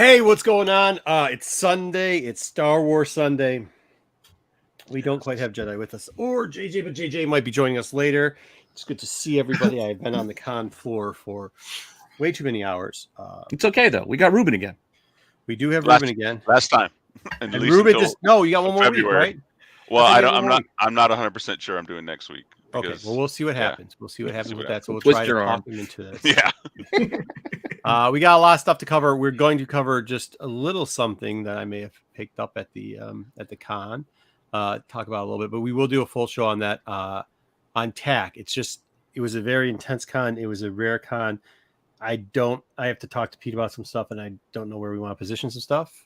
Hey, what's going on? It's Sunday. It's Star Wars Sunday. We don't quite have Jedi with us or JJ, but JJ might be joining us later. It's good to see everybody. I've been on the con floor for way too many hours. It's okay though. We got Reuben again. We do have Reuben again. Last time. And Reuben just you got one more February. week, right? Well, I'm not 100% sure I'm doing next week. Okay, well we'll see what happens. We'll see what happens with that. So we'll twist try to your talk him into this. Yeah. We got a lot of stuff to cover. We're going to cover just a little something that I may have picked up at the con. Talk about a little bit, but we will do a full show on that on TAC. It was a very intense con. It was a rare con. I have to talk to Pete about some stuff, and I don't know where we want to position some stuff.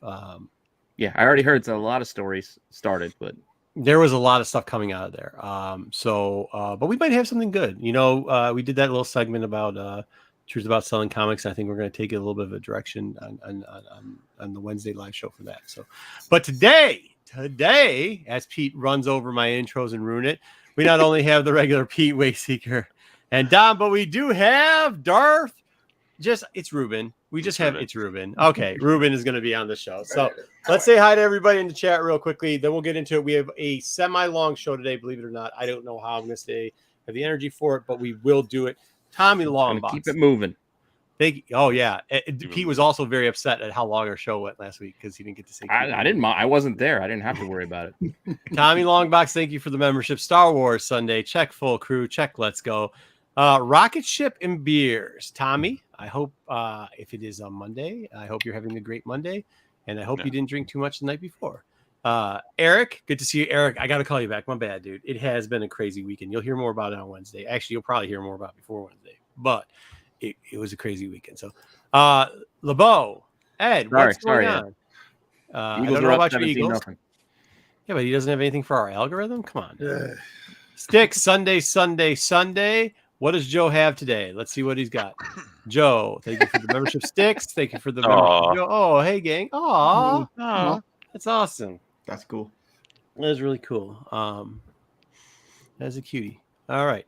Yeah, I already heard a lot of stories started, but there was a lot of stuff coming out of there. But we might have something good. We did that little segment about truth about selling comics. And I think we're going to take it a little bit of a direction on the Wednesday live show for that. So, but today, as Pete runs over my intros and ruin it, we not only have the regular Pete Wayseeker and Dom, but we do have Darth. It's Reuben. It's Reuben. Okay, Reuben is going to be on the show. So let's say hi to everybody in the chat real quickly. Then we'll get into it. We have a semi-long show today, believe it or not. I don't know how I'm going to have the energy for it, but we will do it. Tommy Longbox. Keep it moving. Oh yeah, Pete was also very upset at how long our show went last week because he didn't get to say. I didn't. I wasn't there. I didn't have to worry about it. Tommy Longbox, thank you for the membership. Star Wars Sunday. Check full crew. Check. Let's go. Rocket ship and beers. Tommy, I hope if it is on Monday, I hope you're having a great Monday, and I hope you didn't drink too much the night before. Eric, good to see you, Eric. I got to call you back. My bad, dude. It has been a crazy weekend. You'll hear more about it on Wednesday. Actually, you'll probably hear more about it before Wednesday, but it was a crazy weekend. So, LeBeau, Ed, what's going on? I don't know about your Eagles. Nothing. Yeah, but he doesn't have anything for our algorithm. Come on. Sticks, Sunday. What does Joe have today? Let's see what he's got. Joe, thank you for the membership. Sticks, thank you for the membership. Joe. Oh, hey, gang. Aw. That's awesome. That's cool. That is really cool. That's a cutie. All right.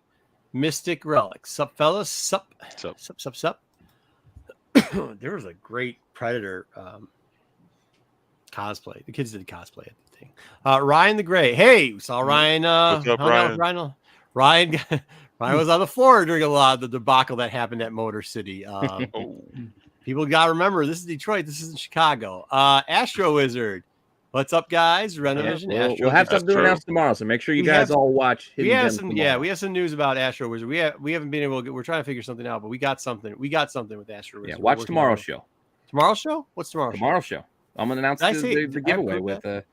Mystic Relics. Sup, fellas? Sup. There was a great Predator cosplay. The kids did cosplay at the thing. Ryan the Gray. Hey, we saw Ryan. What's up, Ryan? Ryan was on the floor during a lot of the debacle that happened at Motor City. People got to remember, this is Detroit. This isn't Chicago. Astro Wizard. What's up, guys? Renovision. We'll have something to announce tomorrow, so make sure you guys all watch. We have some news about Astro Wizard. We haven't been able to we're trying to figure something out, but we got something. with Astro Wizard. Yeah, watch tomorrow's show. Tomorrow's show? What's tomorrow's show? I'm gonna announce the giveaway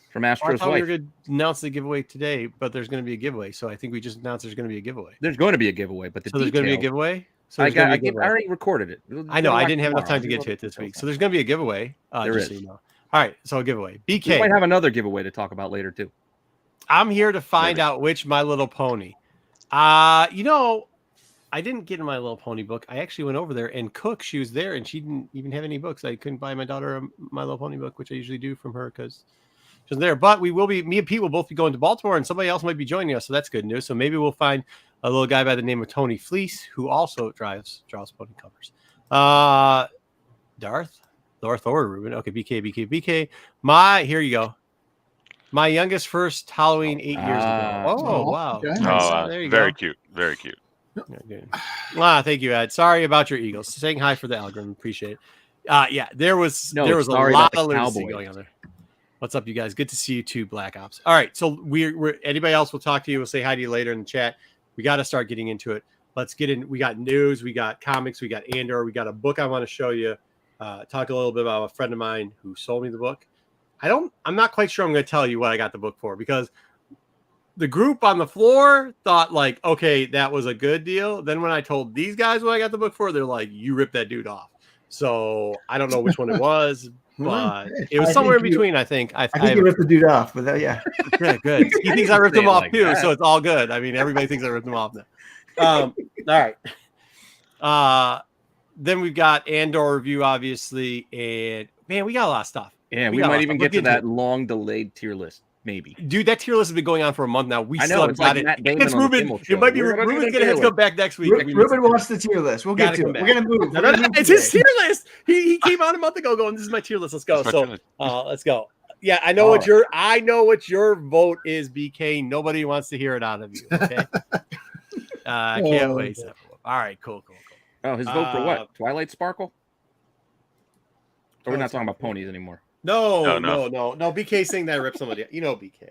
from Astro's wife. We were going to announce the giveaway today, but there's going to be a giveaway. So I think we just announced there's going to be a giveaway. There's going to be a giveaway, but there's going to be a giveaway. So I already recorded it. I know. I didn't have enough time to get to it this week. So there's going to be a giveaway. There is. So you know. All right. So a giveaway. BK. We might have another giveaway to talk about later too. I'm here to find out which My Little Pony. I didn't get in My Little Pony book. I actually went over there and Cook, she was there and she didn't even have any books. I couldn't buy my daughter a My Little Pony book, which I usually do from her because she was there. But me and Pete will both be going to Baltimore and somebody else might be joining us. So that's good news. So maybe we'll find a little guy by the name of Tony Fleece who also draws pony covers. Darth or Reuben. Okay, BK. Here you go. My youngest first Halloween 8 years ago. Oh, wow. Okay. There you Very go. cute. Very cute. Okay. Thank you, Ed. Sorry about your Eagles. Saying hi for the algorithm. Appreciate it. There was a lot of lunacy going on there. What's up, you guys? Good to see you too, Black Ops. All right, so we're anybody else will talk to you. We'll say hi to you later in the chat. We got to start getting into it. Let's get in. We got news, we got comics, we got Andor, we got a book I want to show you. Talk a little bit about a friend of mine who sold me the book. I'm not quite sure I'm going to tell you what I got the book for because the group on the floor thought like, okay, that was a good deal. Then when I told these guys what I got the book for, they're like, you ripped that dude off. So I don't know which one it was, but it was somewhere in between. I think you ripped the dude off, but yeah. Good. He thinks I ripped him off too, so it's all good. I mean, everybody thinks I ripped him off now. All right. Then we've got Andor review, obviously, and man, we got a lot of stuff. Yeah, we might even get to that long delayed tier list. maybe. Dude, that tier list has been going on for a month now. We I still know, have it's got like it. Matt Damon It's on the Reuben. Kimmel It show. might be We're gonna do Reuben's the gonna have to tier come back next week. We need Reuben some wants the tier list. We'll Gotta get to come it. back. We're gonna move. No, We're gonna move it's his today. tier list. He came on a month ago going, "This is my tier list. Let's go." That's So let's go. Yeah, I know what your vote is, BK. Nobody wants to hear it out of you. Okay. I can't wait. All right, cool. Oh, his vote for what? Twilight Sparkle? Or we're not talking about ponies anymore. No. BK saying that ripped somebody. You know, BK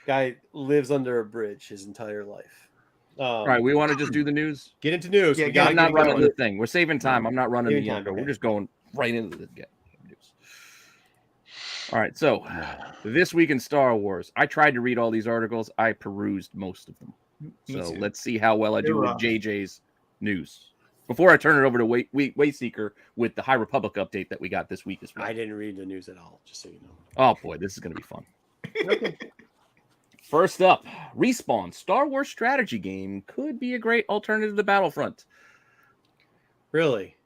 guy lives under a bridge his entire life. All right, we want to just do the news. Get into news. Yeah, I'm not running the thing. We're saving time. I'm not running the intro. Okay. We're just going right into the news. All right, so this week in Star Wars, I tried to read all these articles. I perused most of them. So let's see how well I do with JJ's news. Before I turn it over to Wayseeker with the High Republic update that we got this week as well. I didn't read the news at all, just so you know. Oh boy, this is going to be fun. Okay. First up, Respawn Star Wars strategy game could be a great alternative to Battlefront. Really?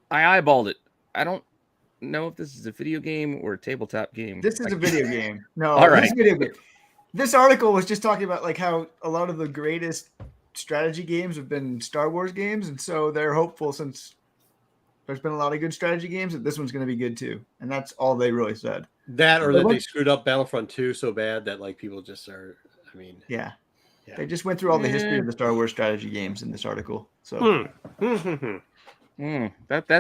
I eyeballed it. I don't know if this is a video game or a tabletop game. This is a video game. No, All right. This is a video game. This article was just talking about like how a lot of the greatest strategy games have been Star Wars games, and so they're hopeful since there's been a lot of good strategy games that this one's going to be good too. And that's all they really said. That or that they screwed up Battlefront 2 so bad that like people just are. I mean, yeah. They just went through all the history of the Star Wars strategy games in this article. So that's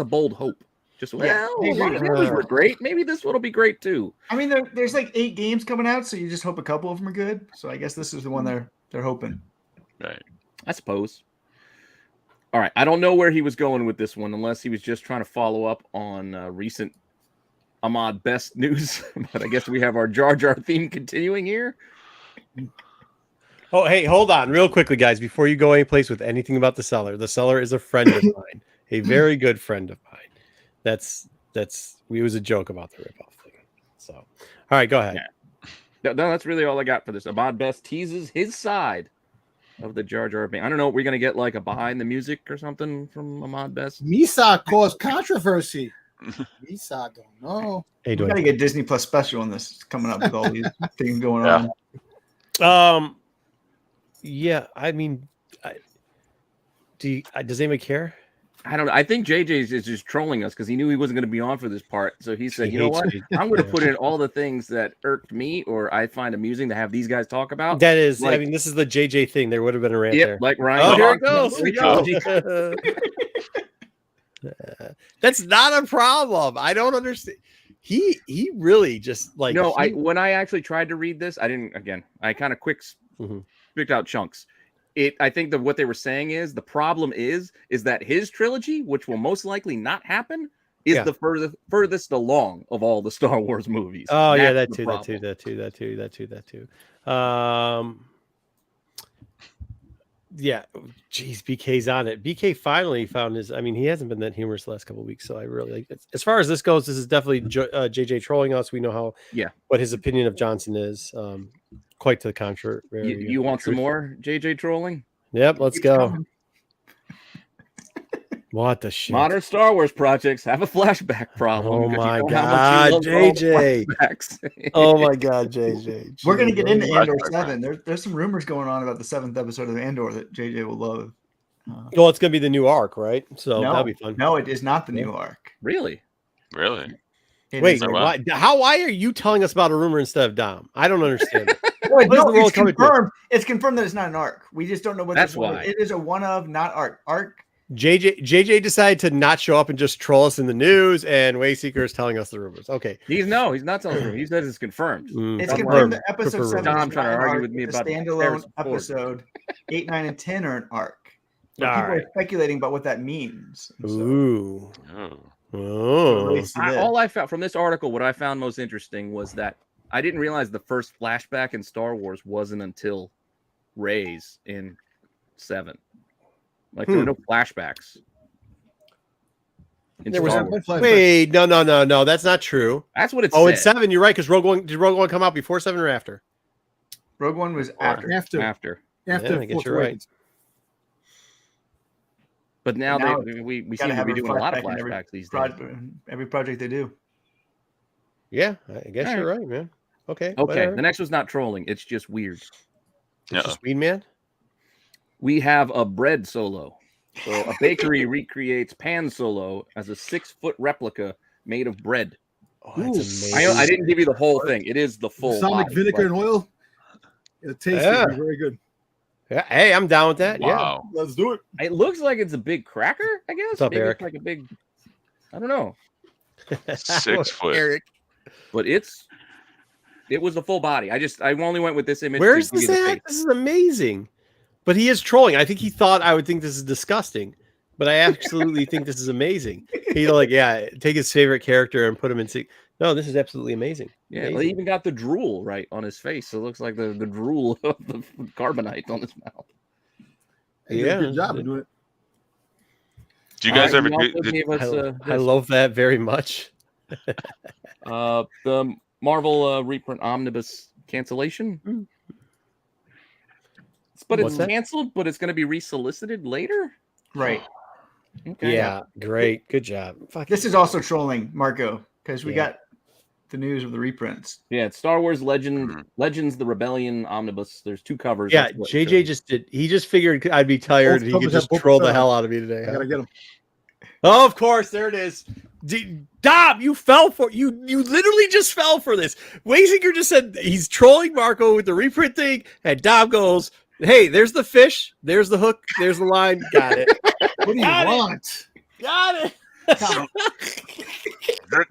a bold hope. Just a lot of the others were great. Maybe this one will be great too. I mean, there's like 8 games coming out, so you just hope a couple of them are good. So I guess this is the one they're hoping. Right. I suppose. All right. I don't know where he was going with this one, unless he was just trying to follow up on recent Ahmad Best news. But I guess we have our Jar Jar theme continuing here. Oh, hey, hold on real quickly, guys, before you go anyplace with anything about the seller. The seller is a friend of mine, a very good friend of mine. It was a joke about the ripoff thing. So, all right, go ahead. Yeah. No, that's really all I got for this. Ahmad Best teases his side of the Jar Jar Binks. I don't know. We're gonna get like a behind the music or something from Ahmad Best. Misa caused controversy. Misa don't know. Hey, we gotta get Disney Plus special on this coming up with all these things going on. Yeah. I mean, does anybody care? I don't know. I think JJ is just trolling us because he knew he wasn't going to be on for this part. So he said, you know what? I'm going to put in all the things that irked me or I find amusing to have these guys talk about. That is, I mean, this is the JJ thing. There would have been a rant there. Like Ryan. Oh, here it goes. That's not a problem. I don't understand. He really just like. No, when I actually tried to read this, I didn't. Again, I kind of picked out chunks. I think that what they were saying is the problem is that his trilogy, which will most likely not happen, is the furthest along of all the Star Wars movies. Oh, yeah, that too. Yeah, geez, BK's on it. BK finally found his. I mean, he hasn't been that humorous the last couple of weeks, so I really like it. As far as this goes, this is definitely JJ trolling us. We know what his opinion of Johnson is. Quite to the contrary. You want some more JJ trolling? Yep, let's go. What the shit? Modern Star Wars projects have a flashback problem. Oh my god, JJ! Oh my god, JJ! We're gonna get into Andor 7. There's some rumors going on about the 7th episode of Andor that JJ will love. Well, it's gonna be the new arc, right? So that'll be fun. No, it is not the new arc. Really? Wait, why are you telling us about a rumor instead of Dom? I don't understand. It's confirmed. It's confirmed that it's not an arc. We just don't know what that's why. It is a one of, not arc. JJ decided to not show up and just troll us in the news, and Wayseeker is telling us the rumors. Okay, he's not telling us. He says it's confirmed. It's confirmed that episode 7 Dom trying to argue with me about standalone episode. 8, 9, and 10 are an arc. But people are speculating about what that means. Ooh. All I found from this article, what I found most interesting was that I didn't realize the first flashback in Star Wars wasn't until Rey's in 7. Like there were no flashbacks. Wait, no, that's not true. That's what it's. Oh, in 7, you're right. Because did Rogue One come out before 7 or after? Rogue One was after. Yeah, I guess you're right. But now we seem to be doing a lot of flashbacks these days. Every project they do. Yeah, I guess All you're right, man. Okay. Okay, whatever. the next one's not trolling. It's just weird. It's just Weed Man. We have a bread solo. So a bakery recreates Pan Solo as a 6-foot replica made of bread. Oh, that's amazing. I didn't give you the whole thing. It is the full Balsamic body, vinegar but- and oil. It tastes Yeah. very good. Yeah, hey, I'm down with that. Wow. Let's do it. It looks like it's a big cracker, I guess. What's up, Maybe Eric? it's like a big, I don't know. Yeah. 6 foot. Eric. But it was the full body. I only went with this image. Where's to give this you the at? face. This is amazing. But he is trolling. I think he thought I would think this is disgusting. But I absolutely think this is amazing. He take his favorite character and put him in. No, this is absolutely amazing. Yeah, Amazing. they even got the drool right on his face. So it looks like the drool of the carbonite on his mouth. They did a good job of doing it. Do you guys ever He also do? gave us, I love that very much. the Marvel reprint omnibus cancellation. But What's it's that? canceled, but it's going to be resolicited later. Right. Okay. Yeah, great. Good job. Fuck. This is also trolling, Marco, because we Yeah. got the news of the reprints. Yeah, it's Star Wars Legends: The Rebellion omnibus. There's 2 covers. Yeah, That's what JJ shows. just did. He just figured I'd be tired. Both He could covers just have Boba troll the Fett. hell out of me today. I huh? gotta get them. Oh, of course, there it is. Dom, you fell for you literally just fell for this. Waysinger just said he's trolling Marco with the reprint thing, and Dom goes, "Hey, there's the fish, there's the hook, there's the line. Got it. What do you Got it. want? Got it."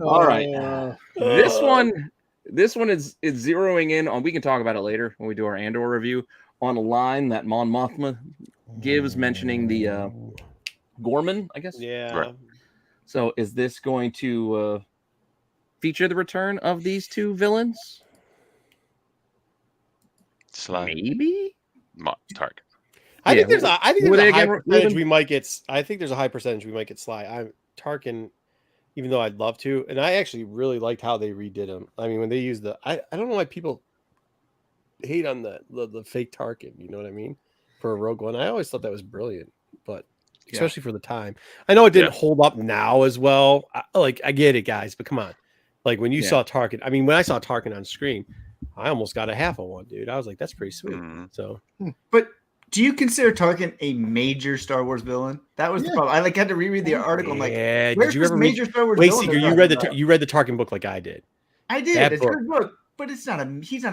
All right. This Oh. one is zeroing in on. We can talk about it later when we do our Andor review on a line that Mon Mothma gives, mentioning the Gorman, I guess. Yeah. Right. So is this going to feature the return of these 2 villains? Slide. Maybe. Target. I Yeah, think there's a who were high they again, percentage Reuben? we might get. I think there's a high percentage we might get Sly. I'm Tarkin, even though I'd love to, and I actually really liked how they redid him. I mean, when they used I don't know why people hate on the fake Tarkin. You know what I mean? For a Rogue One, I always thought that was brilliant, but especially for the time. I know it didn't hold up now as well. I get it, guys, but come on. Like when you saw Tarkin, I mean, when I saw Tarkin on screen, I almost got a half of one, dude. I was like, that's pretty sweet. So, But do you consider Tarkin a major Star Wars villain? That was the problem. I had to reread the article. I'm like, yeah. where's Did you this ever read? major Star Wars Wait, villain? Seeker, they're you read talking about? you read the Tarkin book like I did. I did. that It's a book. good book, but he's not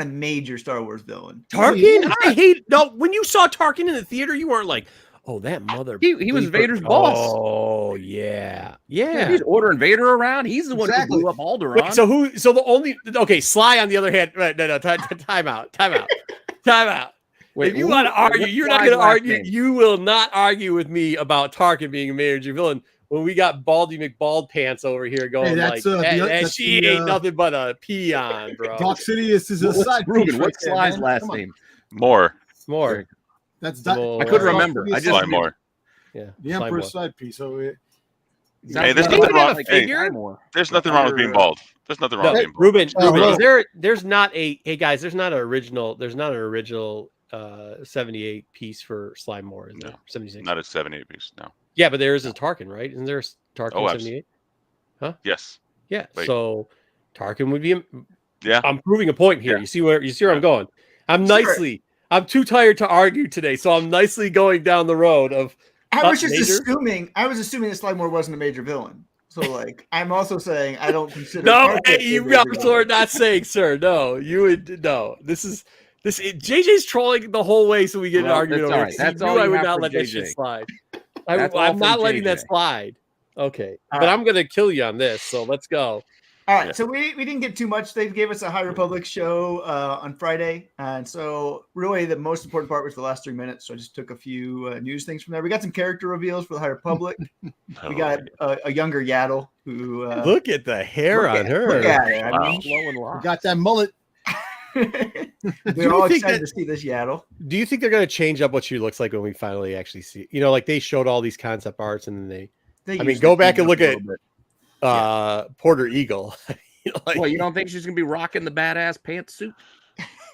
a major Star Wars villain. Tarkin, I hate. No, when you saw Tarkin in the theater, you weren't like, "Oh, that mother." He was Vader's boss. Oh yeah, Yeah, yeah. he's ordering Vader around. He's the one who Exactly. blew up Alderaan. Wait, so the only Sly on the other hand. No, time out. Wait, If you want to argue, what's you're not Sly's going to last argue. name? You will not argue with me about Tarkin being a major villain when we got Baldy McBald Pants over here going that's, like, that's she the, ain't nothing but a peon, bro. Doc Sidious is a side piece. Reuben, right what's there, Sly's man. last Come on. name? More. More. That's Well, I couldn't Doc remember. I Sidious just Sly More. Yeah, the Sly Emperor's Moore. side piece. So Hey, there's Sounds nothing wrong. like Hey, Sky there's nothing wrong with being bald. There's nothing wrong No, with being bald. Reuben, hello. there's not a hey guys, there's not an original 78 piece for Sly Moore, is there? No. 76. Not a 7-8 piece. No. Yeah, but there is a Tarkin, right? Isn't there a Tarkin Oh, 78? Yes. Yeah. Wait. So Tarkin would be Yeah. I'm proving a point here. Yeah. You see where I'm going. I'm Sure. I'm too tired to argue today, so I'm nicely going down the road of I was just major? assuming. I was assuming that Sly Moore wasn't a major villain. So, I'm also saying I don't consider. No, Tarkin hey, a you major also are villain. not saying, sir. No, you would no. JJ's trolling the whole way, so we get an Well, argument that's over all it. right. So That's you knew all I you would have not from let that JJ. shit slide. That's all I'm not from letting that JJ. slide. Okay, All but right. I'm gonna kill you on this. So let's go. All right, Yeah. so we didn't get too much. They gave us a High Republic show on Friday, and so really the most important part was the last 3 minutes. So I just took a few news things from there. We got some character reveals for the High Republic. We got a younger Yaddle who Look at the hair on her. Look at it. I Wow. mean, Slow and We lock. got that mullet. we're all think excited that- to see this Yaddle. Do you think they're gonna change up what she looks like when we finally actually see? You know, like they showed all these concept arts, and then They I mean, usually go back clean and up look a at little bit. Porter Eagle. Like, Well, you don't think she's gonna be rocking the badass pantsuit?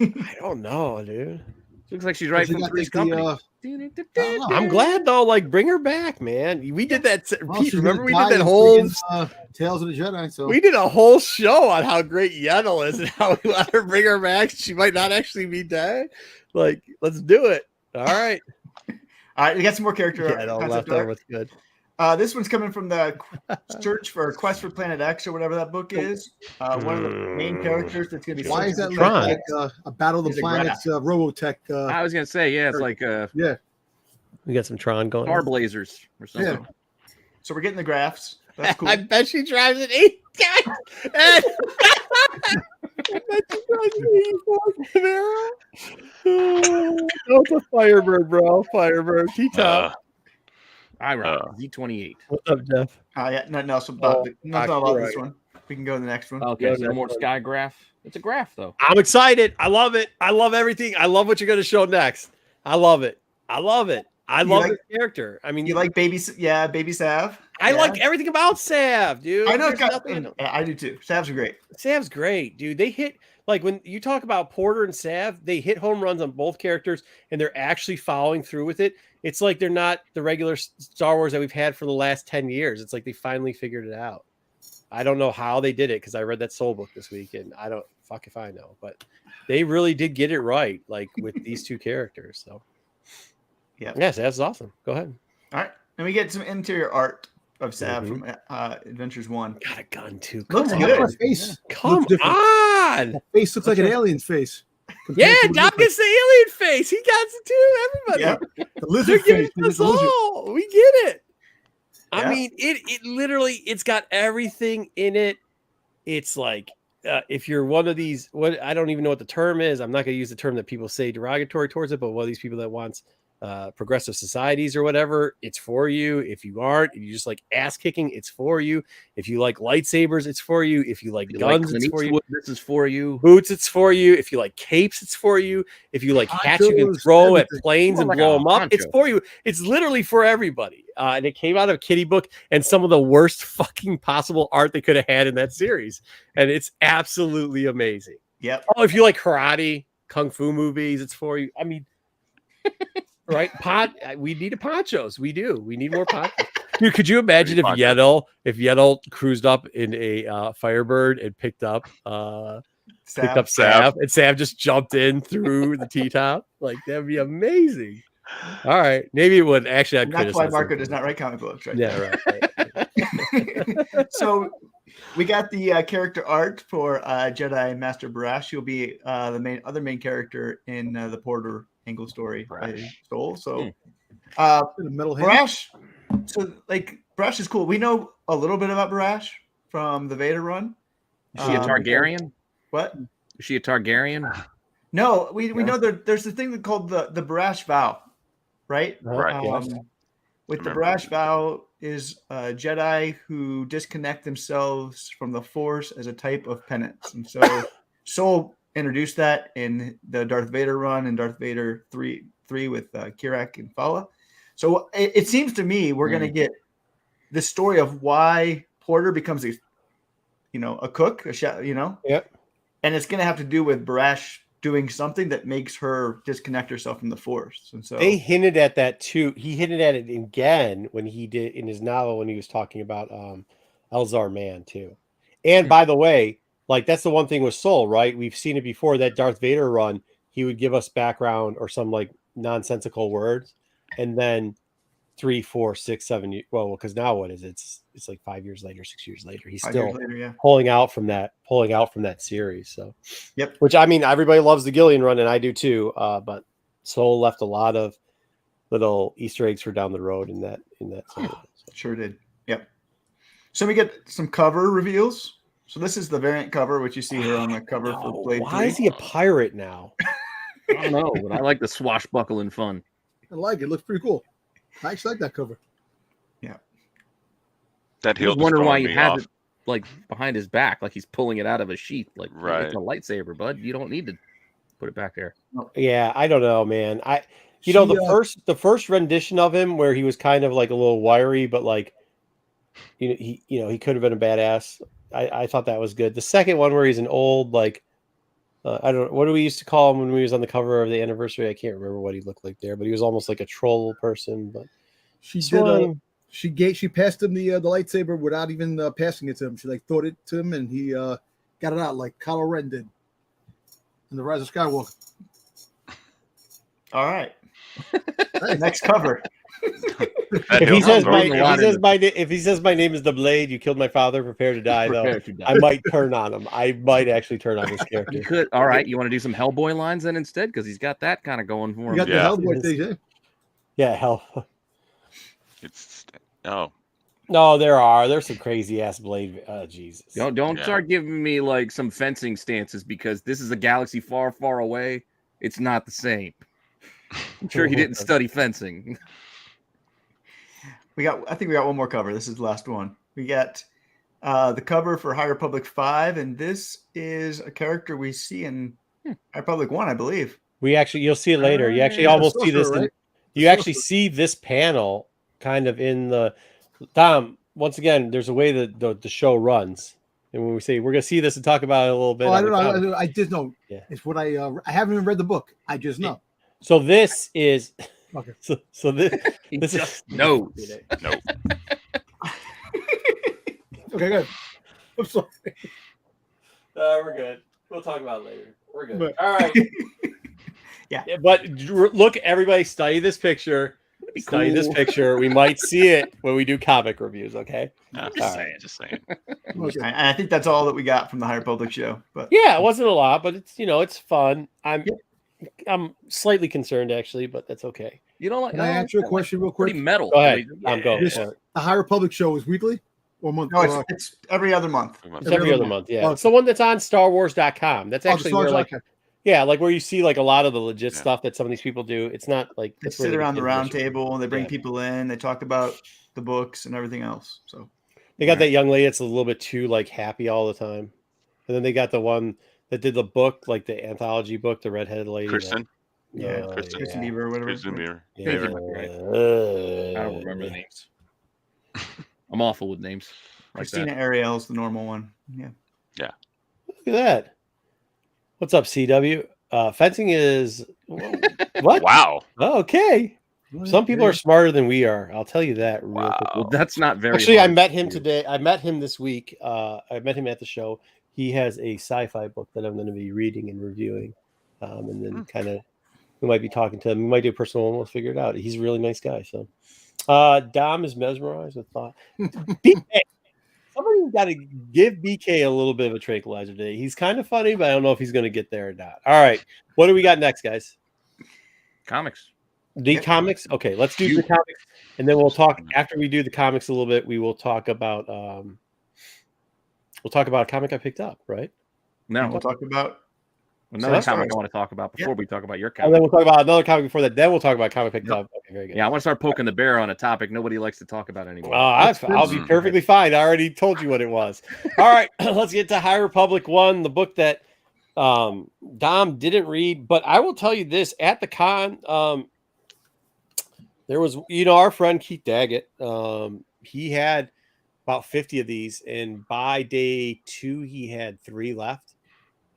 I don't know, dude. Looks like she's right She from got Three's the, Company. I'm glad though. Like, bring her back, man. We did that. Well, Pete, she's remember we gonna did die that in whole. freaking, Tales of the Jedi. So We did a whole show on how great Yettle is and how we let her bring her back. She might not actually be dead. Like, let's do it. All right. All right, we got some more character Yettle concept left art. over. It's good. This one's coming from the Search for Quest for Planet X or whatever that book is. One of the main characters that's going to be. why is that Tron. like a Battle of the Is a Planets Robotech? I was gonna say, yeah, it's like Yeah, We got some Tron going. Star Blazers or something. yeah. So we're getting the graphs. That's cool. I bet she drives an 8 guy. I bet she drives an 84 Camaro. Oh, it's a Firebird, bro. Firebird. T-top. I rock Z28. What's up, Jeff? Yeah, nothing else about, nothing about this one. We can go to the next one. Okay, so no more sky graph. It's a graph though. I'm excited. I love it. I love everything. I love what you're going to show next. I love it. I love it. I love like- the character. I mean, You like Baby Sav? I Yeah. like everything about Sav, dude. I know. There's nothing- I do too. Sav's are great. Sav's great, dude. They hit, like, when you talk about Porter and Sav, they hit home runs on both characters and they're actually following through with it. It's like they're not the regular Star Wars that we've had for the last 10 years. It's like they finally figured it out. I don't know how they did it because I read that Soul book this week and I don't fuck if I know, but they really did get it right, like with these two characters. So, yeah, Sav's awesome. Go ahead. All right, and we get some interior art of Sav Mhm. from Adventures 1. Got a gun too. Looks Come good. on. Her face. Come looks different. on. That face looks like an alien's face. Yeah, compared to Dom the gets the alien face. He got it too. Everybody. Yeah. The They're lizard giving face. it There's us a lizard. all. We get it. I Yeah. mean, it literally, it's got everything in it. It's like, if you're one of these, what I don't even know what the term is. I'm not going to use the term that people say derogatory towards it, but one of these people that wants progressive societies or whatever, it's for you. If you aren't, if you just like ass kicking, it's for you. If you like lightsabers, it's for you. If you like You guns, like Clint it's for you. Eastwood, this is for you. Boots, it's for you. If you like capes, it's for you. If you like hats you can Ponchos, throw at everything. planes More and like blow a them up, it's poncho. for you. It's literally for everybody. And it came out of a kiddie book and some of the worst fucking possible art they could have had in that series. And it's absolutely amazing. Yep. Oh, if you like karate, kung fu movies, it's for you. I mean, right? We need a ponchos. We do. We need more ponchos. Dude, could you imagine if Yettle cruised up in a Firebird and picked up Sav, and Sav just jumped in through the T-top? Like, that'd be amazing. All right, maybe it would. Actually, I'd That's why criticize Marco him. does not write comic books, right? Yeah, right. So we got the character art for Jedi Master Barash. He'll be the other main character in the Porter Angle story. Soul. So In a metal hand. Barash. So like Barash is cool. We know a little bit about Barash from the Vader run. Is she a Targaryen? What? Is she a Targaryen? No, we know there's the thing called the Barash vow, right? Right. With the Remember. Barash vow is Jedi who disconnect themselves from the Force as a type of penance, and so Soul introduced that in the Darth Vader run and Darth Vader 3 with Kirak and Fala. So it seems to me we're going to get the story of why Porter becomes a cook, Yep. and it's going to have to do with Barash doing something that makes her disconnect herself from the Force. And so They hinted at that too. He hinted at it again when he did in his novel when he was talking about Elzar Mann too. And by the way, like that's the one thing with Soul, right? We've seen it before, that Darth Vader run. He would give us background or some like nonsensical words, and then 3, 4, 6, 7 years. Well, because now what is it? It's like 5 years later, 6 years later. He's 5 still years later, yeah. pulling out from that series. So, Yep. Which I mean, everybody loves the Gillian run, and I do too. But Soul left a lot of little Easter eggs for down the road in that. Sure did. Yep. So we get some cover reveals. So this is the variant cover, which you see here on the cover for Blade Why 3. is he a pirate now? I don't know, but I like the swashbuckling fun. I like it. It looks pretty cool. I actually like that cover. That I was hill wondering why he he has it like behind his back, like he's pulling it out of a sheath. Like, Right. it's a lightsaber, bud. You don't need to put it back there. Yeah, I don't know, man. The first rendition of him where he was kind of like a little wiry, but like he could have been a badass. I thought that was good. The second one where he's an old like I don't. What do we used to call him when we was on the cover of the anniversary? I can't remember what he looked like there, but he was almost like a troll person. But She this did. one- She passed him the lightsaber without even passing it to him. She like thought it to him, and he got it out like Kylo Ren did in the Rise of Skywalker. All right. Next cover. if he says my name is the Blade, you killed my father, prepare to die. Though Prepare to die. I might turn on him. I might actually turn on this You character. could. All right. You want to do some Hellboy lines then instead? Because he's got that kind of going for You him. got Yeah. the Hellboy thing, yeah. Yeah, hell. It's oh No, there's some crazy ass Blade. Jesus. Don't Yeah. start giving me like some fencing stances because this is a galaxy far, far away. It's not the same. I'm sure he didn't study fencing. I think we got one more cover. This is the last one. We got the cover for High Republic 5, and this is a character we see in High Republic 1, I believe. You'll see it later. You actually Yeah, almost the see this. sorcerer, right? You actually see this panel kind of in the Tom. Once again, there's a way that the show runs, and when we say we're going to see this and talk about it a little bit. Oh, I on the don't know. comic. I just know. Yeah. It's what I haven't even read the book. I just know. So this is Okay. so this He this just is knows. no. Okay, good. I'm sorry. We're good. We'll talk about it later. We're good. But- All right. Yeah. But look, everybody, study this picture. Study this cool. picture. We might see it when we do comic reviews. Okay. No, All just saying. Okay. And I think that's all that we got from the High Republic show. But Yeah, it wasn't a lot, but it's fun. I'm slightly concerned actually, but that's okay. You don't like? Can I answer a question real quick? Pretty metal. Go ahead. Yeah. Go. This- Yeah. The High Republic show is weekly or monthly? no, it's every other month. It's every other month. Yeah. Okay. It's the one that's on StarWars.com. That's actually where okay. like where you see like a lot of the legit Yeah. stuff that some of these people do. It's not like They that's where sit around the get round information. table and they bring Yeah. people in. They talk about the books and everything else. So They got that young lady that's a little bit too like happy all the time, and then they got the one that did the book, like the anthology book, the redheaded lady. Kristen. yeah, Kristen. Kristen Beaver or whatever. Kristen Beaver. Yeah. Favorite, right? I don't remember the names. I'm awful with names. Like Christina that. Ariel's the normal one. Yeah. Look at that. What's up, CW? Fencing is what? Wow. Oh, okay. Some people are smarter than we are. I'll tell you that real quick. Wow. Well, that's not very. Actually, I hard met to him do. today. I met him this week. I met him at the show. He has a sci-fi book that I'm going to be reading and reviewing, and then kind of we might be talking to him. We might do a personal one. We'll figure it out. He's a really nice guy. So, Dom is mesmerized with thought. BK, somebody's got to give BK a little bit of a tranquilizer today. He's kind of funny, but I don't know if he's going to get there or not. All right, what do we got next, guys? Comics. The comics. Okay, let's do the comics, and then we'll talk after we do the comics a little bit. We will talk about we'll talk about a comic I picked up, right? No, We'll talk about another So- comic I want to talk about before we talk about your And comic. then we'll talk about another comic before that. Then we'll talk about comic picked up. Okay, very good. Yeah, I want to start poking the bear on a topic nobody likes to talk about anymore. I'll be perfectly fine. I already told you what it was. All right, let's get to High Republic 1, the book that Dom didn't read. But I will tell you this: at the con, there was, our friend Keith Daggett. He had about 50 of these, and by day 2, he had 3 left.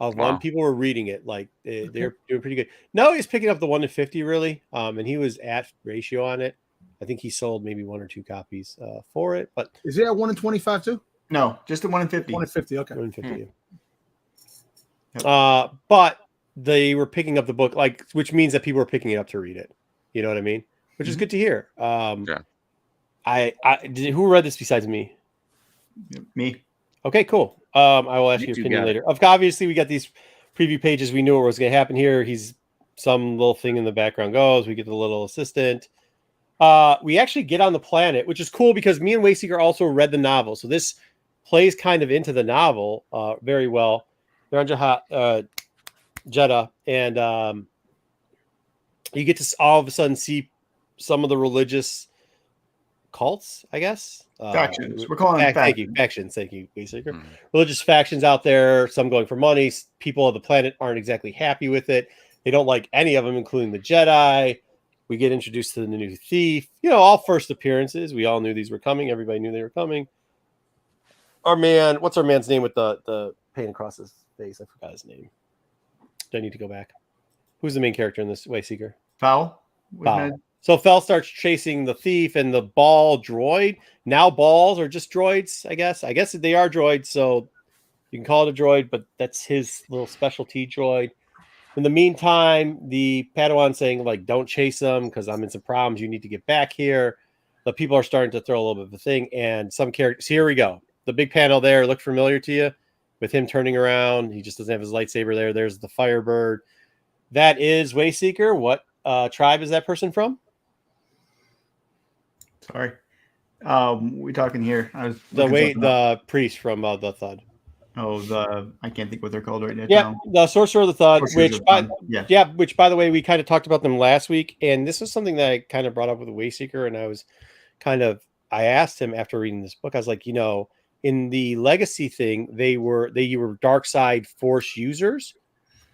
Of Wow. one, people were reading it like they're doing pretty good. No, he's picking up the 1 to 50 really, and he was at ratio on it. I think he sold maybe 1 or 2 copies for it, but Is it at 1 in 25 too? no, just the 1 in 50. 1 in 50. Okay. 1 to 50. Yep. But they were picking up the book, which means that people were picking it up to read it. You know what I mean? Which is good to hear. Yeah. Who read this besides me? Me. Okay, cool. I will ask You your two opinion got later. Obviously, we got these preview pages. We knew what was going to happen here. He's some little thing in the background goes. We get the little assistant. We actually get on the planet, which is cool because me and Wayseeker also read the novel. So this plays kind of into the novel very well. They're on Jeddah, and you get to all of a sudden see some of the religious cults, I guess. Factions. We're calling them Thank you. factions. Factions. Thank you, Wayseeker. Mhm. Religious factions out there, some going for money. People of the planet aren't exactly happy with it. They don't like any of them, including the Jedi. We get introduced to the new thief. All first appearances. We all knew these were coming. Everybody knew they were coming. Our man, what's our man's name with the paint across his face? I forgot his name. Do I need to go back? Who's the main character in this Wayseeker? Foul. Foul. So Fel starts chasing the thief and the ball droid. Now balls are just droids, I guess. I guess they are droids, so you can call it a droid, but that's his little specialty droid. In the meantime, the Padawan saying, like, don't chase them because I'm in some problems. You need to get back here. The people are starting to throw a little bit of a thing, and some characters. Here we go. The big panel there look familiar to you with him turning around. He just doesn't have his lightsaber there. There's the Firebird. That is Wayseeker. What tribe is that person from? Sorry. We talking here. I was the priest from the Thud. Oh, I can't think what they're called right now. Yeah, the Sorcerer of the Thud, which by the way, we kind of talked about them last week, and this is something that I kind of brought up with Wayseeker, and I asked him after reading this book, I was like, in the Legacy thing, they were dark side Force users,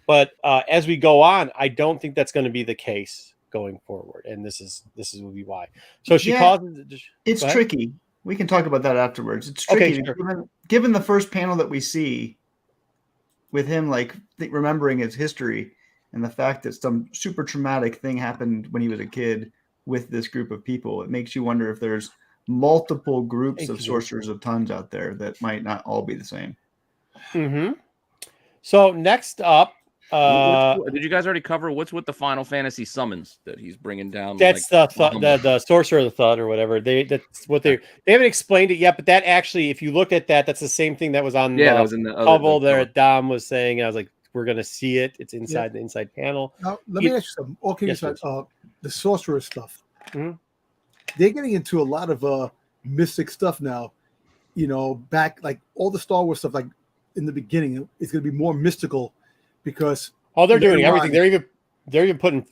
but as we go on, I don't think that's going to be the case going forward, and this will be why. So she causes. It's tricky. We can talk about that afterwards. It's tricky, given the first panel that we see with him, remembering his history and the fact that some super traumatic thing happened when he was a kid with this group of people. It makes you wonder if there's multiple groups of sorcerers of tons out there that might not all be the same. Mm-hmm. So next up, did you guys already cover what's with the Final Fantasy summons that he's bringing down? That's the Sorcerer of the Thud or whatever. That's what they haven't explained it yet, but that actually, if you look at that, that's the same thing that was on that was in the bubble there. Dom was saying, I was like, we're gonna see it. It's inside the inside panel. Now, let me ask you something. All kidding aside, the sorcerer stuff. Mm-hmm. They're getting into a lot of mystic stuff now. Back like all the Star Wars stuff, like in the beginning, it's going to be more mystical. Because they're doing everything. They're even putting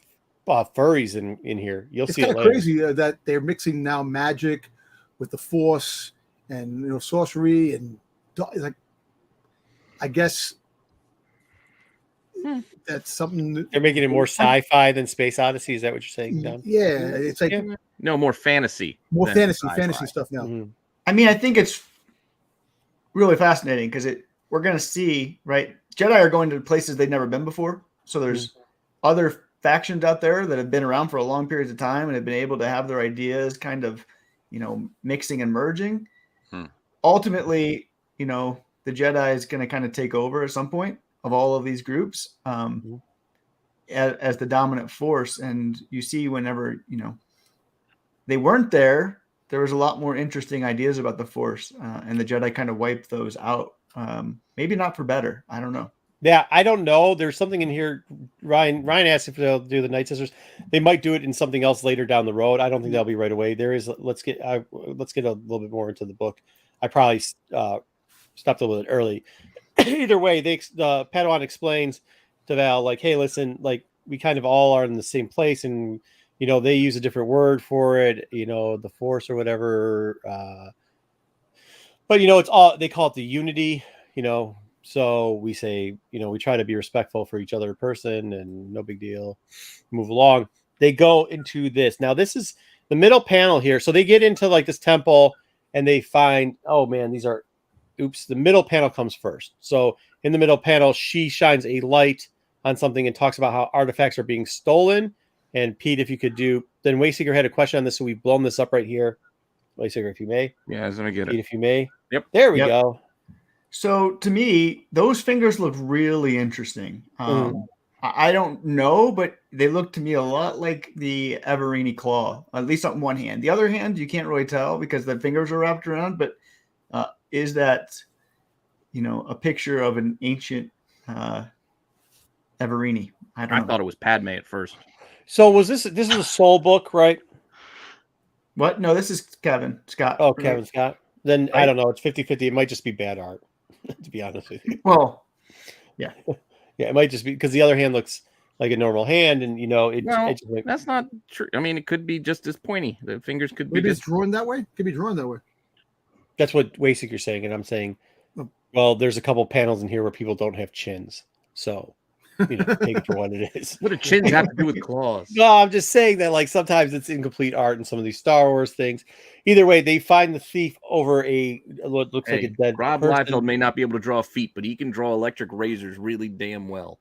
furries in here. You'll see it later. It's kind of crazy that they're mixing now magic with the Force and sorcery and like. I guess that's something they're making it more sci-fi than Space Odyssey. Is that what you're saying, Don? Yeah, it's like no more fantasy. More fantasy stuff now. Mm-hmm. I mean, I think it's really fascinating because we're going to see, right? Jedi are going to places they've never been before. So there's other factions out there that have been around for a long period of time and have been able to have their ideas kind of, mixing and merging. Ultimately, the Jedi is going to kind of take over at some point of all of these groups as the dominant force. And you see whenever, they weren't there was a lot more interesting ideas about the Force and the Jedi kind of wiped those out. Maybe not for better. I don't know. Yeah, I don't know. There's something in here. Ryan asked if they'll do the Night Sisters. They might do it in something else later down the road. I don't think that'll be right away. There is. Let's get a little bit more into the book. I probably stopped a little bit early. Either way, the Padawan explains to Val, like, hey, listen, like we kind of all are in the same place, and they use a different word for it. The Force or whatever. But it's all they call it the unity. So we say, we try to be respectful for each other person and no big deal. Move along. They go into this. Now, this is the middle panel here. So they get into like this temple and they find, oh man, the middle panel comes first. So in the middle panel, she shines a light on something and talks about how artifacts are being stolen. And Pete, if you could then Wayseeker had a question on this. So we've blown this up right here. Wayseeker, if you may. Yeah, I was going to get Pete, it. if you may. Yep. There we go. So to me, those fingers look really interesting. I don't know, but they look to me a lot like the Everini claw, at least on one hand. The other hand, you can't really tell because the fingers are wrapped around. But is that, a picture of an ancient Everini? I thought it was Padme at first. So was this is a soul book, right? What? No, this is Kevin Scott. Oh, Kevin Scott. Then I don't know. It's 50-50. It might just be bad art, to be honest with you. Well, yeah. Yeah, it might just be because the other hand looks like a normal hand, and that's not true. I mean, it could be just as pointy. The fingers could be just drawn that way. Could be drawn that way. That's what Wayseeker's saying, and I'm saying, well, there's a couple panels in here where people don't have chins, so take it for what it is. What do chins have to do with claws? No, I'm just saying that like sometimes it's incomplete art in some of these Star Wars things. Either way, they find the thief over what looks like a dead Rob person. Liefeld may not be able to draw feet, but he can draw electric razors really damn well.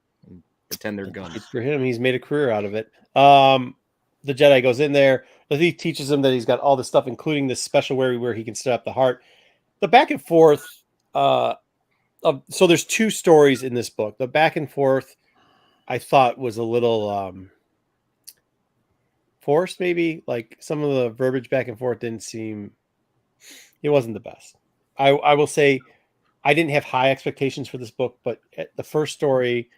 pretend they're guns. Good for him. He's made a career out of it. The Jedi goes in there. The thief teaches him that he's got all this stuff, including this special where he can set up the heart. The back and forth. So there's two stories in this book. The back and forth, I thought, was a little forced, maybe. Like some of the verbiage back and forth didn't seem. It wasn't the best. I will say, I didn't have high expectations for this book, but the first story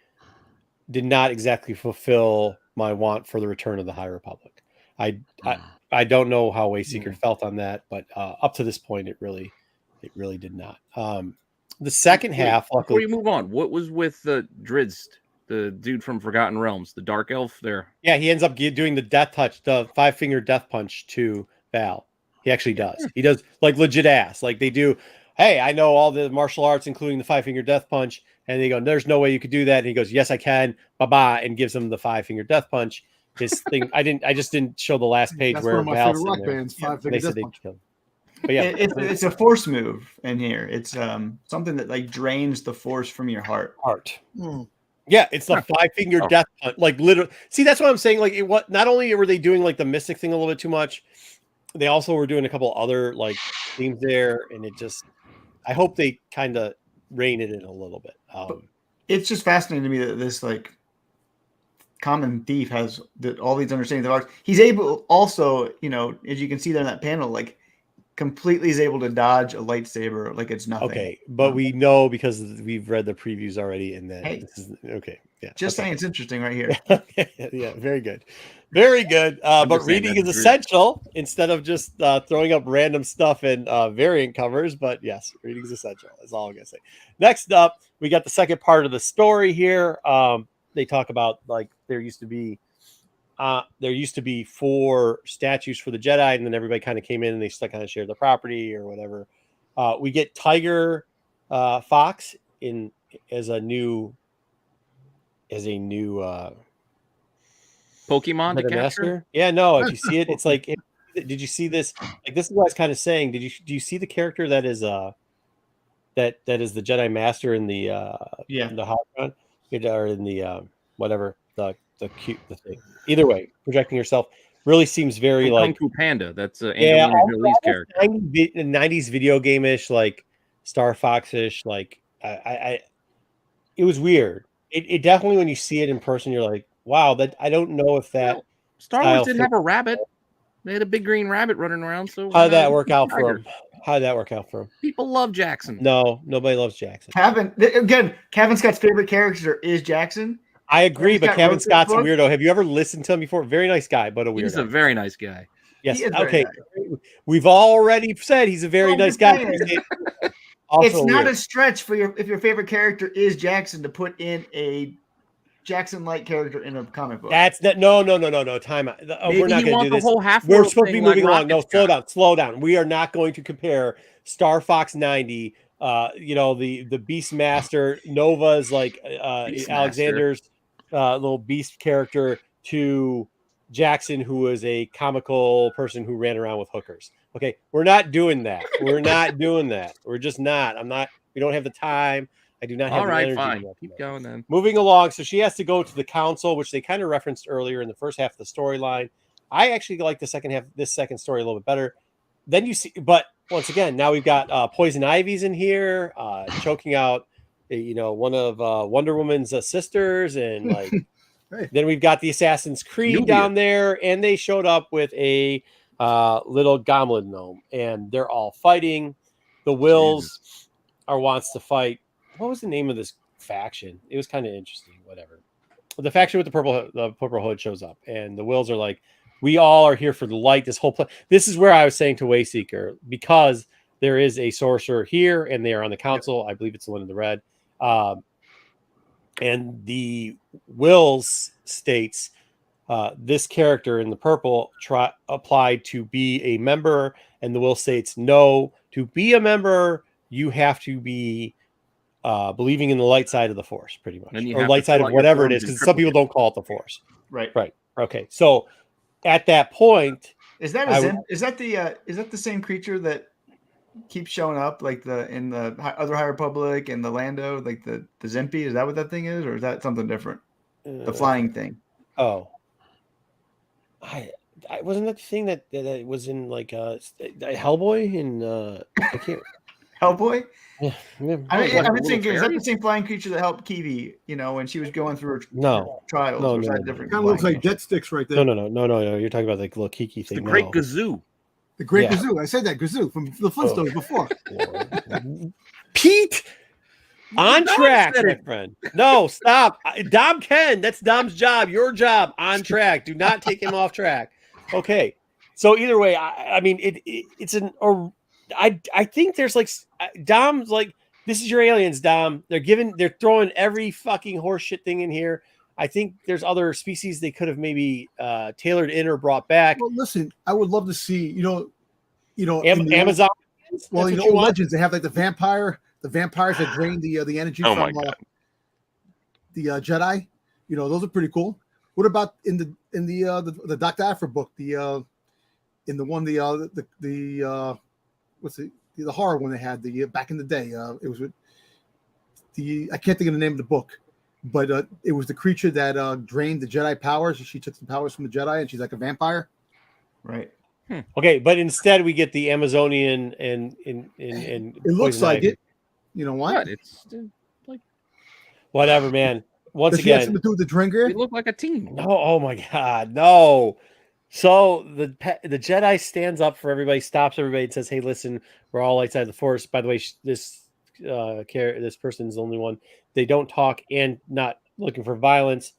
did not exactly fulfill my want for the Return of the High Republic. I don't know how Wayseeker felt on that, but up to this point, it really did not. The second half, before you move on, what was with the Drizzt, the dude from Forgotten Realms, the Dark Elf there? Yeah, he ends up doing the death touch, the 5-finger death punch to Val. He actually does. He does like legit ass. Like they do. Hey, I know all the martial arts, including the 5-finger death punch. And they go, there's no way you could do that. And he goes, yes, I can. Bye-bye. And gives him the 5-finger death punch. His thing. I just didn't show the last page. That's where one of my Val's favorite rock in there. bands. 5-finger death punch. But yeah, it's a force move in here. It's something that like drains the force from your heart. Yeah, it's the 5-finger death punch. Like literally. See, that's what I'm saying. Like not only were they doing like the mystic thing a little bit too much, they also were doing a couple other like themes there, and it just. I hope they kind of rein it in a little bit. It's just fascinating to me that this like common thief has all these understandings of arts. He's able also, as you can see there in that panel, like completely is able to dodge a lightsaber like it's nothing. Okay, but we know because we've read the previews already, and then this is okay. Yeah, just saying it's interesting right here. Yeah, very good, very good. But reading is essential instead of just throwing up random stuff in variant covers. But yes, reading is essential. That's all I'm gonna say. Next up, we got the second part of the story here. They talk about like there used to be 4 statues for the Jedi, and then everybody kind of came in and they kind of shared the property or whatever. We get Tiger Fox as a new Pokemon to master. Yeah, no. If you see it, it's like. Did you see this? Like this is what I was kind of saying. Do you see the character that is that is the Jedi Master in the the holocron or in the whatever the thing. Either way, projecting yourself really seems very like Kung Fu Panda. That's Angelina Jolie's character. 90s video game-ish, like Star Fox-ish. Like I it was weird. It definitely, when you see it in person, you're like, wow, that I don't know if that Star Wars did have a rabbit. They had a big green rabbit running around. So how did that work out for him? How did that work out for him? People love Jackson. No, nobody loves Jackson. Kevin Scott's favorite character is Jackson. I agree, but Kevin Scott's a weirdo. Have you ever listened to him before? Very nice guy, but a weirdo. He's a very nice guy. Yes. Okay. Nice. We've already said he's a very nice guy. It's not a stretch for if your favorite character is Jackson to put in a Jackson-like character in a comic book. That's that. No. Time out. We're not going to do this. We're supposed to be moving along. No, slow down. We are not going to compare Star Fox 90. The Beastmaster Nova's like Alexander's little beast character to Jackson, who is a comical person who ran around with hookers. Okay, we're not doing that. We're not doing that. We're just not. We don't have the time. I do not have the energy. Fine. Keep going then. Moving along. So she has to go to the council, which they kind of referenced earlier in the first half of the storyline. I actually like the second half, this second story a little bit better. Then you see, but once again, now we've got Poison Ivy's in here, choking out, one of Wonder Woman's sisters, and like, then we've got the Assassin's Creed down there, and they showed up with a little Gomlin gnome, and they're all fighting. The Wills wants to fight. What was the name of this faction? It was kind of interesting. Whatever. The faction with the purple hood shows up, and the Wills are like, we all are here for the light. This whole this is where I was saying to Wayseeker, because there is a sorcerer here, and they are on the council. I believe it's the one in the red. And the Wills states this character in the purple applied to be a member, and the Will states no. To be a member, you have to be believing in the light side of the Force, pretty much, or light side of whatever it is, because some people don't call it the Force. Right. Okay. So at that point, is that the same creature that keeps showing up like in the other High Republic and the Lando, like the Zimpi? Is that what that thing is, or is that something different? The flying thing. Oh, I wasn't that the thing that was in like Hellboy and I can't. Hellboy. Yeah, I've been thinking, is that the same flying creature that helped Kiwi? When she was going through her trials. No, or was no, that no. different? Kind of looks like jet sticks right there. No. You're talking about like little Kiki thing. The Great Gazoo. The Great Gazoo. I said that Gazoo from the Flintstones before. Pete, on track, my friend. No, stop. Dom Ken. That's Dom's job. Your job. On track. Do not take him off track. Okay. So either way, I mean, it's an. Or I think there's like Dom's like, this is your aliens, Dom. They're throwing every fucking horseshit thing in here. I think there's other species they could have maybe tailored in or brought back. Well, listen, I would love to see, Amazon. Old Legends, they have like the vampires that drain the energy from the Jedi. Those are pretty cool. What about in the Dr. Aphra book, the horror one they had back in the day? It was with I can't think of the name of the book, but it was the creature that drained the Jedi powers. She took the powers from the Jedi, and she's like a vampire. Right. Okay, but instead we get the Amazonian and it looks like it. You know what? It's like whatever, man. Once Does again, she have something to do with the drinker? They look like a team. No, oh my god, no. So the Jedi stands up for everybody, stops everybody, and says, "Hey, listen, we're all outside the Force. By the way, this person's the only one. They don't talk and not looking for violence."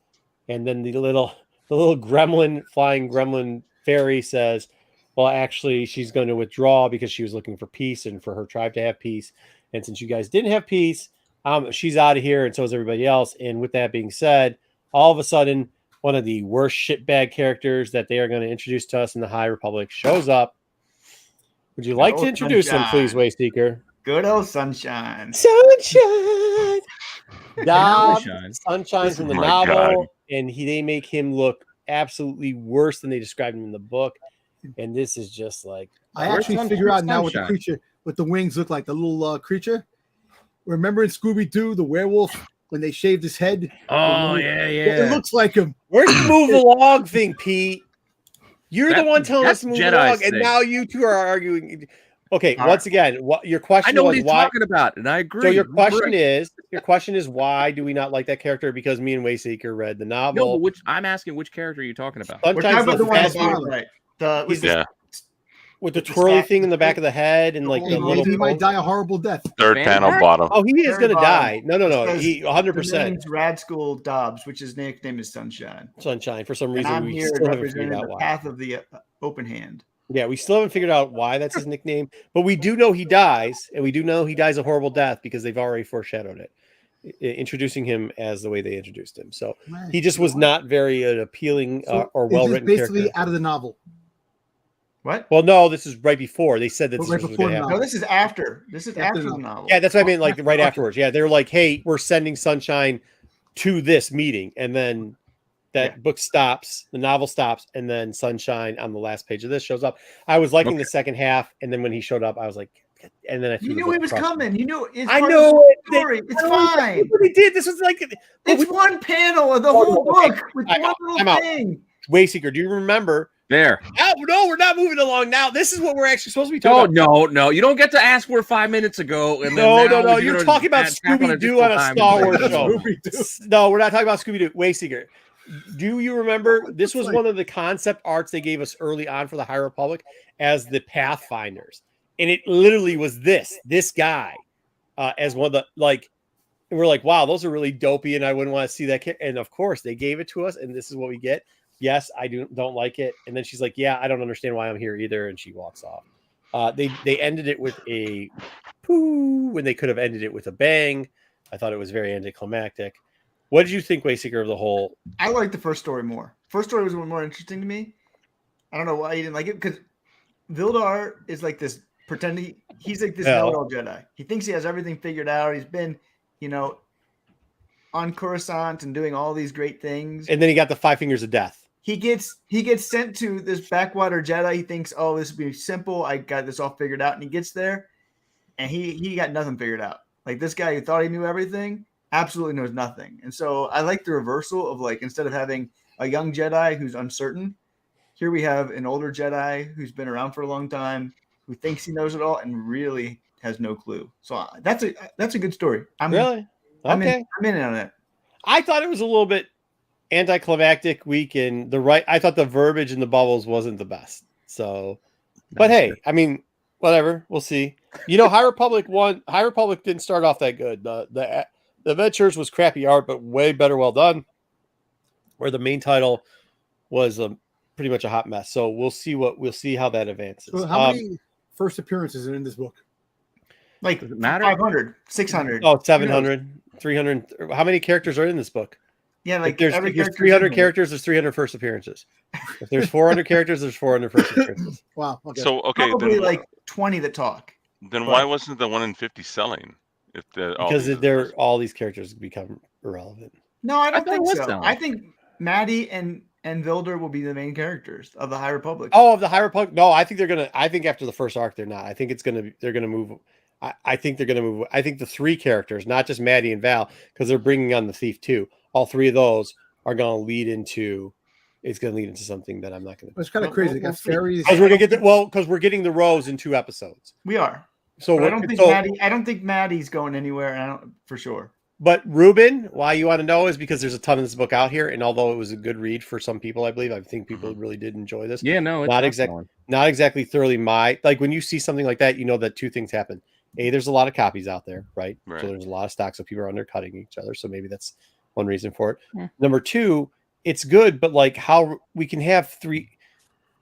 And then the little flying gremlin fairy says, "Well, actually, she's going to withdraw because she was looking for peace and for her tribe to have peace. And since you guys didn't have peace, she's out of here, and so is everybody else." And with that being said, all of a sudden, one of the worst shitbag characters that they are going to introduce to us in the High Republic shows up. Would you like to introduce him, please, Wayseeker? Good old Sunshine. Sunshine. Dom Sunshine from the novel, God. and they make him look absolutely worse than they described him in the book. And this is just like I actually figure out now what the creature with the wings look like. The little creature. Remember in Scooby-Doo, the werewolf, when they shaved his head? Oh, yeah. It looks like him. Where's the move along thing, Pete? You're the one telling us to move along, and now you two are arguing. Okay, once again, what your question? I know was what he's why, talking about, and I agree. So your question is why do we not like that character? Because me and Wayseeker read the novel. No, but I'm asking which character are you talking about? We're talking about the one on the bottom right. With the twirly thing in the back of the head and like the little. He might die a horrible death. Third panel bottom. Oh, he is going to die. No. He 100%. Rad School Dobbs, which his nickname is Sunshine. Sunshine. For some reason, I'm we here still haven't figured representing out the why. path of the open hand. Yeah, we still haven't figured out why that's his nickname, but we do know he dies, and we do know he dies a horrible death because they've already foreshadowed it, introducing him as the way they introduced him. So he just was not very appealing or well-written basically character. Out of the novel. What? Well, no, this is right before. They said that this was going to happen. No, this is after. This is after the novel. Yeah, that's what I mean, like right afterwards. Yeah, they were like, hey, we're sending Sunshine to this meeting. And then that book stops, the novel stops, and then Sunshine on the last page of this shows up. I was liking the second half, and then when he showed up, I was like, and then you knew he was coming. You knew it's I know it. It's fine. What he did. This was like it's one panel of the whole book with one little thing. Wayseeker, do you remember? There. Oh, no, we're not moving along now. This is what we're actually supposed to be talking about. No. You don't get to ask where 5 minutes ago. And no. You're talking about Scooby-Doo on a Star Wars show. No, we're not talking about Scooby-Doo. Wayseeker. Do you remember? This was one of the concept arts they gave us early on for the High Republic as the Pathfinders. And it literally was this guy as one of the, like, and we're like, wow, those are really dopey. And I wouldn't want to see that. And of course, they gave it to us. And this is what we get. Yes, I don't like it. And then she's like, yeah, I don't understand why I'm here either. And she walks off. They ended it with a poo when they could have ended it with a bang. I thought it was very anticlimactic. What did you think, Wayseeker, of the whole? I liked the first story more. First story was more interesting to me. I don't know why you didn't like it, because Vildar is like this pretending he's like this know-it-all Jedi. He thinks he has everything figured out. He's been, on Coruscant and doing all these great things. And then he got the 5 fingers of death. He gets sent to this backwater Jedi. He thinks, oh, this will be simple. I got this all figured out. And he gets there, and he got nothing figured out. Like this guy who thought he knew everything absolutely knows nothing. And so I like the reversal of like, instead of having a young Jedi who's uncertain, here we have an older Jedi who's been around for a long time, who thinks he knows it all and really has no clue. So that's a good story. Really? Okay. I'm in on it. I thought it was a little bit anticlimactic week, and I thought the verbiage in the bubbles wasn't the best. So, but hey, I mean, whatever. We'll see. High Republic won. High Republic didn't start off that good. The Adventures was crappy art, but way better, well done. Where the main title was pretty much a hot mess. So we'll see how that advances. So how many first appearances are in this book? Like Does it matter? 500, 600. Oh, 700, 300. How many characters are in this book? Yeah, like if there's 300 characters, there's 300 first appearances. If there's 400 characters, there's 400 first appearances. Wow. Okay. So probably then, like 20 that talk. Then why wasn't the 1 in 50 selling? Because all these characters become irrelevant. No, I don't think so. selling. I think Maddie and Vilder will be the main characters of the High Republic. Oh, of the High Republic? No, I think they're gonna. I think after the first arc, they're not. I think they're gonna move. I think they're gonna move. I think the 3 characters, not just Maddie and Val, because they're bringing on the Thief too. All 3 of those are gonna lead into. It's gonna lead into something that I'm not gonna. It's kind of crazy. They got fairies. Because we're gonna get because we're getting the Rose in 2 episodes. We are. So I don't think Maddie's going anywhere. I don't for sure. But Reuben, why you want to know is because there's a ton of this book out here, and although it was a good read for some people, I believe, I think people really did enjoy this. Yeah, no, it's not exactly thoroughly like when you see something like that, you know that 2 things happen. A, there's a lot of copies out there, right? So there's a lot of stock, so people are undercutting each other. So maybe that's one reason for it. Yeah. Number 2, it's good, but like how we can have 3,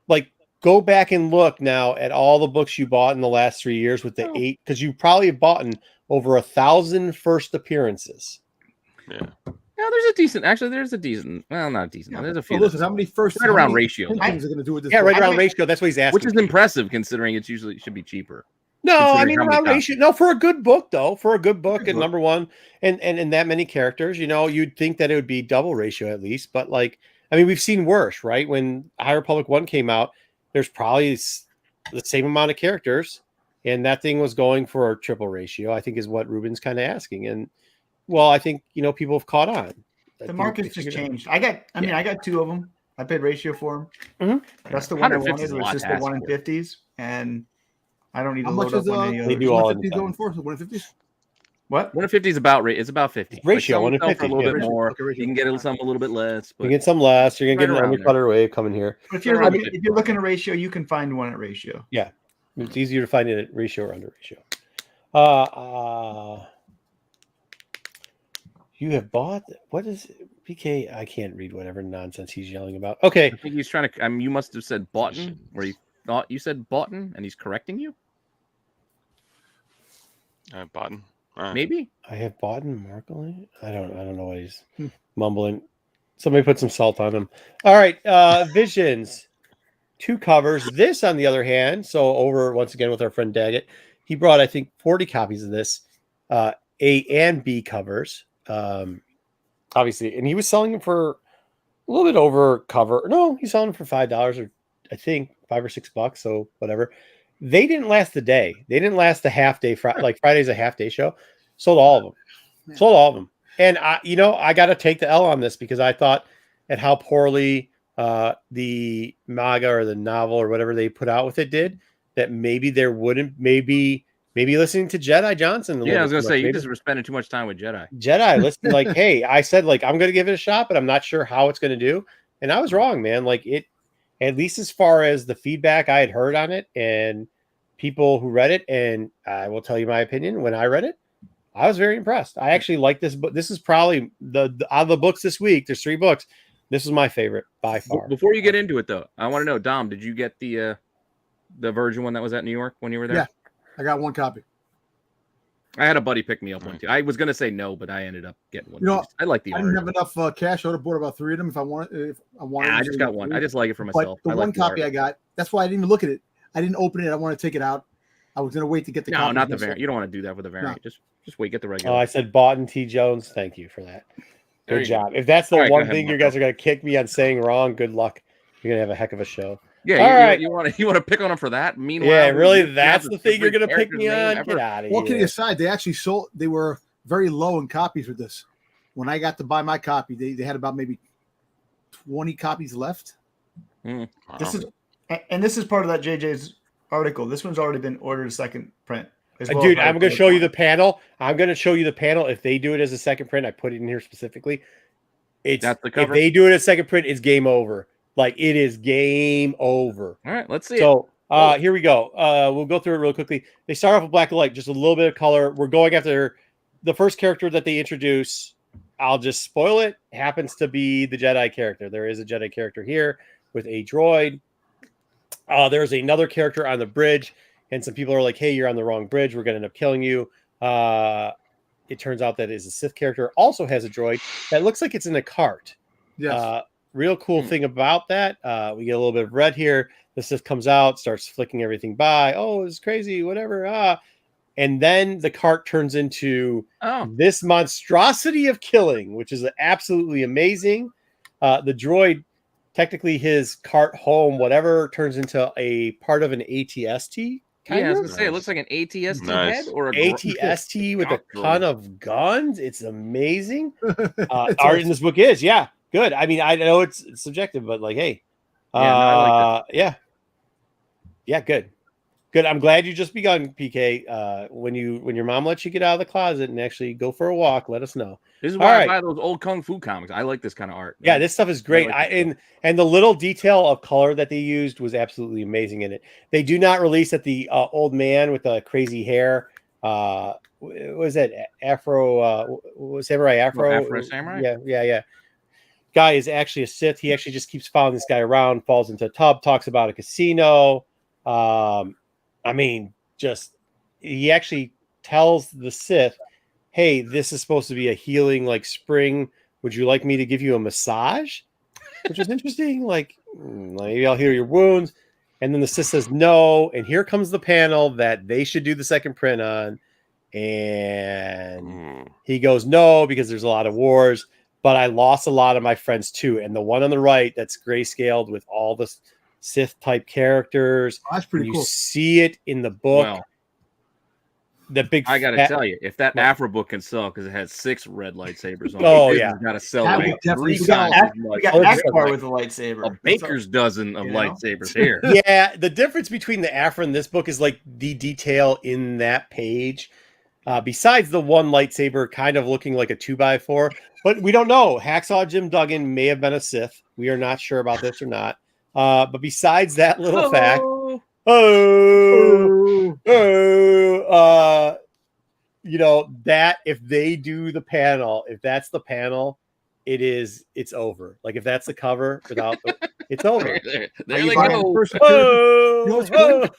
like go back and look now at all the books you bought in the last 3 years with the 8, because you probably have bought over 1,000 first appearances. Yeah. No, there's a decent. Well, not decent. Yeah. There's a few. Listen, how many first? Right around ratio. Things are going to do with this? Yeah, right around ratio. That's what he's asking. Which is impressive considering it should be cheaper. No, I mean around ratio. No, for a good book though, and number 1, and that many characters, you'd think that it would be double ratio at least. But like, I mean, we've seen worse, right? When High Republic 1 came out, there's probably the same amount of characters. And that thing was going for a triple ratio, I think is what Reuben's kind of asking. And well, I think, people have caught on. The market's just changed. I got 2 of them. I paid ratio for them. Mm-hmm. That's the one I wanted. It was just the 1 in 50s. And I don't need to load up on any they others. do all 150 going for 1 in 50s? What? 1 in 50 is about it's about 50. Ratio, like 1 in 50. A little bit ratio. more. Okay, you can get some a little bit less. But you get some less. You're going to get an undercutter wave coming here. But if you're looking at ratio, you can find one at ratio. Yeah. It's easier to find it at ratio or under ratio. You have bought what is PK? I can't read whatever nonsense he's yelling about. Okay. I think he's trying to you must have said boughten, where he thought you said boughten, and he's correcting you. Boughten. Maybe I have boughten Markley. I don't know what he's mumbling. Somebody put some salt on him. All right, Visions. 2 covers. This, on the other hand, so over once again with our friend Daggett, he brought, I think, 40 copies of this, A and B covers, obviously, and he was selling them for a little bit over cover. No, he's selling them for $5, or I think $5 or $6. So whatever. They didn't last the day. They didn't last the half day. Like Friday's a half day show. Sold all of them. Yeah. Sold all of them. And I got to take the L on this because I thought at how poorly the manga or the novel or whatever they put out with it did, that maybe there wouldn't maybe listening to Jedi Johnson. Yeah, I was gonna say you just were spending too much time with Jedi. Listen, like, hey, I said like I'm gonna give it a shot, but I'm not sure how it's gonna do. And I was wrong, man. Like it, at least as far as the feedback I had heard on it and people who read it, and I will tell you my opinion. When I read it, I was very impressed. I actually like this book. This is probably the out of the books this week. There's 3 books. This is my favorite by far. Before you get into it, though, I want to know, Dom, did you get the Virgin one that was at New York when you were there? Yeah, I got 1 copy. I had a buddy pick me up one too. I was gonna say no, but I ended up getting one. I like the art. I didn't have enough cash. I would have bought about 3 of them if I wanted. I just got 1. I just like it for myself. But the 1 copy I got, that's why I didn't even look at it. I didn't open it. I want to take it out. I was gonna wait to get the copy. No, not the variant. You don't want to do that with the variant. No. Just wait, get the regular. Oh, I said Boughton T. Jones. Thank you for that. Good job. If that's the one thing you guys are going to kick me on saying wrong, good luck. You're going to have a heck of a show. Yeah, all right. You want to pick on him for that? Meanwhile, yeah, really, that's the thing you're going to pick me on? Get out of here. Well, kidding aside, they actually sold. They were very low in copies with this. When I got to buy my copy, they had about maybe 20 copies left. Wow. This is part of that JJ's article. This one's already been ordered a second print. As well. Dude, I'm going to show you the panel. I'm going to show you the panel. If they do it as a second print, I put it in here specifically. That's the cover. If they do it as second print, it's game over. Like, it is game over. All right, let's see So, here we go. We'll go through it real quickly. They start off with black and white, just a little bit of color. We're going after the first character that they introduce. I'll just spoil it. Happens to be the Jedi character. There is a Jedi character here with a droid. There's another character on the bridge, and some people are like, hey, you're on the wrong bridge. We're going to end up killing you. It turns out that is a Sith character. Also has a droid that looks like it's in a cart. Yes. Real cool thing about that. We get a little bit of red here. The Sith comes out, starts flicking everything by. Oh, it's crazy, whatever. And then the cart turns into this monstrosity of killing, which is absolutely amazing. The droid, technically his cart home, whatever, turns into a part of an ATST. I was going to say, it looks like an ATST head or ATST with a ton of guns. It's amazing. Art in this book is, good. I mean, I know it's subjective, but like, hey, I like good. I'm glad you just begun, PK. When your mom lets you get out of the closet and actually go for a walk, let us know. This is why I buy those old kung fu comics. I like this kind of art. Yeah, this stuff is great. And the little detail of color that they used was absolutely amazing in it. They do not release that the old man with the crazy hair. What was that? Afro? Samurai Afro? Afro Samurai? Yeah. Guy is actually a Sith. He actually just keeps following this guy around, falls into a tub, talks about a casino. I mean, he actually tells the Sith, hey, this is supposed to be a healing like spring. Would you like me to give you a massage? Which is interesting. Like, maybe I'll heal your wounds. And then the Sith says no. And here comes the panel that they should do the second print on. And he goes, no, because there's a lot of wars. But I lost a lot of my friends too. And the one on the right, that's grayscaled with all the Sith type characters. Oh, that's pretty cool. You see it in the book. Well, the big. I got to tell you, if that Aphra book can sell, because it has 6 red lightsabers on it, got to sell that like definitely 3 times as much. We got Aphra with a lightsaber. A baker's dozen of lightsabers here. Yeah, the difference between the Aphra and this book is like the detail in that page. Besides the one lightsaber kind of looking like a 2x4, but we don't know. Hacksaw Jim Duggan may have been a Sith. We are not sure about this or not. But besides that little fact, that if they do the panel, if that's the panel, it's over. Like if that's the cover it's over. There they go. What's good?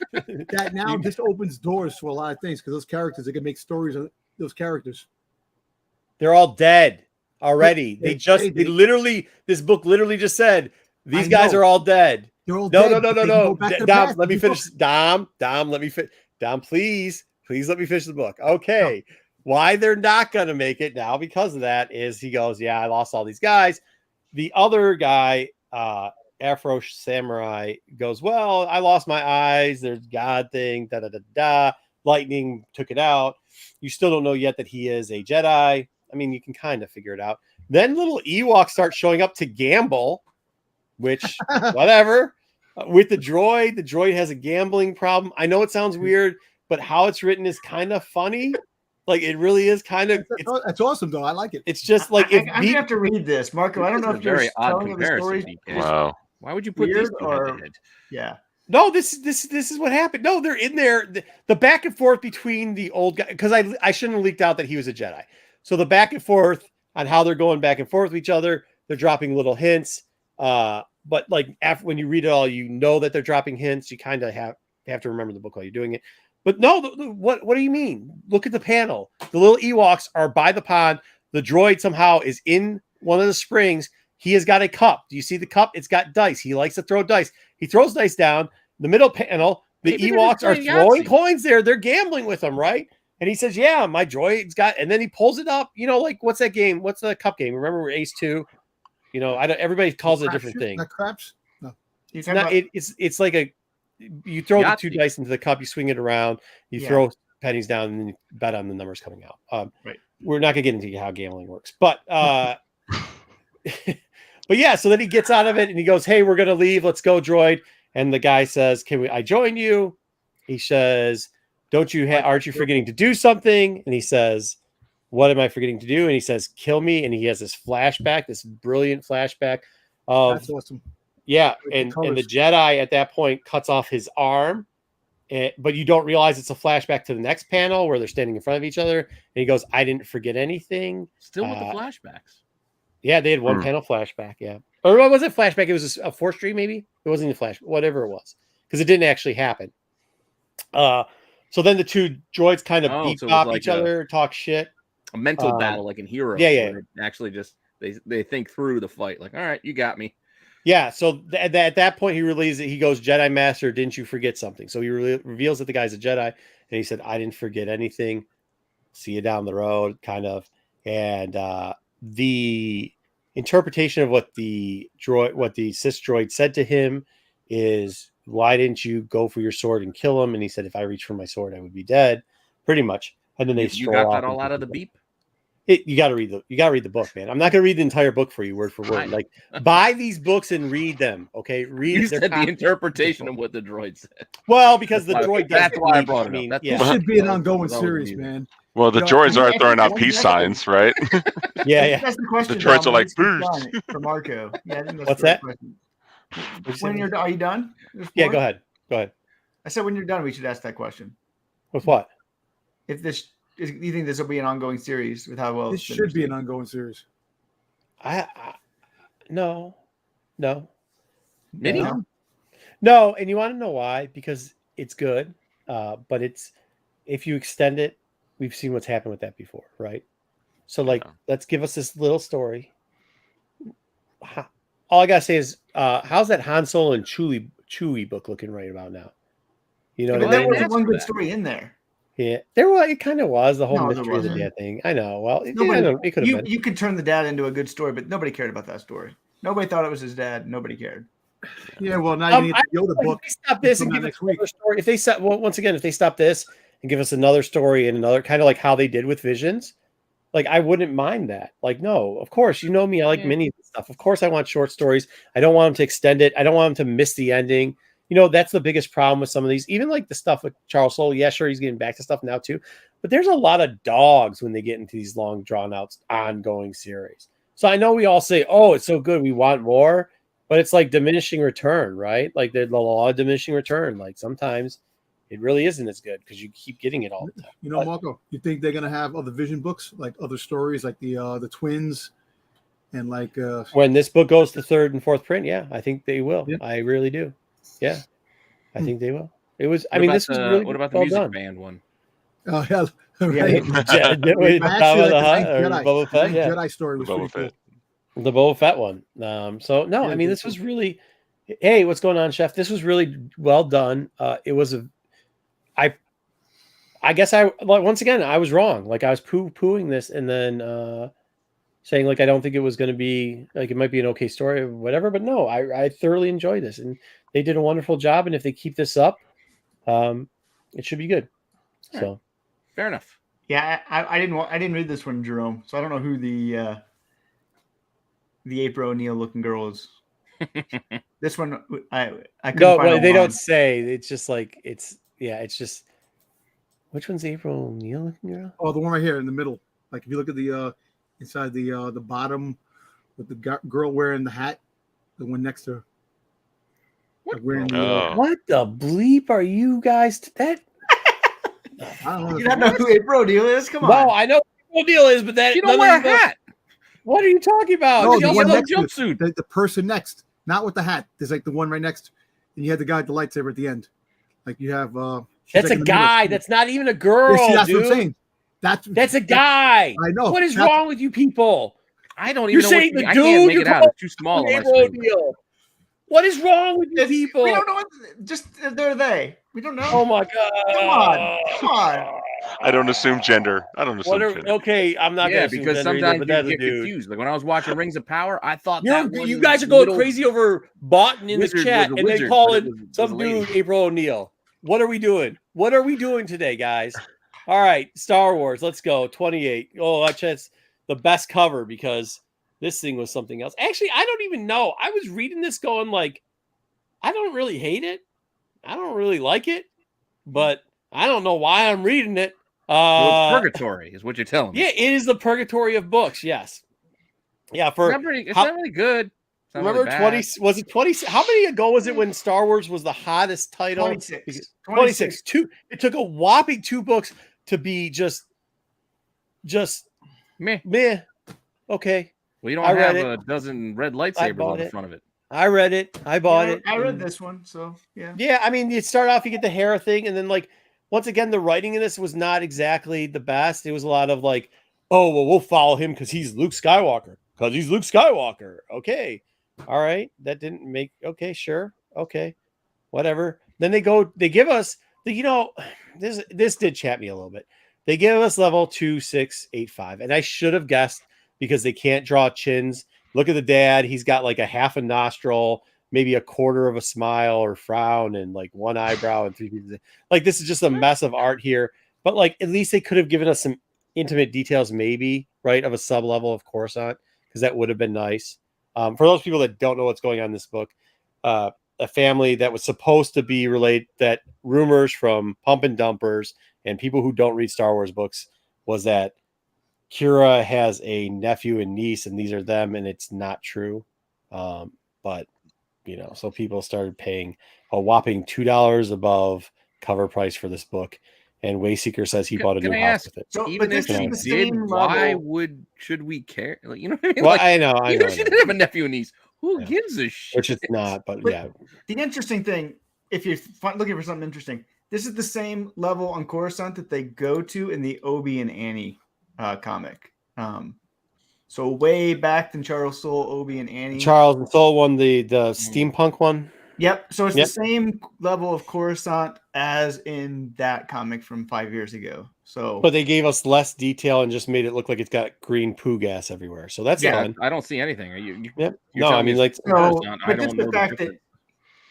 That now this opens doors to a lot of things because those characters, they can make stories of those characters. They're all dead already. This book literally just said these guys are all dead. They're all no. dead. Dom, let me finish. Dom, let me finish. Dom, please let me finish the book. Okay. Oh. Why they're not going to make it now because of that is he goes, I lost all these guys. The other guy, Afro Samurai, goes, well, I lost my eyes. There's God thing, lightning took it out. You still don't know yet that he is a Jedi. I mean, you can kind of figure it out. Then little Ewoks start showing up to gamble, which whatever. With the droid has a gambling problem. I know it sounds weird, but how it's written is kind of funny. Like it really is kind of. That's awesome, though. I like it. It's just like I'm gonna have to read this, Marco. I don't know if you're very odd telling the story. Wow. Why would you put these two head? Yeah. No, this is what happened. No, they're in there. The back and forth between the old guy, because I shouldn't have leaked out that he was a Jedi. So the back and forth on how they're going back and forth with each other, they're dropping little hints. But like after when you read it all, you know that they're dropping hints. You kind of have to remember the book while you're doing it. But no, what do you mean? Look at the panel. The little Ewoks are by the pond. The droid somehow is in one of the springs. He has got a cup. Do you see the cup? It's got dice. He likes to throw dice. He throws dice down. The middle panel, the Ewoks are throwing coins there. They're gambling with them, right? And he says, yeah, my droid's got, and then he pulls it up. You know, like what's that game? What's the cup game? Remember Ace 2? You know, everybody calls it a different thing. Not craps? No. It's not, it's like you throw the 2 dice into the cup, you swing it around, you throw pennies down, and then you bet on the numbers coming out. Right. we're not gonna get into how gambling works, but but yeah. So then he gets out of it and he goes, "Hey, we're gonna leave. Let's go, droid." And the guy says, I join you?" He says, aren't you forgetting to do something? And he says, "What am I forgetting to do?" And he says, "Kill me." And he has this flashback, this brilliant flashback of That's awesome. Yeah, and the Jedi at that point cuts off his arm, but you don't realize it's a flashback to the next panel where they're standing in front of each other. And he goes, "I didn't forget anything." Still with the flashbacks. Yeah, they had one panel flashback. Yeah, or what was it? Flashback? It was a Force Stream, maybe. It wasn't a flash, whatever it was, because it didn't actually happen. So then the two droids kind of beat up each other, talk shit. A mental battle, like in Heroes. Yeah. Actually, just they think through the fight. Like, all right, you got me. Yeah, so at that point, he realizes he goes, "Jedi Master, didn't you forget something?" So he reveals that the guy's a Jedi, and he said, "I didn't forget anything. See you down the road," kind of. And the interpretation of what the Sith droid said to him is, "Why didn't you go for your sword and kill him?" And he said, "If I reached for my sword, I would be dead," pretty much. And then you got that all out of the beep. You got to read the book, man. I'm not going to read the entire book for you word for word. Like, buy these books and read them. Okay, read. You said the interpretation of what the droid said. Well, because the droid. That's why I brought it up. This should be an ongoing series, man. Well, the droids are throwing out peace signs, right? Yeah. That's the question. The droids are like, boost for Marco. Yeah, I think that's what's that? Are you done? Yeah, go ahead. I said when you're done, we should ask that question. With what? If this. Do you think this will be an ongoing series with how well this should be an ongoing series? No. Maybe no, and you want to know why? Because it's good, but if you extend it, we've seen what's happened with that before, right? So let's give us this little story. All I gotta say is, how's that Han Solo and Chewie book looking right about now? You know, but there was one good story in there. Yeah, it kind of was the whole mystery of the dad thing. I know. Well, it could have been. You could turn the dad into a good story, but nobody cared about that story. Nobody thought it was his dad. Nobody cared. Yeah, well, now you need the Yoda book. If they stop this and give us another story, if they stop this and give us another story and another kind of like how they did with Visions, like I wouldn't mind that. Like, no, of course, you know me. I like minis and stuff. Of course, I want short stories. I don't want them to extend it. I don't want them to miss the ending. You know, that's the biggest problem with some of these. Even like the stuff with Charles Soule. Yeah, sure, he's getting back to stuff now too. But there's a lot of dogs when they get into these long, drawn-out, ongoing series. So I know we all say, "Oh, it's so good, we want more," but it's like diminishing return, right? Like the law of diminishing return. Like sometimes it really isn't as good because you keep getting it all the time. You know, Marco, you think they're gonna have other Vision books, like other stories, like the twins, and like when this book goes to third and fourth print? Yeah, I think they will. Yeah. I really do. Yeah, I think they will. It was. This was really what about the music band one? Oh yeah, right. Jedi story was pretty cool. The Boba Fett one. So no, I mean this was really. Hey, what's going on, Chef? This was really well done. It was I guess once again I was wrong. Like I was poo-pooing this and then saying like I don't think it was going to be like it might be an okay story or whatever. But no, I thoroughly enjoyed this and they did a wonderful job. And if they keep this up, it should be good. All so right. Fair enough. Yeah, I didn't read this one, Jerome. So I don't know who the April O'Neil looking girl is. This one I couldn't find they don't say. It's just like it's just which one's April O'Neil looking girl? Oh, the one right here in the middle. Like if you look at the inside the bottom with the girl wearing the hat, the one next to her. What? What the bleep are you guys? That I don't know. You don't know who April O'Neil is? Come on. Well, I know who O'Neil is, but that she don't wear a hat. What are you talking about? No, she the also one no next jumpsuit. The person next, not with the hat. There's like the one right next, and you had the guy with the lightsaber at the end. Like you have. That's like a guy. That's not even a girl. Yeah, see, that's dude. what I'm saying. That's a guy. I know. What is wrong with you people? I don't You're even know. saying the I dude. Can't make You're it out. It's too small. On my screen. What is wrong with you people? We don't know. Just they're they. We don't know. Oh my god! Come on. I don't assume gender. Gender. Okay, I'm not gonna assume because gender sometimes either, but that's you a get dude. confused. Like when I was watching Rings of Power, I thought you guys are going crazy over Boughton in the chat, and they call it some dude April O'Neil. What are we doing? What are we doing today, guys? All right, Star Wars. Let's go. 28. Oh, that's the best cover because this thing was something else. Actually, I don't even know. I was reading this going like, I don't really hate it. I don't really like it, but I don't know why I'm reading it. Purgatory is what you're telling me. Yeah, it is the purgatory of books. Yes. Yeah. It's not really good. Remember really 20? Was it 20? How many ago was it when Star Wars was the hottest title? 26. 26. It took a whopping 2 books to be just meh. Okay. Well, you don't have a dozen red lightsabers on the front of it. I read it. I bought it. I read this one, so yeah. Yeah, I mean, you start off, you get the Hera thing, and then like once again, the writing in this was not exactly the best. It was a lot of like, oh well, we'll follow him because he's Luke Skywalker. Because he's Luke Skywalker. Okay. All right. That didn't make sure. Okay. Whatever. Then they give us this did chat me a little bit. They give us level 2685. And I should have guessed because they can't draw chins. Look at the dad. He's got like a half a nostril, maybe a quarter of a smile or frown, and like one eyebrow and 3 pieces. Like this is just a mess of art here. But like at least they could have given us some intimate details, maybe, right, of a sub level of Coruscant, because that would have been nice. For those people that don't know what's going on in this book, a family that was supposed to be related, that rumors from pump and dumpers and people who don't read Star Wars books was that Kira has a nephew and niece, and these are them, and it's not true. But so people started paying a whopping $2 above cover price for this book. And Wayseeker says he bought a new house with it. So, even if she did, why should we care? Like, you know what I mean? Well, like, I know. Even if she did have a nephew and niece, who gives a shit? Which it's not, but yeah. The interesting thing, if you're looking for something interesting, this is the same level on Coruscant that they go to in the Obi and Annie comic. So way back than Charles Soule, Obi and Annie. Charles and Soule won the steampunk one. Yep. So it's the same level of Coruscant as in that comic from 5 years ago. So, but they gave us less detail and just made it look like it's got green poo gas everywhere. So that's fun. I don't see anything. No, I mean like but just the fact that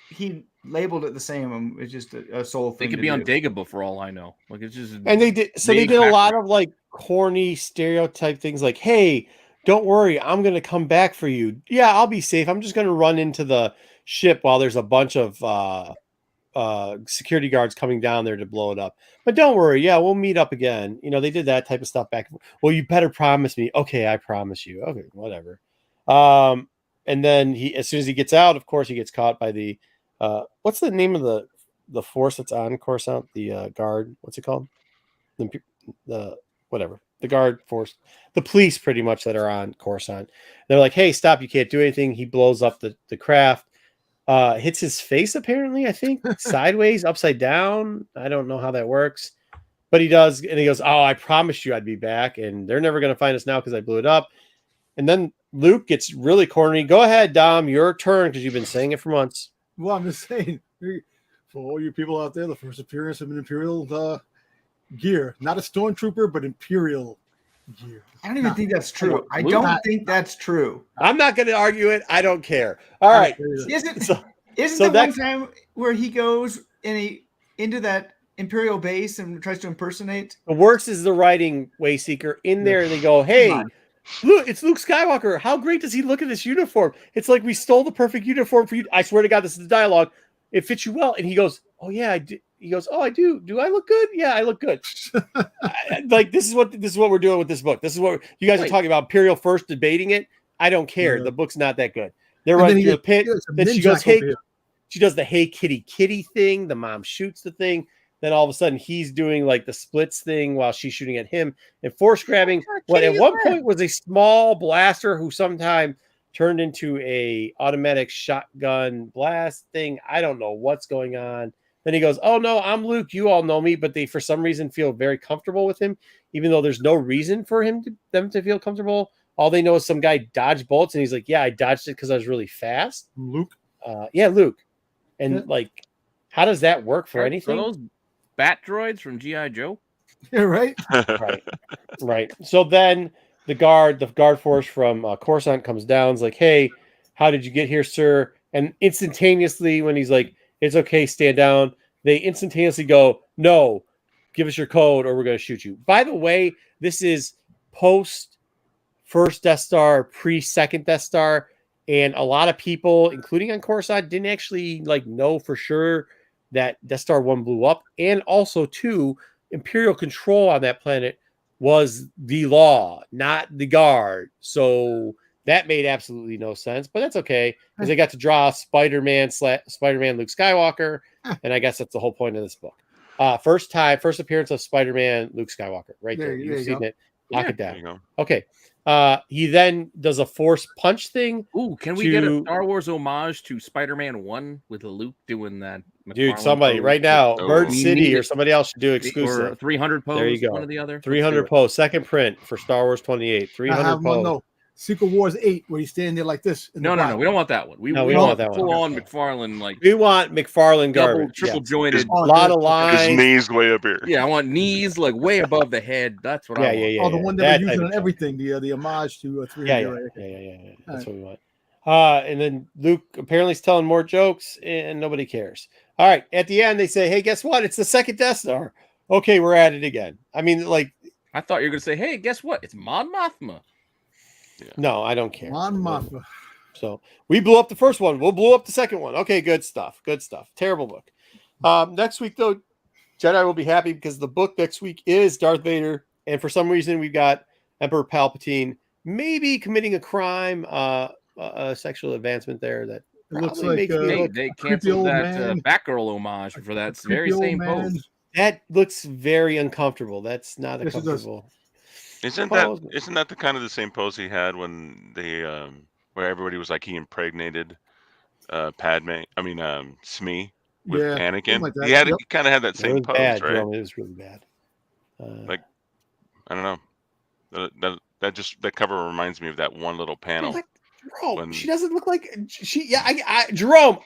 he labeled it the same, it's just a Soule thing. It could be on Dagobah for all I know. Like it's just they did a lot of like corny stereotype things like, hey, don't worry, I'm gonna come back for you. Yeah, I'll be safe. I'm just gonna run into the ship while there's a bunch of security guards coming down there to blow it up. But don't worry, we'll meet up again. They did that type of stuff back. Well, you better promise me. Okay, I promise you. Okay, whatever. And then as soon as he gets out, of course, he gets caught by the what's the name of the force that's on Coruscant? The guard. What's it called? The whatever. The guard force, the police, pretty much, that are on Coruscant. They're like, "Hey, stop! You can't do anything." He blows up the craft. Hits his face, apparently, I think, sideways, upside down. I don't know how that works, but he does. And he goes, oh, I promised you I'd be back, and they're never going to find us now because I blew it up. And then Luke gets really corny. Go ahead, Dom, your turn, because you've been saying it for months. Well, I'm just saying, for all you people out there, the first appearance of an Imperial gear. Not a Stormtrooper, but Imperial gear. I don't even think that's true. I don't think that's true. I'm not going to argue it. I don't care. All right. Isn't the one time where he goes into that Imperial base and tries to impersonate? The worst is the writing, Wayseeker. In there, they go, hey, look, it's Luke Skywalker. How great does he look in this uniform? It's like we stole the perfect uniform for you. I swear to God, this is the dialogue. It fits you well. And he goes, oh, yeah, I do. He goes, oh, I do. Do I look good? Yeah, I look good. Like this is what we're doing with this book. This is what you guys are talking about. Imperial first debating it. I don't care. The book's not that good. They're running through the pit. Then she goes, hey, she does the hey kitty kitty thing. The mom shoots the thing. Then all of a sudden he's doing like the splits thing while she's shooting at him and force grabbing what at one point was a small blaster who sometime turned into a automatic shotgun blast thing. I don't know what's going on. Then he goes, oh, no, I'm Luke. You all know me. But they, for some reason, feel very comfortable with him, even though there's no reason for them to feel comfortable. All they know is some guy dodged bullets. And he's like, yeah, I dodged it because I was really fast. Luke? Yeah, Luke. And like, how does that work for anything? Are those bat droids from G.I. Joe? Yeah, right? Right. So then the guard force from Coruscant comes down. Is like, hey, how did you get here, sir? And instantaneously, when he's like, it's okay, stand down, they instantaneously go, no, give us your code or we're going to shoot you. By the way, this is post first Death Star, pre second Death Star, and a lot of people, including on Coruscant, didn't actually know for sure that Death Star 1 blew up. And also, 2, Imperial control on that planet was the law, not the guard. So that made absolutely no sense, but that's okay because they got to draw Spider-Man Luke Skywalker, and I guess that's the whole point of this book. First appearance of Spider-Man Luke Skywalker, right there. You've seen it. Lock it down. Okay. He then does a force punch thing. Ooh, can we get a Star Wars homage to Spider-Man 1 with Luke doing that? Dude, somebody right now, Bird City or somebody else should do exclusive. Or 300 pose. There you go. One or the other. 300 pose. Second print for Star Wars 28. 300 pose. No. Secret Wars 8, where he's standing there like this. No. We don't want that one. We don't want that one. Full on McFarlane, we want McFarlane garbage. Triple jointed. A lot of lines. His knees way up here. Yeah, I want knees way above the head. That's what I want. Yeah. Oh, the one that we're using on everything. The homage to 300. Yeah. That's what we want. And then Luke apparently is telling more jokes, and nobody cares. All right. At the end, they say, "Hey, guess what? It's the second Death Star." Okay, we're at it again. I mean, I thought you were gonna say, "Hey, guess what? It's Mon Mothma." Yeah. No, I don't care. Mon Mothma. So we blew up the first one. We'll blow up the second one. Okay, good stuff. Terrible book. Next week, though, Jedi will be happy because the book next week is Darth Vader, and for some reason, we've got Emperor Palpatine maybe committing a crime, a sexual advancement there that. It looks like they canceled that Batgirl homage for that very same pose. That looks very uncomfortable. That's not a comfortable. Isn't that the kind of the same pose he had when they where everybody was like he impregnated Padme? I mean Smee with Anakin. Like he kind of had that same pose, right? It was really bad. I don't know. That cover reminds me of that one little panel. Bro, she doesn't look like she. Yeah, Jerome,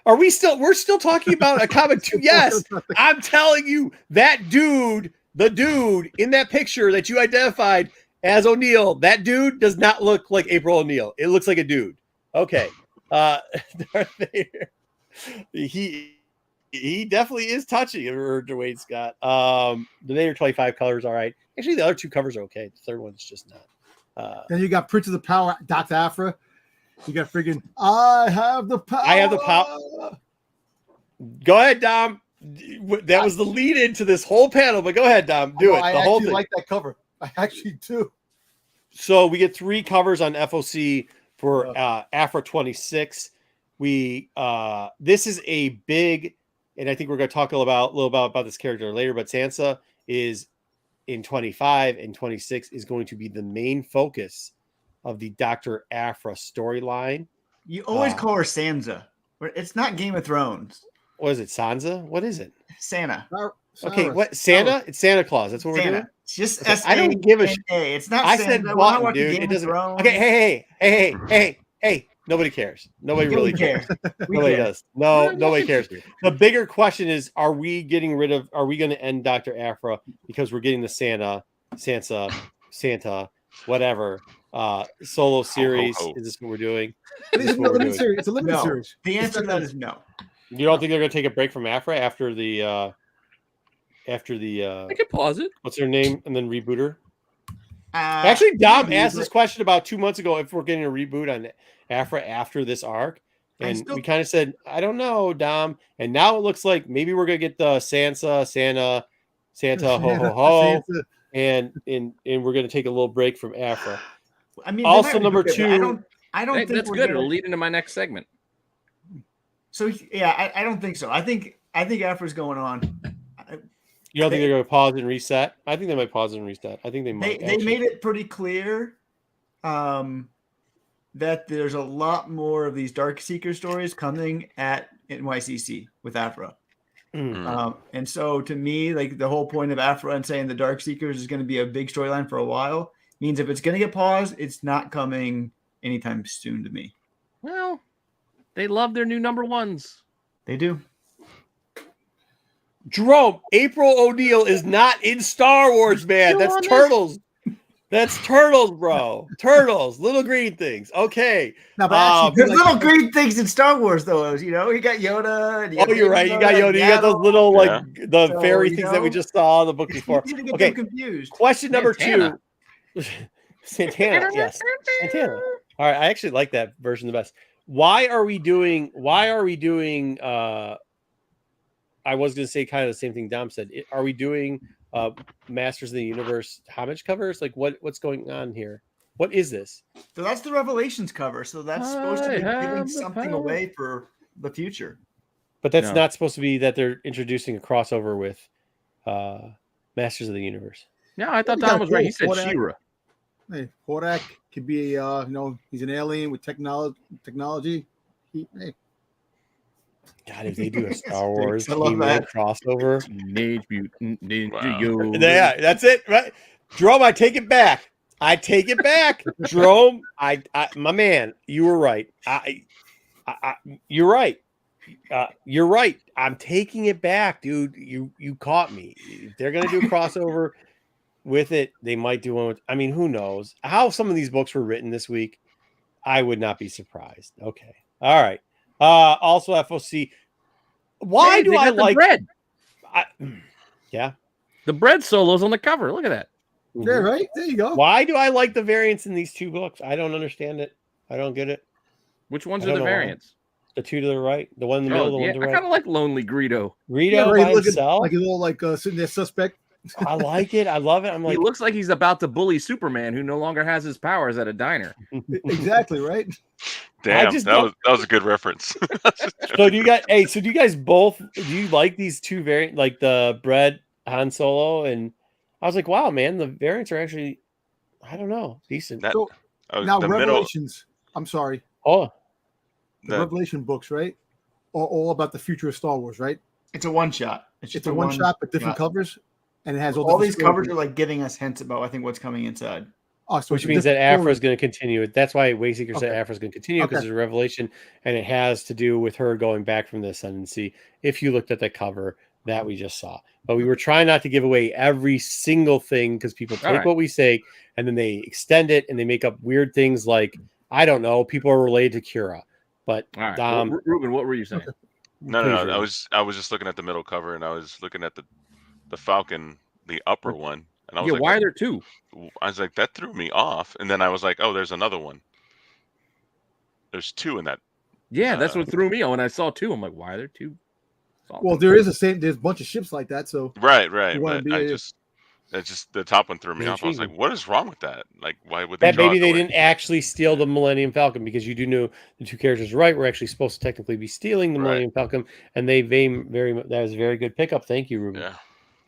we're still talking about a comic too? Yes, I'm telling you that dude, the dude in that picture that you identified as O'Neill, that dude does not look like April O'Neil. It looks like a dude. Okay, Darth Vader, he definitely is touchy. Dwayne Scott. The Vader 25 colors, all right. Actually, the other 2 covers are okay. The third one's just not. Then you got Prince of the Power, Dr. Aphra. You got friggin' I have the power. Go ahead, Dom. That was the lead into this whole panel, but go ahead, Dom. Do it. I whole thing. like that cover. I actually do. So we get 3 covers on FOC for Aphra 26. This is a big, and I think we're going to talk a little about this character later, but Sansa is in 25 and 26 is going to be the main focus of the Dr. Aphra storyline. You always call her Sansa. It's not Game of Thrones. What is it? Sansa? What is it? Santa. Okay, what? Santa? It's Santa Claus. That's what we're doing? It's just I don't give a shit. It's not I Santa. said button, dude. It doesn't. Okay, hey. Nobody cares. Nobody really cares. Nobody does. Nobody cares. The bigger question is, are we going to end Dr. Aphra because we're getting the Santa, whatever, solo series? Is this what we're doing? It's a limited series. It's a limited series. The answer to that is no. You don't think they're going to take a break from Aphra after the I can pause it. What's her name? And then reboot her? Actually, Dom asked this question about 2 months ago if we're getting a reboot on Aphra after this arc. And we kind of said, I don't know, Dom. And now it looks like maybe we're going to get the Santa, ho, ho, ho. And we're going to take a little break from Aphra. I mean, also, number 2. I don't think that's good. It'll lead into my next segment. So, yeah, I don't think so. I think Aphra's going on. You don't think they're going to pause and reset? I think they might pause and reset. I think they might. They made it pretty clear that there's a lot more of these Dark Seeker stories coming at NYCC with Aphra. And so to me, like the whole point of Aphra and saying the Dark Seekers is going to be a big storyline for a while means if it's going to get paused, it's not coming anytime soon to me. Well, they love their new number 1s. They do. Jerome, April O'Neil is not in Star Wars, man. That's Turtles. That's turtles, bro. Turtles, little green things. Okay. Now, but actually, there's little green things in Star Wars, though. You got Yoda. And you're right. You got Yoda. You got those little the fairy things that we just saw in the book before. You get them confused. Question number 2. Santana. Yes, Santana. All right. I actually like that version the best. Why are we doing? I was going to say kind of the same thing Dom said. Are we doing Masters of the Universe homage covers? Like what's going on here? What is this? So that's the Revelations cover. So that's supposed to be giving something away for the future. But that's not supposed to be that they're introducing a crossover with Masters of the Universe. No, I thought Dom was right. He said She-Ra. Hey, Kodak could be he's an alien with technology. God, if they do a Star Wars crossover, Teenage Mutant Ninja Yo. Yeah, that's it, right? Jerome, I take it back. Jerome, my man, you were right. You're right. You're right. I'm taking it back, dude. You caught me. If they're gonna do a crossover with it, they might do one with. I mean, who knows how some of these books were written this week? I would not be surprised. Okay, all right. Also, FOC. Why do I like bread? Yeah, the bread solos on the cover. Look at that. Mm-hmm. Yeah, right. There you go. Why do I like the variants in these 2 books? I don't understand it. I don't get it. Which ones are the variants? The 2 to the right, the one in the middle, the one to the right. I kind of like Lonely Greedo. By himself, like a little sitting there suspect. I like it. I love it. I'm like, he looks like he's about to bully Superman, who no longer has his powers at a diner. Exactly right. Damn, that was a good reference. So do you guys both? Do you like these 2 variants, like the bread Han Solo? And I was like, wow, man, the variants are actually, I don't know, decent. Now Revelations. I'm sorry. Oh, the Revelation books, right? Are all about the future of Star Wars, right? It's a one-shot. It's a one-shot, but different covers. And it has all these covers are like giving us hints about, I think, what's coming inside. Oh, so which means that Aphra is going to continue. That's why Wayseeker said Aphra is going to continue, because there's a revelation, and it has to do with her going back from the ascendancy. If you looked at the cover that we just saw, but we were trying not to give away every single thing, because people take what we say and then they extend it and they make up weird things like, I don't know, people are related to Kira. But Dom, Reuben, what were you saying? No. I was just looking at the middle cover, and I was looking at the Falcon, the upper one, and I was like, why are there 2? I was like, that threw me off, and then I was like, oh, there's another one. There's 2 in that. Yeah, that's what threw me on. When I saw 2, I'm like, why are there 2? Well, there's a bunch of ships like that, so right. But it's just the top one threw me off. I was like, what is wrong with that? Like, why would they? Maybe they didn't actually steal the Millennium Falcon, because you do know the 2 characters we're actually supposed to technically be stealing the Millennium Falcon, and that was a very good pickup. Thank you, Reuben. Yeah.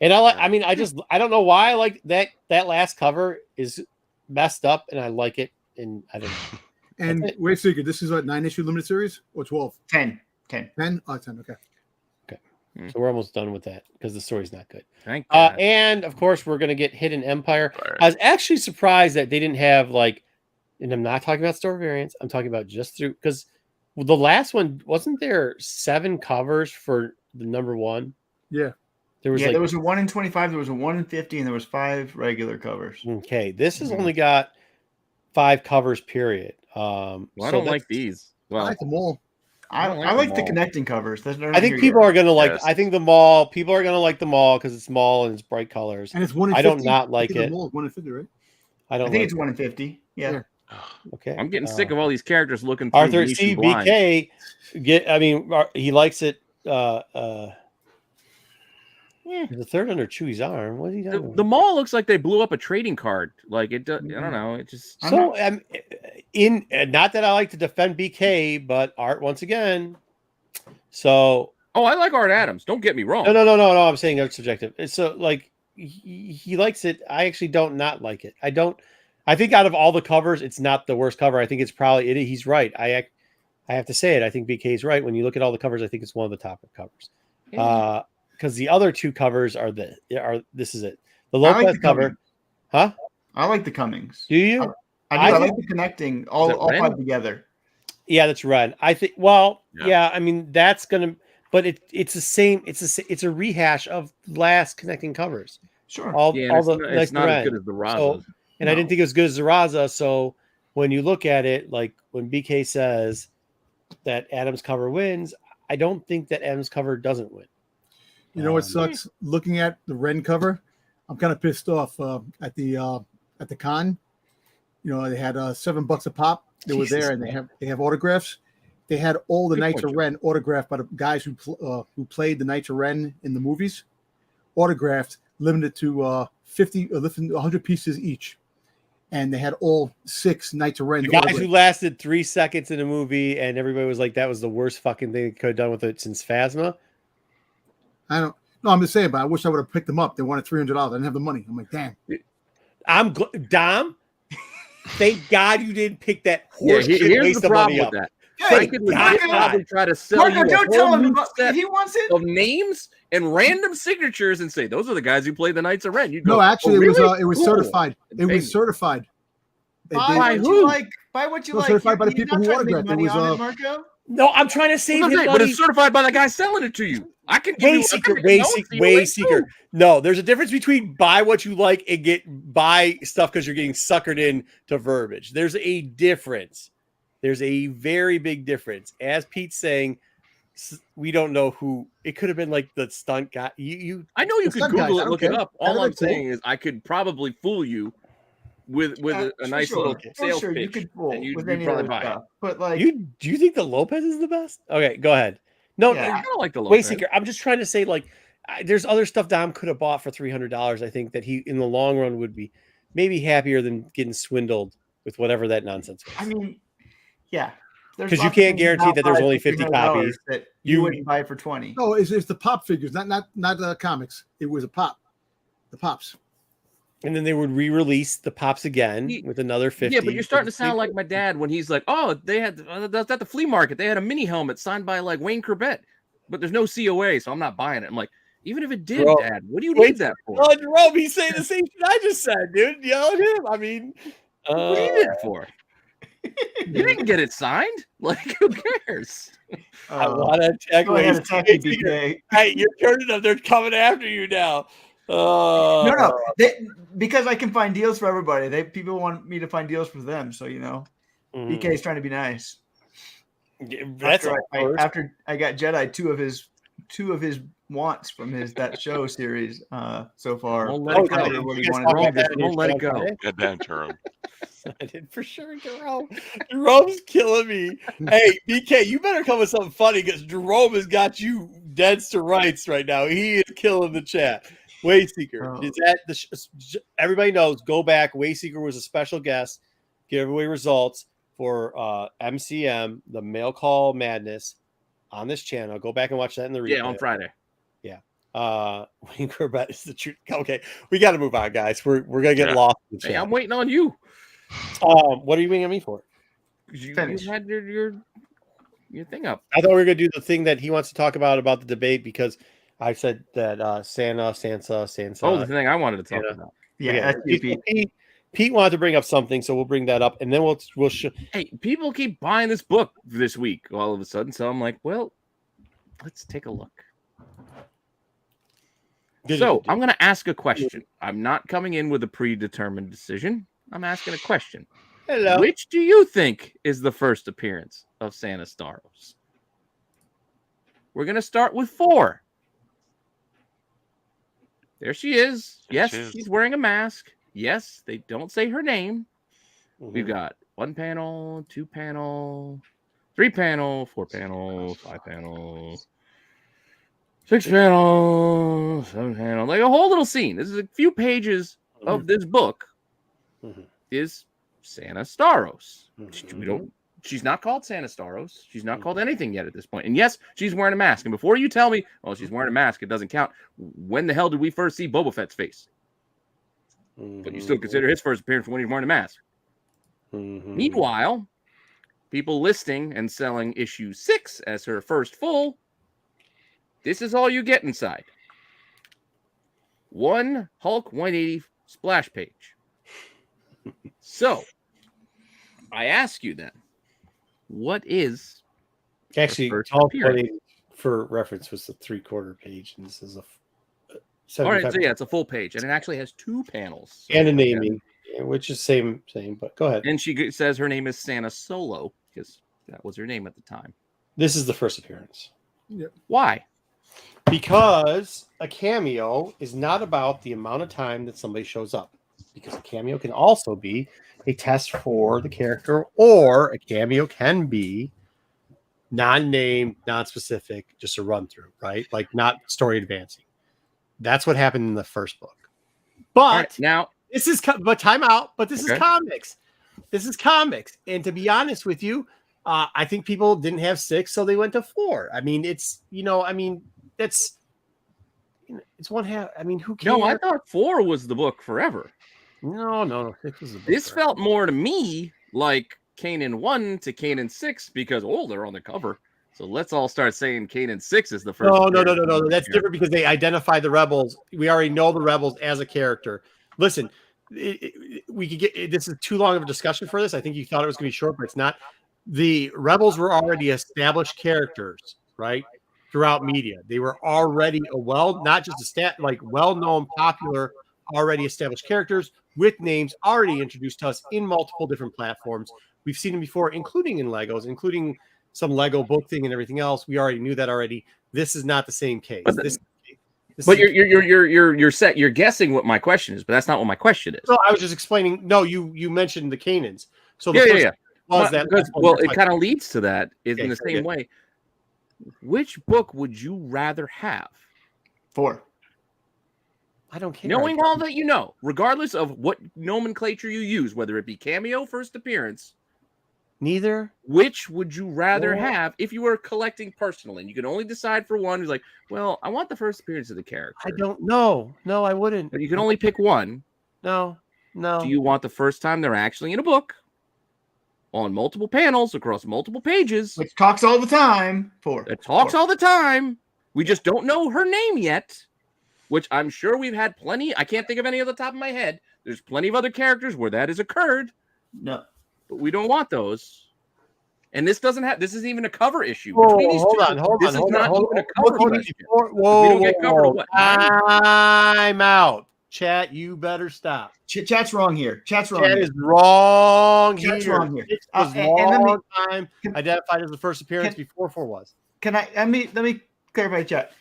And I don't know why I like that last cover is messed up, and I like it, and I don't know. And wait, Secret, this is a 9-issue limited series or 12? 10. 10? Oh, 10, okay. So we're almost done with that because the story's not good. Thank God. And of course, we're going to get Hidden Empire. I was actually surprised that they didn't have and I'm not talking about story variants. I'm talking about just through, because the last one, wasn't there 7 covers for the number 1? Yeah. There was a 1 in 25, there was a 1 in 50, and there was 5 regular covers. Okay. This has only got 5 covers, period. I don't like these. Well, I like them all. I like the connecting covers. I think people are going to like. I think the mall. People are going to like the mall because it's mall and it's bright colors. And it's 1 in 50. I don't not like it. 1 in 50, right? I think it's 1 in 50. Yeah. Okay. I'm getting sick of all these characters looking through Arthur C. BK. He likes it. The third under Chewie's arm. What is he doing? The mall looks like they blew up a trading card. Like it does. I don't know. It just not that I like to defend BK, but Art once again. So I like Art Adams. Don't get me wrong. No. I'm saying it's subjective. It's he likes it. I actually don't not like it. I think out of all the covers, it's not the worst cover. I think it's probably it. He's right. I have to say it. I think BK is right. When you look at all the covers, I think it's one of the top covers. Because the other 2 covers are this is it. The Lopez cover, huh? I like the Cummings. Do you? I like the connecting all 5 together. Yeah, that's red. I think. Well, yeah. I mean, that's gonna. But it's the same. It's a rehash of last connecting covers. Sure. It's not as good as the Razas. and I didn't think it was good as Zaraza. So when you look at it, like when BK says that Adam's cover wins, I don't think that Adam's cover doesn't win. You know what sucks? Looking at the Ren cover, I'm kind of pissed off at the con. You know, they had $7 a pop. They were there, and they have autographs. They had all the Knights of Ren autographed by the guys who played the Knights of Ren in the movies, autographed, limited to 50 or 100 pieces each. And they had all 6 Knights of Ren. The guys who lasted 3 seconds in a movie, and everybody was like, that was the worst fucking thing they could have done with it since Phasma. I'm just saying, but I wish I would have picked them up. They wanted $300. I didn't have the money. I'm like, damn. Dom, thank God you didn't pick that horse shit here's waste the of money problem up. with that. Hey, I could probably try to sell Marco, you don't tell him if he wants it. of names and random signatures and say those are the guys who played the Knights of Ren. You No, go, actually, really? it was Cool. certified. It was certified. Buy what you like. Buy what you like. Certified by the You're people not who trying to make autographed it. money Was on it, Marco. No, I'm trying to save his but money. it's certified by the guy selling it to you. I can give Way seeker. No, there's a difference between buy what you like and buy stuff because you're getting suckered in to verbiage. There's a difference. There's a very big difference. As Pete's saying, we don't know who it could have been. Like the stunt guy. I know you could Google it, look it up. All I'm saying is I could probably fool you with a nice little sales pitch. You could fool with any probably other buy stuff. But like, do you think the Lopez is the best? Okay, go ahead. No, I don't like the Lopez. Wayseeker. I'm just trying to say, like, there's other stuff Dom could have bought for $300. I think that he, in the long run, would be maybe happier than getting swindled with whatever that nonsense was. I mean, yeah, because you can't guarantee that there's only 50 copies that you wouldn't buy for 20. No, it's the pop figures, not the comics. It was the pops. And then they would re-release the pops again with another 50. Yeah, but you're starting to sound like my dad when he's like, "Oh, they had at the flea market. They had a mini helmet signed by like Wayne Corbett, but there's no COA, so I'm not buying it." I'm like, even if it did, Dad, what do you need that for? Oh, Jerome, he's saying the same shit I just said, dude. Yell at him. I mean, what do you need it for? You didn't get it signed. Like, who cares? I want to attack BK. Hey, you're turning them. They're coming after you now. No, because I can find deals for everybody. People want me to find deals for them. So BK is trying to be nice. That's after I got Jedi two of his wants from that show series so far. Don't let it go. Don't let it go. Goddamn, Jerome. I did for sure, Jerome. Jerome's killing me. Hey, BK, you better come with something funny because Jerome has got you dead to rights right now. He is killing the chat. Wayseeker. Is that everybody knows? Go back. Wayseeker was a special guest. Giveaway results for MCM, the Mail Call Madness, on this channel. Go back and watch that in the replay. Yeah, on Friday. Yeah. Wayne Corbett is the truth. Okay, we got to move on, guys. We're gonna get lost. In the chat. Hey, I'm waiting on you. What are you waiting on me for? You had your thing up. I thought we were gonna do the thing that he wants to talk about the debate because I said that Sansa. Oh, the thing I wanted to talk about. Yeah, Pete wanted to bring up something, so we'll bring that up, and then we'll show. Hey, people keep buying this book this week all of a sudden, so I'm like, well, let's take a look. So I'm going to ask a question. I'm not coming in with a predetermined decision. I'm asking a question. Hello. Which do you think is the first appearance of Santa Starros? We're going to start with 4. There she is. Yes, she's wearing a mask. Yes, they don't say her name. Mm-hmm. We've got 1 panel, 2 panel, 3 panel, 4 panel, 5 panel, 6 panel, 7 panel. Like a whole little scene. This is a few pages of this book. Mm-hmm. Is Santa Starros. Mm-hmm. She's not called Santa Starros. She's not called anything yet at this point. And yes, she's wearing a mask. And before you tell me, well, she's wearing a mask, it doesn't count. When the hell did we first see Boba Fett's face? Mm-hmm. But you still consider his first appearance when he's wearing a mask. Mm-hmm. Meanwhile, people listing and selling issue 6 as her first full. This is all you get inside. 1 Hulk 180 splash page. So, I ask you then, what is actually Hulk 180 for reference was the 3/4 page, and this is a. All right, so yeah, it's a full page, and it actually has 2 panels. And a naming. which is same, but go ahead. And she says her name is Santa Solo because that was her name at the time. This is the first appearance. Yep. Why? Because a cameo is not about the amount of time that somebody shows up. Because a cameo can also be a test for the character, or a cameo can be non-named, non-specific, just a run-through, right? Like not story advancing. That's what happened in the first book. But now this is time out. But this is comics. This is comics, and to be honest with you, I think people didn't have 6, so they went to 4. I mean, it's that's it's one half. I mean, who cares? No, I thought 4 was the book forever. No. 6 was the book. This felt more to me like Kanan 1 to Kanan 6 because they're on the cover. So let's all start saying Kanan 6 is the first. No. That's different because they identify the rebels. We already know the rebels as a character. Listen, we could get this is too long of a discussion for this. I think you thought it was going to be short, but it's not. The rebels were already established characters, right? Throughout media, they were already not just well-known, popular, already established characters with names already introduced to us in multiple different platforms. We've seen them before, including in Legos, including some Lego book thing and everything else. We already knew that already. This is not the same case. But you're guessing what my question is, but that's not what my question is. No, I was just explaining. No, you mentioned the Kanans. So yeah. It kind of leads to that in the same way. Which book would you rather have? 4. I don't care. Knowing all that you know, regardless of what nomenclature you use, whether it be cameo, first appearance, neither. Which would you rather have if you were collecting personally? And you can only decide for one. Who's like, well, I want the first appearance of the character. I don't know. No, I wouldn't. But you can only pick one. No. Do you want the first time they're actually in a book? On multiple panels across multiple pages. Which talks all the time. 4. It talks all the time. We just don't know her name yet, which I'm sure we've had plenty. I can't think of any off the top of my head. There's plenty of other characters where that has occurred. No. But we don't want those. And this isn't even a cover issue. Hold on. This is not even a cover question. Whoa, we don't get covered. What? I'm out. Chat, you better stop. Chat's wrong here. Chat is wrong here. Chat's wrong here. It was long time identified as the first appearance before 4 was. Let me clarify, chat.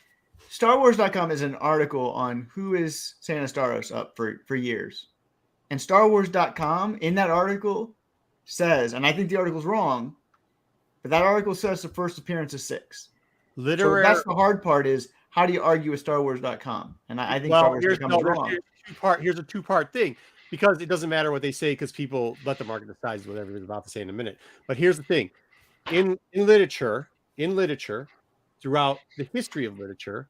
StarWars.com is an article on who is Santa Starros up for years. And StarWars.com in that article says, and I think the article's wrong, but that article says the first appearance is 6. So that's the hard part is, how do you argue with StarWars.com? And I think StarWars.com is wrong. Here's a two-part thing, because it doesn't matter what they say, because people let the market decide what everybody's about to say in a minute. But here's the thing. In literature, throughout the history of literature,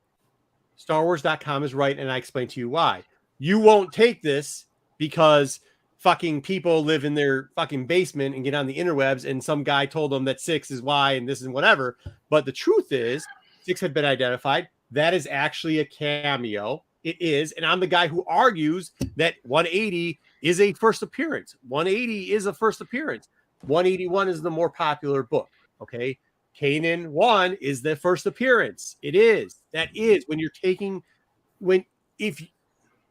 StarWars.com is right, and I explain to you why. You won't take this because fucking people live in their fucking basement and get on the interwebs, and some guy told them that 6 is why and this is whatever. But the truth is, 6 had been identified. That is actually a cameo. It is. And I'm the guy who argues that 180 is a first appearance. 180 is a first appearance. 181 is the more popular book. Okay. Kanan 1 is the first appearance. It is. That is when you're taking, if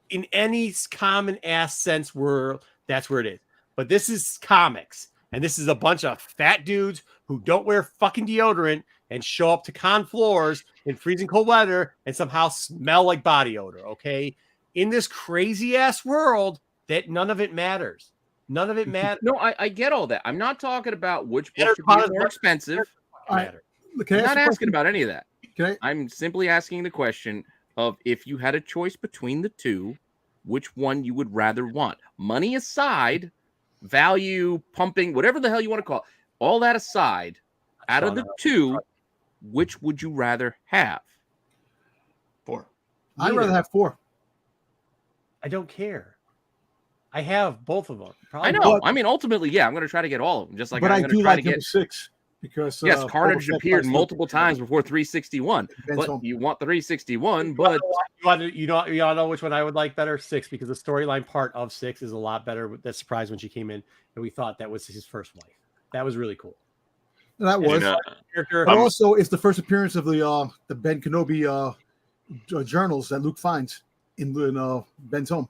in any common ass sense world, that's where it is. But this is comics. And this is a bunch of fat dudes who don't wear fucking deodorant and show up to con floors in freezing cold weather and somehow smell like body odor, okay? In this crazy-ass world, that none of it matters. None of it matters. No, I get all that. I'm not talking about which book should be more expensive. I'm not asking about any of that. I'm simply asking the question of, if you had a choice between the two, which one you would rather want. Money aside, value, pumping, whatever the hell you want to call it, all that aside, out of the two, which would you rather have? 4. I'd rather have 4. I don't care. I have both of them. I know. I mean, ultimately, yeah, I'm going to try to get all of them. Just like I'm going to try to get 6 because yes, Carnage appeared multiple times before 361. But you want the 361, but you all know which one I would like better. 6, because the storyline part of 6 is a lot better. That surprised when she came in, and we thought that was his first wife. That was really cool. That was character. But also, it's the first appearance of the Ben Kenobi journals that Luke finds in Ben's home.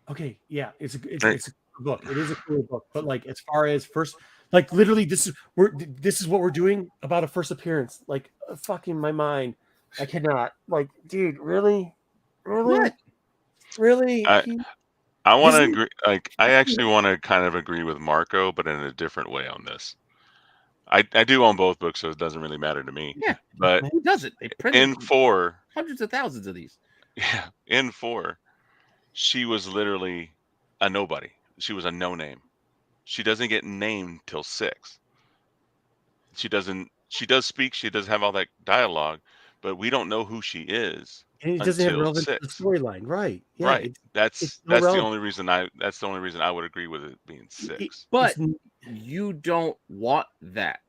Okay, yeah, it's a cool book. It is a cool book, but like as far as first, like literally, this is what we're doing about a first appearance. Like fucking my mind, I cannot. Like, dude, really. What? Really? I want to agree. Like, I actually want to kind of agree with Marco, but in a different way on this. I do own both books, so it doesn't really matter to me. Yeah, but who does it? They in 4, hundreds of thousands of these. Yeah, in 4, she was literally a nobody. She was a no name. She doesn't get named till 6. She does speak. She does have all that dialogue, but we don't know who she is. And it doesn't have relevance to the 6. storyline, right? Yeah, right. That's no the only reason I would agree with it being 6. But you don't want that.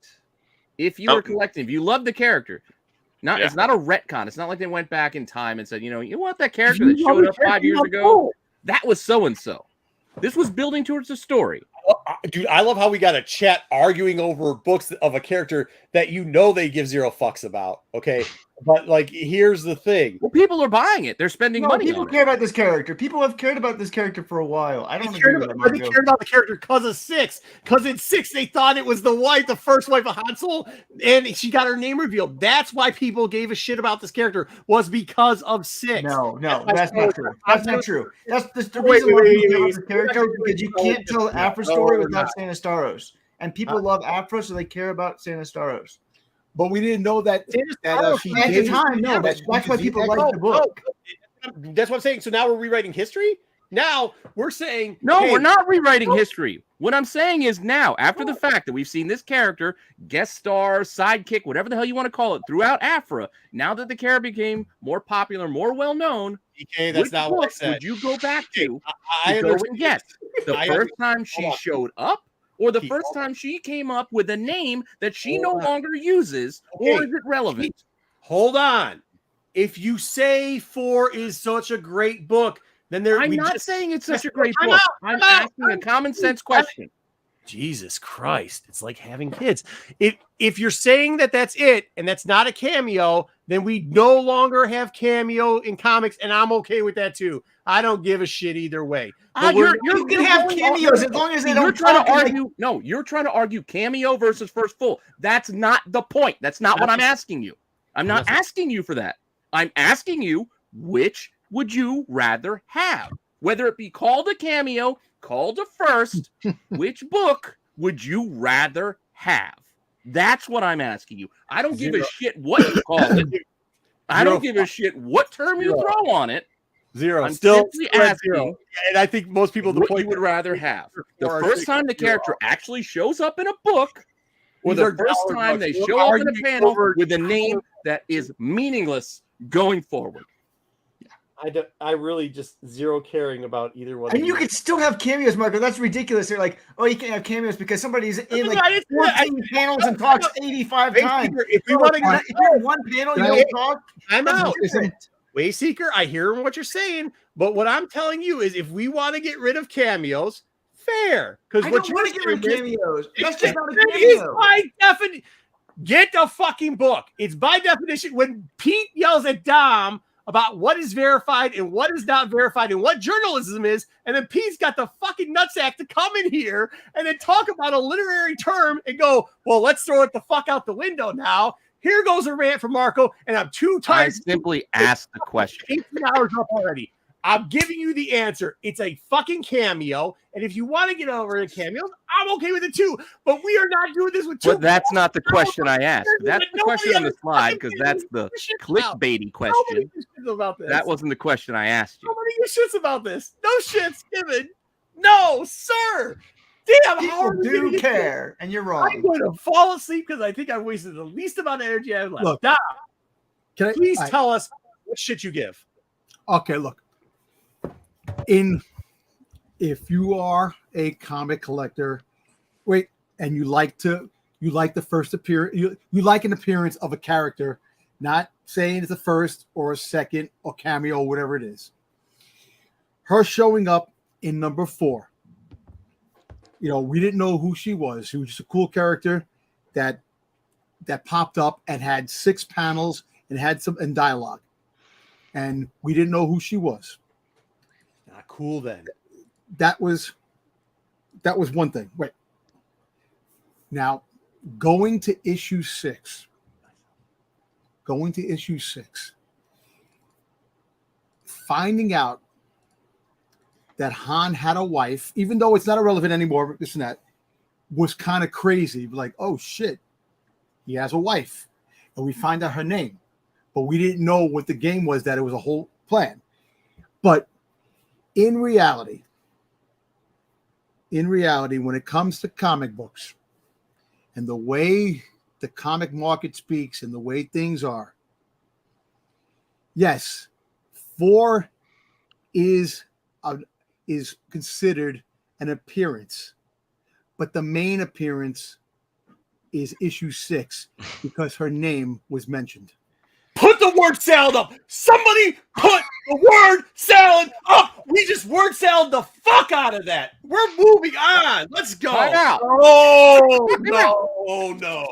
If you were collecting, if you love the character, it's not a retcon. It's not like they went back in time and said, you want that character that showed up 5 years ago? That was so and so. This was building towards a story. Dude, I love how we got a chat arguing over books of a character that they give 0 fucks about. Okay, but like, here's the thing. Well, people are buying it. They're spending money. People care about this character. People have cared about this character for a while. I don't agree with that. They cared about the character because of 6. Because in 6, they thought it was the first wife of Han Solo, and she got her name revealed. That's why people gave a shit about this character, was because of 6. No, that's not true. That's not true. That's the reason why people care about this character, because you can't tell the Aphra story without saying Starros. And people love Aphra, so they care about Santa Starros. But we didn't know that. At the time, no. That's why people like the book. That's what I'm saying. So now we're rewriting history? Now we're saying... No, we're not rewriting history. What I'm saying is now, after the fact that we've seen this character, guest star, sidekick, whatever the hell you want to call it, throughout Aphra, now that the character became more popular, more well-known, that's not what I said. Would you go back to go and get? The first time she showed up? Or the first time she came up with a name that she no longer uses, or is it relevant? Hold on. If you say 4 is such a great book, then I'm not saying it's such a great book. I'm asking a common sense question. Jesus Christ. It's like having kids. If you're saying that that's it, and that's not a cameo, then we no longer have cameo in comics, and I'm okay with that too. I don't give a shit either way. You can have cameos as long as they don't try to argue. No, you're trying to argue cameo versus first full. That's not the point. That's not what I'm asking you. I'm not asking you for that. I'm asking you, which would you rather have? Whether it be called a cameo, called a first, which book would you rather have? That's what I'm asking you. I don't give a shit what you call it. I don't give a shit what term you throw on it. 0. I'm still simply asking, 0. And I think most people what you would rather have. The first time the character actually shows up in a book, or the first time they show up in a panel with a name that is meaningless going forward. I really just 0 caring about either one. And you can still have cameos, Marco. That's ridiculous. They're like, you can't have cameos because somebody's in like 14 panels and talks 85 times. If you want to get one panel, you don't talk. I'm out. Wayseeker, I hear what you're saying, but what I'm telling you is, if we want to get rid of cameos, fair. Because what you want to get rid of cameos. That's just not a cameo. By definition, get the fucking book. It's by definition when Pete yells at Dom about what is verified and what is not verified and what journalism is, and then Pete's got the fucking nutsack to come in here and then talk about a literary term and go, well, let's throw it the fuck out the window now. Here goes a rant from Marco, and I'm too tired. I simply asked the question. 18 hours up already. I'm giving you the answer. It's a fucking cameo, and if you want to get over the cameos, I'm okay with it too. But we are not doing this with two. But that's not the question I asked. That's the question on the slide, because that's the clickbaity question. That wasn't the question I asked you. Nobody gives shits about this. No shits given. No, sir. Damn, people do care, and you're wrong. I'm going to fall asleep because I think I wasted the least amount of energy I have left. Look, please tell us what shit you give. Okay, look. If you are a comic collector, and you like the first appearance, you like an appearance of a character, not saying it's a first or a second or cameo or whatever it is. Her showing up in number 4. We didn't know who she was. She was just a cool character that popped up and had 6 panels and had some dialogue, and we didn't know who she was. Not cool then. that was one thing. Wait. Now, going to issue 6. Finding out that Han had a wife, even though it's not irrelevant anymore, this and that, was kind of crazy. Like, oh shit, he has a wife. And we find out her name. But we didn't know what the game was, that it was a whole plan. But in reality, when it comes to comic books and the way the comic market speaks and the way things are, yes, 4 is considered an appearance, but the main appearance is issue 6 because her name was mentioned. Put the word salad up. Somebody put the word salad up. We just word salad the fuck out of that. We're moving on. Let's go. Oh, no.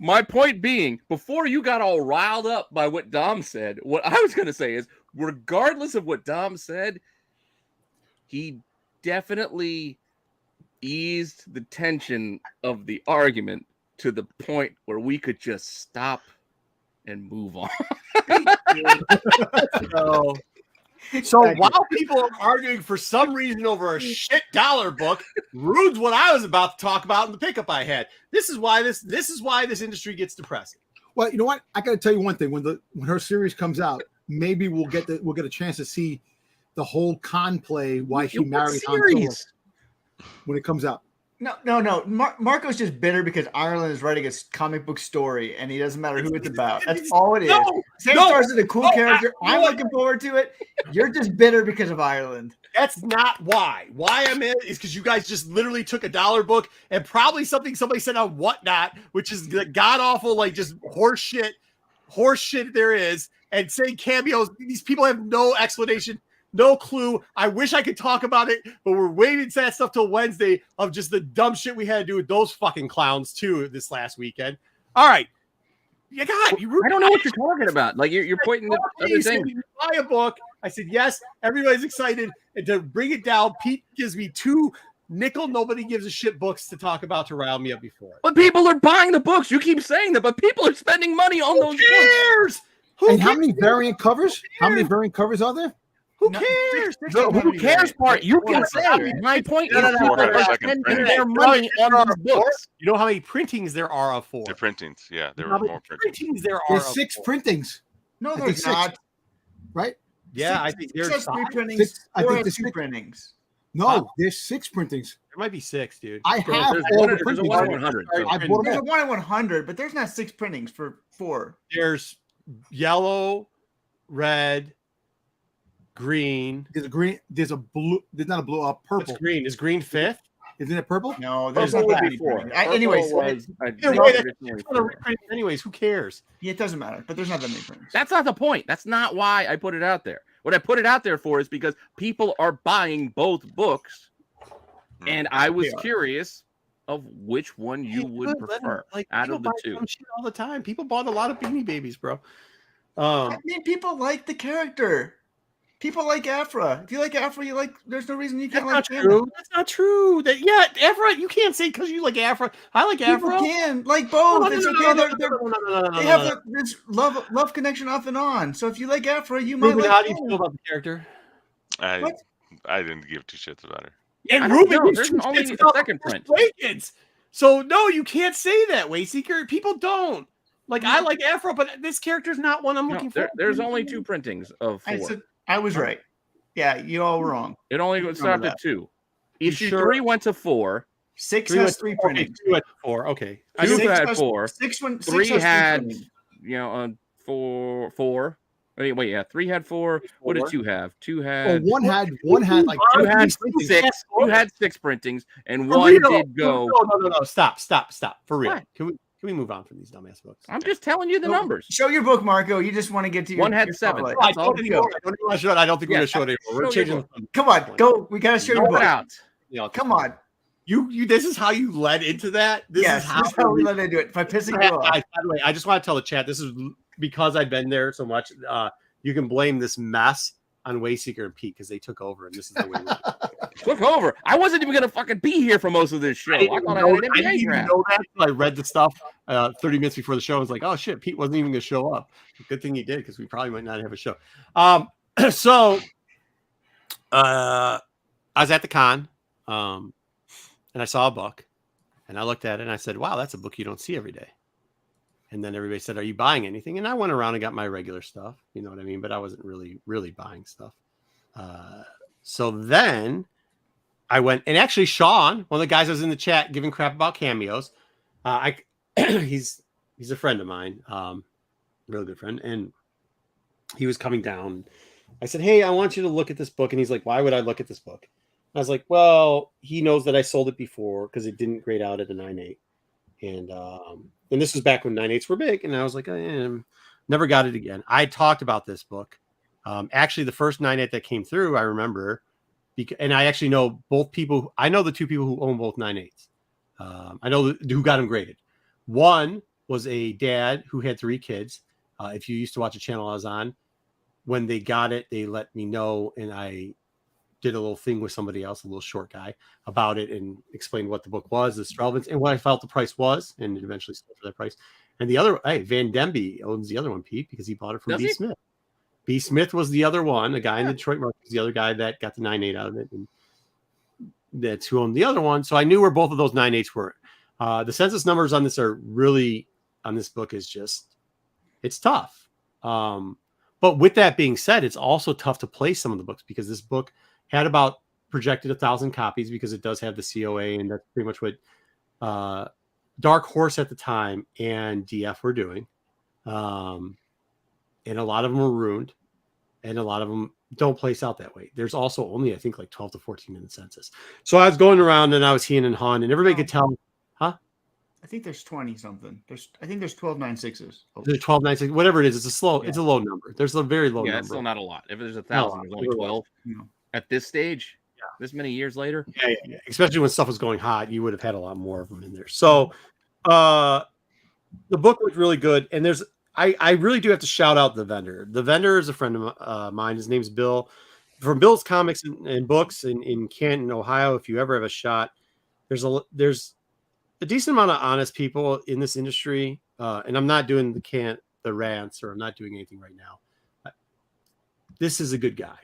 My point being, before you got all riled up by what Dom said, what I was going to say is, regardless of what Dom said, he definitely eased the tension of the argument to the point where we could just stop and move on. So while people are arguing for some reason over a shit dollar book, rudes what I was about to talk about in the pickup I had. This is why this industry gets depressing. Well, you know what? I got to tell you one thing. When her series comes out, maybe we'll get a chance to see the whole con play why she married Han Solo when it comes out. No. Marco's just bitter because Ireland is writing a comic book story, and he doesn't matter who it's about. That's all it is. Sam Stars is a cool character. I'm looking forward to it. You're just bitter because of Ireland. That's not why. Why I'm in is because you guys just literally took a dollar book and probably something somebody said on Whatnot, which is the god awful, like just horse shit there is, and saying cameos. These people have no explanation. No clue. I wish I could talk about it, but we're waiting to that stuff till Wednesday of just the dumb shit we had to do with those fucking clowns too this last weekend. All right. I don't know what you're talking about. Like you're pointing to other things. Buy a book. I said, yes, everybody's excited. And to bring it down, Pete gives me 2 nickel, nobody gives a shit books to talk about to rile me up before. But people are buying the books. You keep saying that, but people are spending money on those books. And how many variant covers? How many variant covers are there? Who cares? Who cares part you can say. My point is people are spending their money on these books. You know how many printings there are of 4? The printings, yeah. There were more printings. There's 6 printings. No, there's not. Right? Yeah, I think there's 3 printings. I think there's 2 printings. No, there's 6 printings. There might be 6, dude. I have all the printings. There's a 100. There's a 1 in 100, but there's not 6 printings for 4. There's yellow, red, green. There's a green. There's a blue. There's not a blue. Purple. What's green? Is green 5th? Isn't it purple? No, there's purple not would be 4. Anyways, who cares? Yeah, it doesn't matter. But there's not that many printings. That's not the point. That's not why I put it out there. What I put it out there for is because people are buying both books, and I was curious of which one you would prefer out of the 2. Shit all the time. People bought a lot of Beanie Babies, bro. I mean, people like the character. People like Aphra. If you like Aphra, you like. There's no reason you can't like True. That's not true. Aphra. You can't say because you like Aphra. I like Aphra. People can like both. It's okay. They have this love connection off and on. So if you like Aphra, you might like. How do you feel about the character? I didn't give 2 shits about her. And Reuben, there's only a second print. So no, you can't say that, Wayseeker. People don't. Like I like Aphra, but this character's not one I'm looking for. There's only 2 printings of 4. I was right. Yeah, you all were wrong. It only stopped at 2. Issue 3 went to 4. 6 has 3 printings. 2 had 4. Okay. 2 had 4. 3 had 4. Wait, yeah. 3 had 4. What did 2 have? 2 had. One had like 2 had 6. 2 had 6 printings, and 1 did go. No. Stop. For real. What? Can we move on from these dumbass books? I'm just telling you the numbers. Show your book, Marco. You just want to get to your. 1 had 7. I don't think we're going to show it anymore. We're changing. Come on, go. We got to show your book. Out. Come on. You. This is how you led into that. This is how we led into it by pissing you off. By the way, I just want to tell the chat. This is because I've been there so much. You can blame this mess Wayseeker and Pete because they took over, and this is the way. Took over. I wasn't even gonna fucking be here for most of this show. I didn't even know that until I read the stuff 30 minutes before the show. I was like, oh shit, Pete wasn't even gonna show up. Good thing he did because we probably might not have a show. So I was at the con, and I saw a book, and I looked at it and I said, wow, that's a book you don't see every day. And then everybody said, are you buying anything? And I went around and got my regular stuff. You know what I mean? But I wasn't really buying stuff. So then I went, and actually Sean, one of the guys that was in the chat giving crap about cameos. He's a friend of mine, real good friend. And he was coming down. I said, hey, I want you to look at this book. And he's like, why would I look at this book? I was like, well, he knows that I sold it before because it didn't grade out at a 9.8. And this was back when 9.8s were big. And I was like, never got it again. I talked about this book. Actually, the first 9.8 that came through, I remember, and I actually know both people. I know the two people who own both 9.8s. I know who got them graded. One was a dad who had 3 kids. If you used to watch a channel I was on, when they got it, they let me know, and I did a little thing with somebody else, a little short guy, about it and explained what the book was, its relevance, and what I felt the price was, and it eventually sold for that price. And the other, Van Demby owns the other one, Pete, because he bought it from B. Smith. B. Smith was the other one, a guy in the Detroit market was the other guy that got the 9.8 out of it, and that's who owned the other one. So I knew where both of those 9.8s were. The census numbers on this book is just, it's tough. But with that being said, it's also tough to place some of the books because this book had about projected 1,000 copies because it does have the COA, and that's pretty much what Dark Horse at the time and DF were doing. And a lot of them were ruined, and a lot of them don't place out that way. There's also only, I think, like 12 to 14 in the census. So I was going around and I was heeing and hawing, and everybody could tell, huh? I think there's 20 something. I think there's 12 9.6s. There's 12 9.6, whatever it is. It's a low number. There's a very low number. It's still not a lot. If there's 1,000, there's only 12. At this stage, this many years later. Yeah. Especially when stuff was going hot, you would have had a lot more of them in there. So the book was really good. And I really do have to shout out the vendor. The vendor is a friend of mine. His name's Bill. From Bill's Comics and Books in Canton, Ohio. If you ever have a shot, there's a decent amount of honest people in this industry. And I'm not doing the rants, or I'm not doing anything right now. This is a good guy.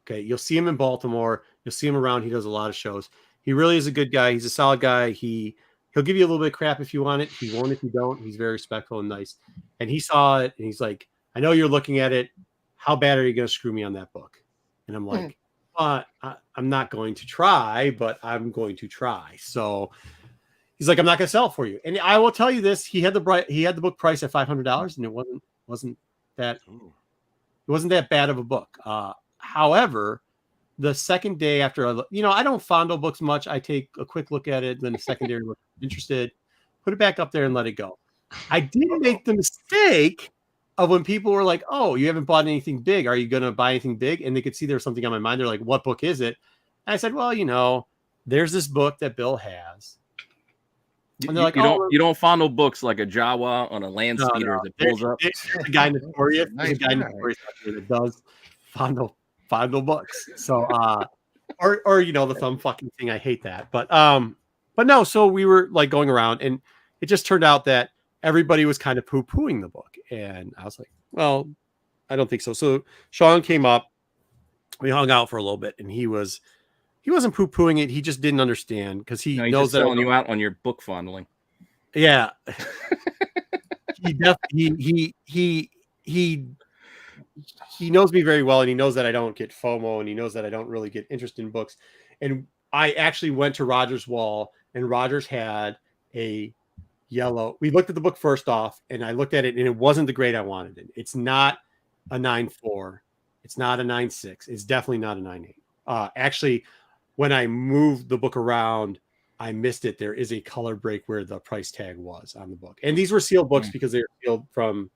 Okay. You'll see him in Baltimore. You'll see him around. He does a lot of shows. He really is a good guy. He's a solid guy. He'll give you a little bit of crap if you want it. He won't if you don't. He's very respectful and nice. And he saw it, and he's like, I know you're looking at it. How bad are you going to screw me on that book? And I'm like, I'm not going to try, but I'm going to try. So he's like, I'm not going to sell it for you. And I will tell you this: he had the book priced at $500, and it wasn't that bad of a book. However, the second day after I don't fondle books much. I take a quick look at it, then a secondary look, interested, put it back up there and let it go. I did make the mistake of when people were like, oh, you haven't bought anything big. Are you going to buy anything big? And they could see there was something on my mind. They're like, what book is it? And I said, well, there's this book that Bill has. And they're like, you don't fondle books like a Jawa on a land speeder that pulls up. There's a guy notorious that does fondle books. So or the thumb fucking thing. I hate that. But no, so we were like going around, and it just turned out that everybody was kind of poo-pooing the book. And I was like, well, I don't think so. So Sean came up, we hung out for a little bit, and he wasn't poo-pooing it. He just didn't understand because he knows that selling you out on your book fondling. Yeah. He knows me very well, and he knows that I don't get FOMO, and he knows that I don't really get interested in books. And I actually went to Roger's wall, and Rogers had a yellow. We looked at the book first off, and I looked at it, and it wasn't the grade I wanted it. It's not a 9.4. It's not a 9.6. It's definitely not a 9.8. Actually, when I moved the book around, I missed it. There is a color break where the price tag was on the book. And these were sealed books because they were sealed from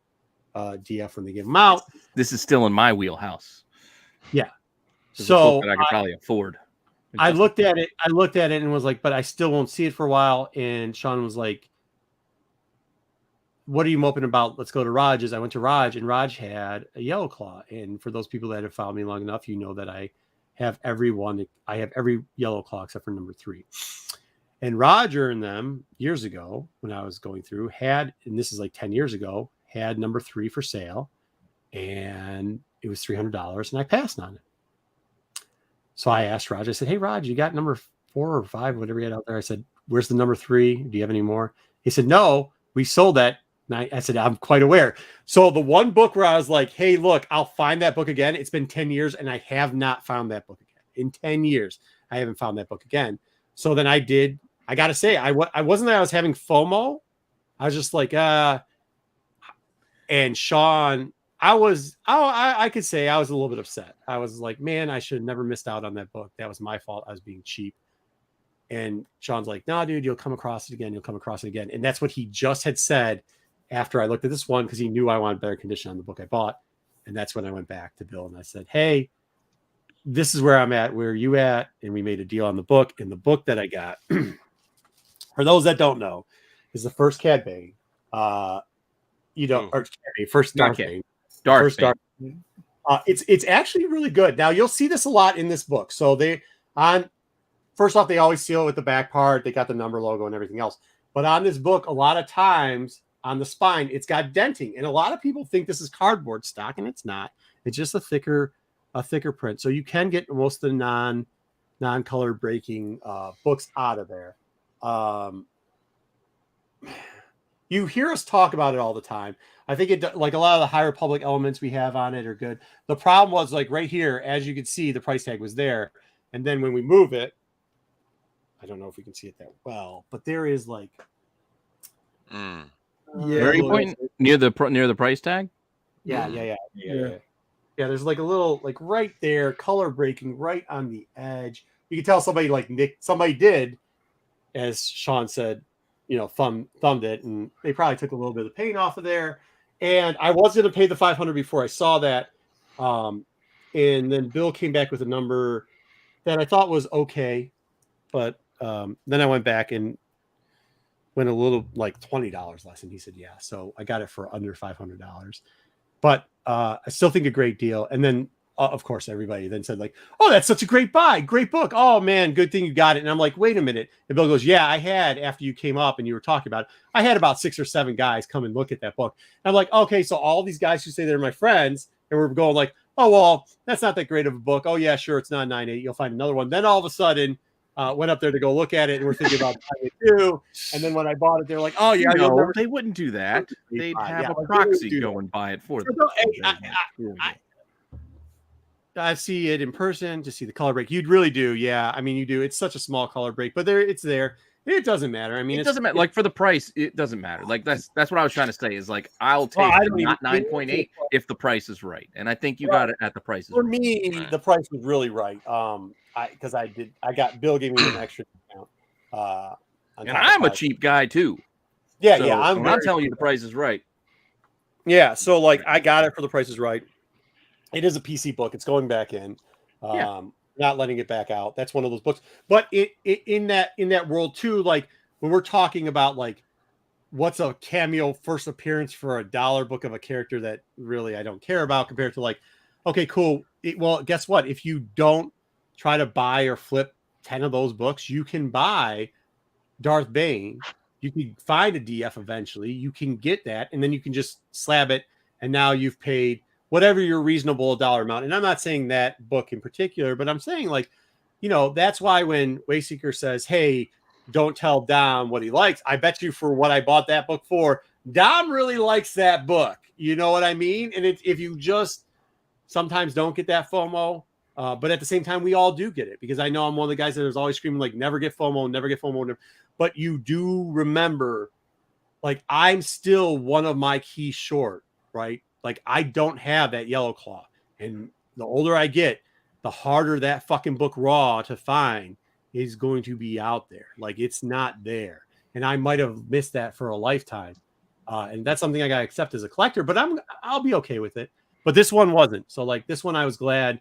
DF when they gave them out. This is still in my wheelhouse. Yeah. So I could probably afford. I looked at it and was like, but I still won't see it for a while. And Sean was like, what are you moping about? Let's go to Raj's. I went to Raj, and Raj had a Yellow Claw. And for those people that have followed me long enough, you know that I have every Yellow Claw except for number 3. And Roger and them years ago, when I was going through, and this is like 10 years ago, had number 3 for sale, and it was $300, and I passed on it. So I asked Roger, I said, hey, Roger, you got number 4 or 5, whatever you had out there? I said, where's the number 3? Do you have any more? He said, no, we sold that. And I said, I'm quite aware. So the one book where I was like, hey, look, I'll find that book again. It's been 10 years, and I have not found that book again. In 10 years, I haven't found that book again. So then I did. I got to say, I wasn't that I was having FOMO. I was just like, and Sean, I could say I was a little bit upset. I was like, man, I should have never missed out on that book. That was my fault. I was being cheap. And Sean's like, no, dude, you'll come across it again. You'll come across it again. And that's what he just had said after I looked at this one, because he knew I wanted better condition on the book I bought. And that's when I went back to Bill and I said, hey, this is where I'm at. Where are you at? And we made a deal on the book. And the book that I got, for those that don't know, is the first Cad Bane. Or first Darth Bane. First Darth Bane. It's actually really good. Now you'll see this a lot in this book. So first off, they always seal it with the back part. They got the number logo and everything else. But on this book, a lot of times on the spine, it's got denting, and a lot of people think this is cardboard stock, and it's not. It's just a thicker print. So you can get most of the non-color breaking books out of there. You hear us talk about it all the time. I think it, like a lot of the High Republic elements we have on it are good. The problem was, like right here, as you can see, the price tag was there, and then when we move it, I don't know if we can see it that well, but there is like, where are you pointing? Near the price tag? Yeah. There's like a little, like right there, color breaking right on the edge. You can tell somebody did, as Sean said, thumbed it, and they probably took a little bit of the paint off of there. And I was going to pay the $500 before I saw that. And then Bill came back with a number that I thought was okay. But then I went back and went a little like $20 less. And he said, yeah. So I got it for under $500. But I still think a great deal. And then, of course, everybody then said like, oh, that's such a great buy. Great book. Oh, man, good thing you got it. And I'm like, wait a minute. And Bill goes, yeah, I had, after you came up and you were talking about it, I had about 6 or 7 guys come and look at that book. And I'm like, okay, so all these guys who say they're my friends, and we're going like, oh, well, that's not that great of a book. Oh, yeah, sure, it's not 9.8. You'll find another one. Then all of a sudden, went up there to go look at it, and we're thinking about buying it too. And then when I bought it, they're like, "Oh yeah, they wouldn't do that. They'd have a proxy go and buy it for them." I see it in person to see the color break. You'd really do, yeah. I mean, you do. It's such a small color break, but it's there. It doesn't matter. I mean, it doesn't matter. Like for the price, it doesn't matter. Like that's what I was trying to say. Is like I'll take not 9.8 if the price is right, and I think you got it at the prices. For me, the price was really right. Because Bill gave me an extra discount. And I'm a cheap guy too. Yeah, so yeah. I'm telling you the price is right. Yeah, so like I got it for the price is right. It is a PC book. It's going back in. Not letting it back out. That's one of those books. But in that world too, like when we're talking about like what's a cameo first appearance for $1 book of a character that really I don't care about compared to like, okay, cool. Well, guess what? If you don't try to buy or flip 10 of those books, you can buy Darth Bane. You can find a DF eventually. You can get that, and then you can just slab it, and now you've paid whatever your reasonable dollar amount. And I'm not saying that book in particular, but I'm saying like, that's why when Wayseeker says, hey, don't tell Dom what he likes, I bet you for what I bought that book for, Dom really likes that book. You know what I mean? And if you just sometimes don't get that FOMO, but at the same time, we all do get it, because I know I'm one of the guys that is always screaming like, never get FOMO, never get FOMO. Never. But you do remember, like, I'm still one of my keys short, right? Like, I don't have that Yellow Claw. And the older I get, the harder that fucking book raw to find is going to be out there. Like, it's not there. And I might have missed that for a lifetime. And that's something I got to accept as a collector, but I'll be okay with it. But this one wasn't. So like this one, I was glad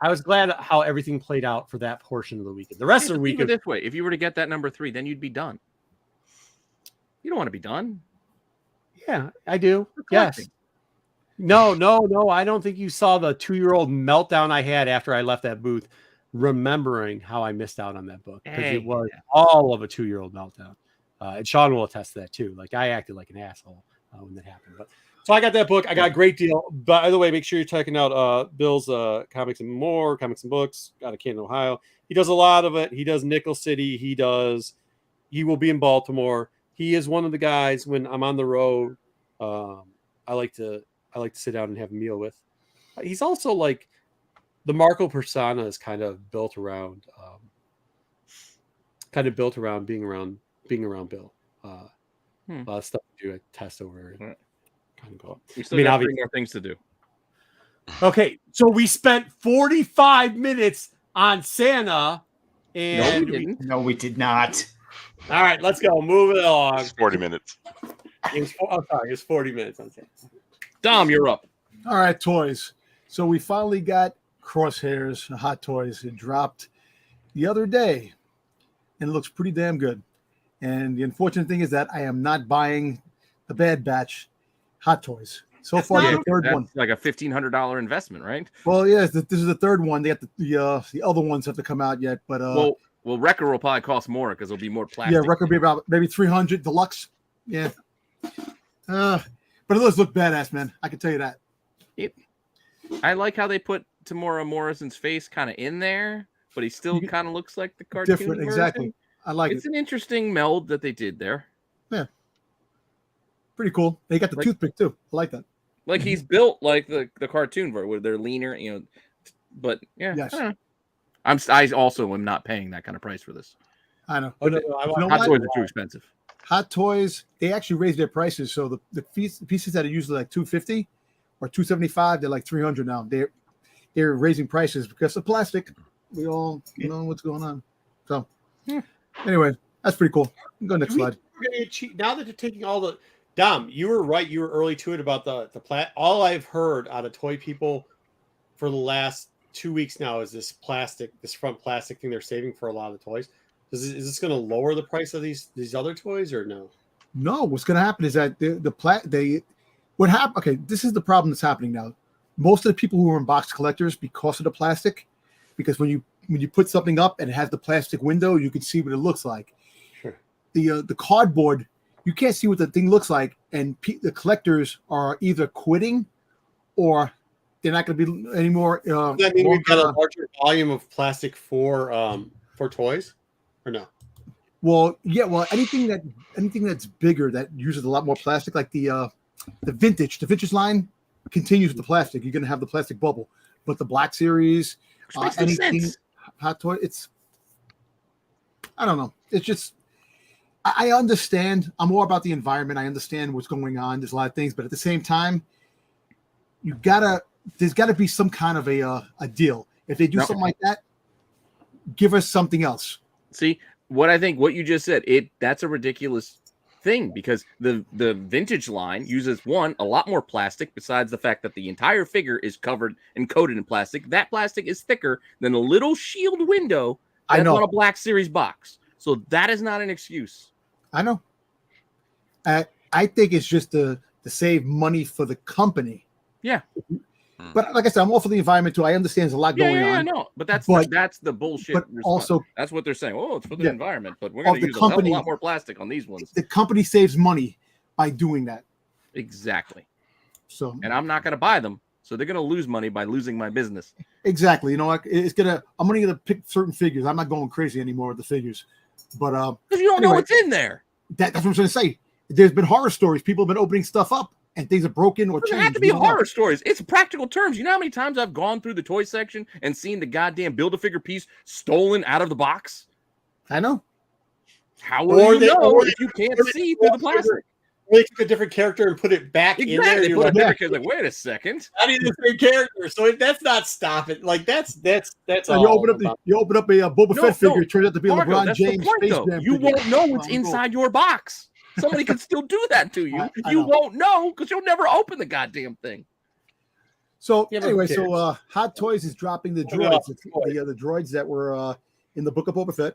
how everything played out for that portion of the weekend. The rest of the weekend, this way, if you were to get that number 3, then you'd be done. You don't want to be done. Yeah, I do. Yes. No. I don't think you saw the 2-year-old meltdown I had after I left that booth, remembering how I missed out on that book because it was all of a 2-year-old meltdown. And Sean will attest to that too. Like I acted like an asshole when that happened. But so I got that book. I got a great deal. By the way, make sure you're checking out Bill's Comics and More, Comics and Books out of Canton, Ohio. He does a lot of it. He does Nickel City. He will be in Baltimore. He is one of the guys when I'm on the road. I like to sit down and have a meal with. He's also like the Marco persona is kind of built around being around Bill. A lot of stuff to do at test over and kind of go up. We still got 3 more things to do. Okay, so we spent 45 minutes on Santa, and no, we did not. All right, let's go. Move it along. It's 40 minutes. It was 40 minutes on Santa. Dom, you're up. All right, toys. So we finally got Crosshairs, Hot Toys. It dropped the other day, and it looks pretty damn good. And the unfortunate thing is that I am not buying the Bad Batch Hot Toys. So far, the third one. Like a $1,500 investment, right? Well, yes, this is the third one. They got the other ones have to come out yet, but well, Wrecker will probably cost more because it'll be more plastic. Yeah, Wrecker will be about maybe 300 deluxe. Yeah, but it does look badass, man. I can tell you that. I like how they put Tamora Morrison's face kind of in there, but he still kind of looks like the cartoon different. version. Exactly. I like it. It's an interesting meld that they did there. Yeah, pretty cool. They got the toothpick too. I like that. Like he's built like the cartoon where they're leaner, But yeah, yes. I don't know. I also am not paying that kind of price for this. I know. Hot Toys are too expensive. Hot Toys, they actually raised their prices. So the pieces that are usually like $250 or $275, they're like $300 now. They're raising prices because of plastic. We all know what's going on. So anyway, that's pretty cool. Go next slide. Now that they're taking all the Dom, you were right. You were early to it about the all I've heard out of toy people for the last 2 weeks now is this front plastic thing they're saving for a lot of the toys. Is this going to lower the price of these other toys or no? No, what's going to happen is that what happened? Okay, this is the problem that's happening now. Most of the people who are in box collectors, because of the plastic, because when you put something up and it has the plastic window, you can see what it looks like. Sure. The cardboard, you can't see what the thing looks like, and the collectors are either quitting or they're not going to be anymore. Does that mean we've got a larger volume of plastic for toys, or no? Well, yeah. Well, anything that's bigger that uses a lot more plastic, like the vintage line, continues with the plastic. You're going to have the plastic bubble, but the Black Series, anything Hot Toy, I don't know. It's just I understand. I'm more about the environment. I understand what's going on. There's a lot of things, but at the same time, there's got to be some kind of a deal. If they do something like that, give us something else. See, what you just said, that's a ridiculous thing because the vintage line uses a lot more plastic besides the fact that the entire figure is covered and coated in plastic. That plastic is thicker than a little shield window that's on a Black Series box. So that is not an excuse. I know. I think it's just to save money for the company. Yeah. But like I said, I'm all for the environment too. I understand there's a lot going on. Yeah, no, but that's the bullshit. But response. Also, that's what they're saying. Oh, it's for the environment, but we're going to use a lot more plastic on these ones. The company saves money by doing that. Exactly. So, and I'm not going to buy them, so they're going to lose money by losing my business. Exactly. I'm only going to pick certain figures. I'm not going crazy anymore with the figures. But because you don't know what's in there. That's what I'm trying to say. There's been horror stories. People have been opening stuff up. And things are broken or changed. It have to be horror stories. It's practical terms. You know how many times I've gone through the toy section and seen the goddamn Build-A-Figure piece stolen out of the box? I know. How will you know if you can't see through the plastic? They took a different character and put it back in there. They put a different character. Like, wait a second. I need the same character. So that's not stopping. Like that's all. You open up a Boba Fett figure. It turns out to be LeBron James. You won't know what's inside your box. Somebody can still do that to you. You won't know because you'll never open the goddamn thing. So anyway, Hot Toys is dropping the droids. The droids that were in the Book of Boba Fett,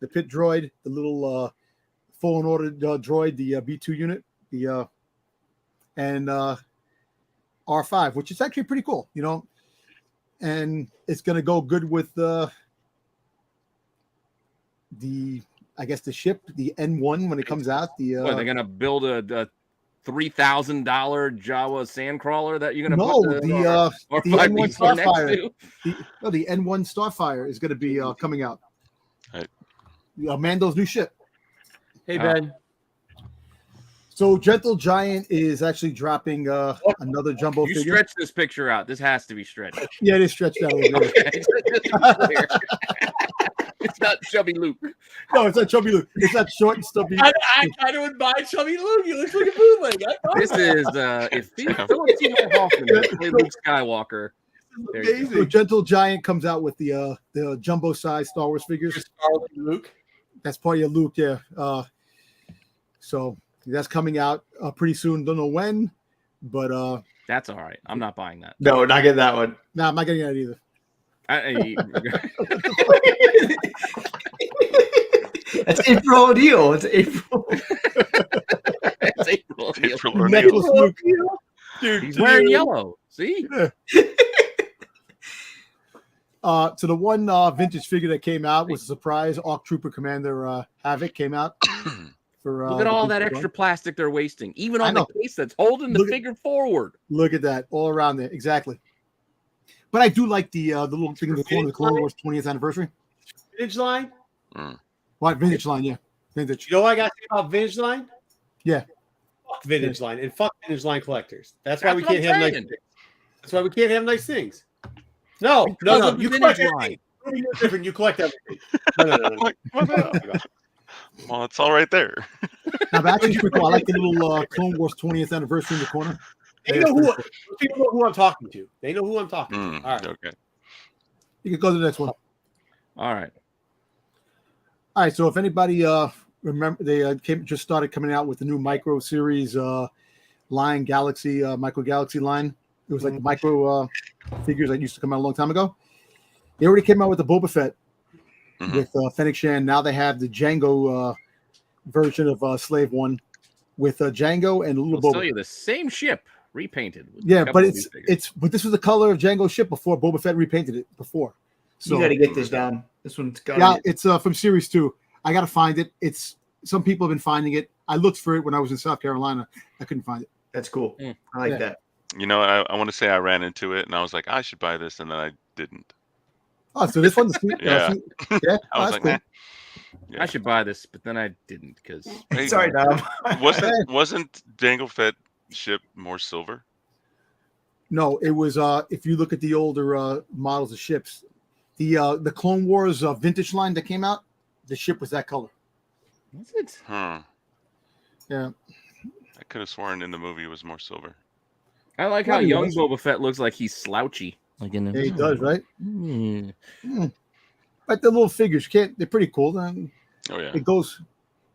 the pit droid, the little fallen order droid, the B2 unit, the and R5, which is actually pretty cool, you know. And it's going to go good with the I guess the ship, the N1 when it comes out. They're going to build a $3,000 Jawa sandcrawler that you're going to put the N1 Starfire. The N1 Starfire is going to be coming out. Right. Mando's new ship. Hey Ben. So Gentle Giant is actually dropping another jumbo figure. You stretch this picture out. This has to be stretched. Yeah, it is stretched out a little bit. It's not Chubby Luke. No, it's not Chubby Luke. It's not short and stubby. I kind of would buy Chubby Luke. He looks like a bootleg. This is if Philip Seymour Hoffman played Luke Skywalker. So Gentle Giant comes out with the jumbo size Star Wars figures. Luke. That's part of your Luke, yeah. So that's coming out pretty soon. Don't know when, but that's all right. I'm not buying that. No, not getting that one. No, I'm not getting that either. That's April O'Neil. It's April. It's April O'Neil. Necklace Luke. Dude, he's wearing yellow. See? Yeah. So the one vintage figure that came out was a surprise. Arc Trooper Commander Havoc came out. Look at all that extra plastic they're wasting, even on the case that's holding the figure forward. Look at that, all around there, exactly. But I do like the little thing in the corner, the Clone Wars 20th anniversary. Vintage line? What, vintage line, yeah. Vintage. You know what I got to say about vintage line? Yeah. Fuck vintage line and fuck vintage line collectors. That's why we can't have nice things. That's why we can't have nice things. No. You collect everything. You're different. You collect everything. No. Well, it's all right there. Now, actually, pretty cool. I like the little Clone Wars 20th anniversary in the corner. People know who I'm talking to. They know who I'm talking to. All right. Okay. You can go to the next one. All right. So if anybody remember, they just started coming out with the new Micro Series line, Galaxy Micro Galaxy line. It was like the micro figures that used to come out a long time ago. They already came out with the Boba Fett with Fennec Shan. Now they have the Django version of Slave One with Django and little Boba. I'll tell you, the same ship repainted. Yeah, but but this was the color of Django's ship before Boba Fett repainted it before. So you got to get this down. This one's got. Yeah, it's from Series 2. I got to find it. It's some people have been finding it. I looked for it when I was in South Carolina. I couldn't find it. That's cool. I like that. You know, I want to say I ran into it and I was like, I should buy this, and then I didn't. Oh, so this one's yeah. Yeah, I was like, cool. nah. Yeah. I should buy this, but then I didn't because. Hey, sorry, Dom. wasn't Jango Fett ship more silver? No, it was. If you look at the older models of ships, the Clone Wars vintage line that came out, the ship was that color. Was it? Huh. Yeah. I could have sworn in the movie it was more silver. I like how young Boba Fett looks like he's slouchy. Like in he does, right? But the little figures, they're pretty cool. Yeah. It goes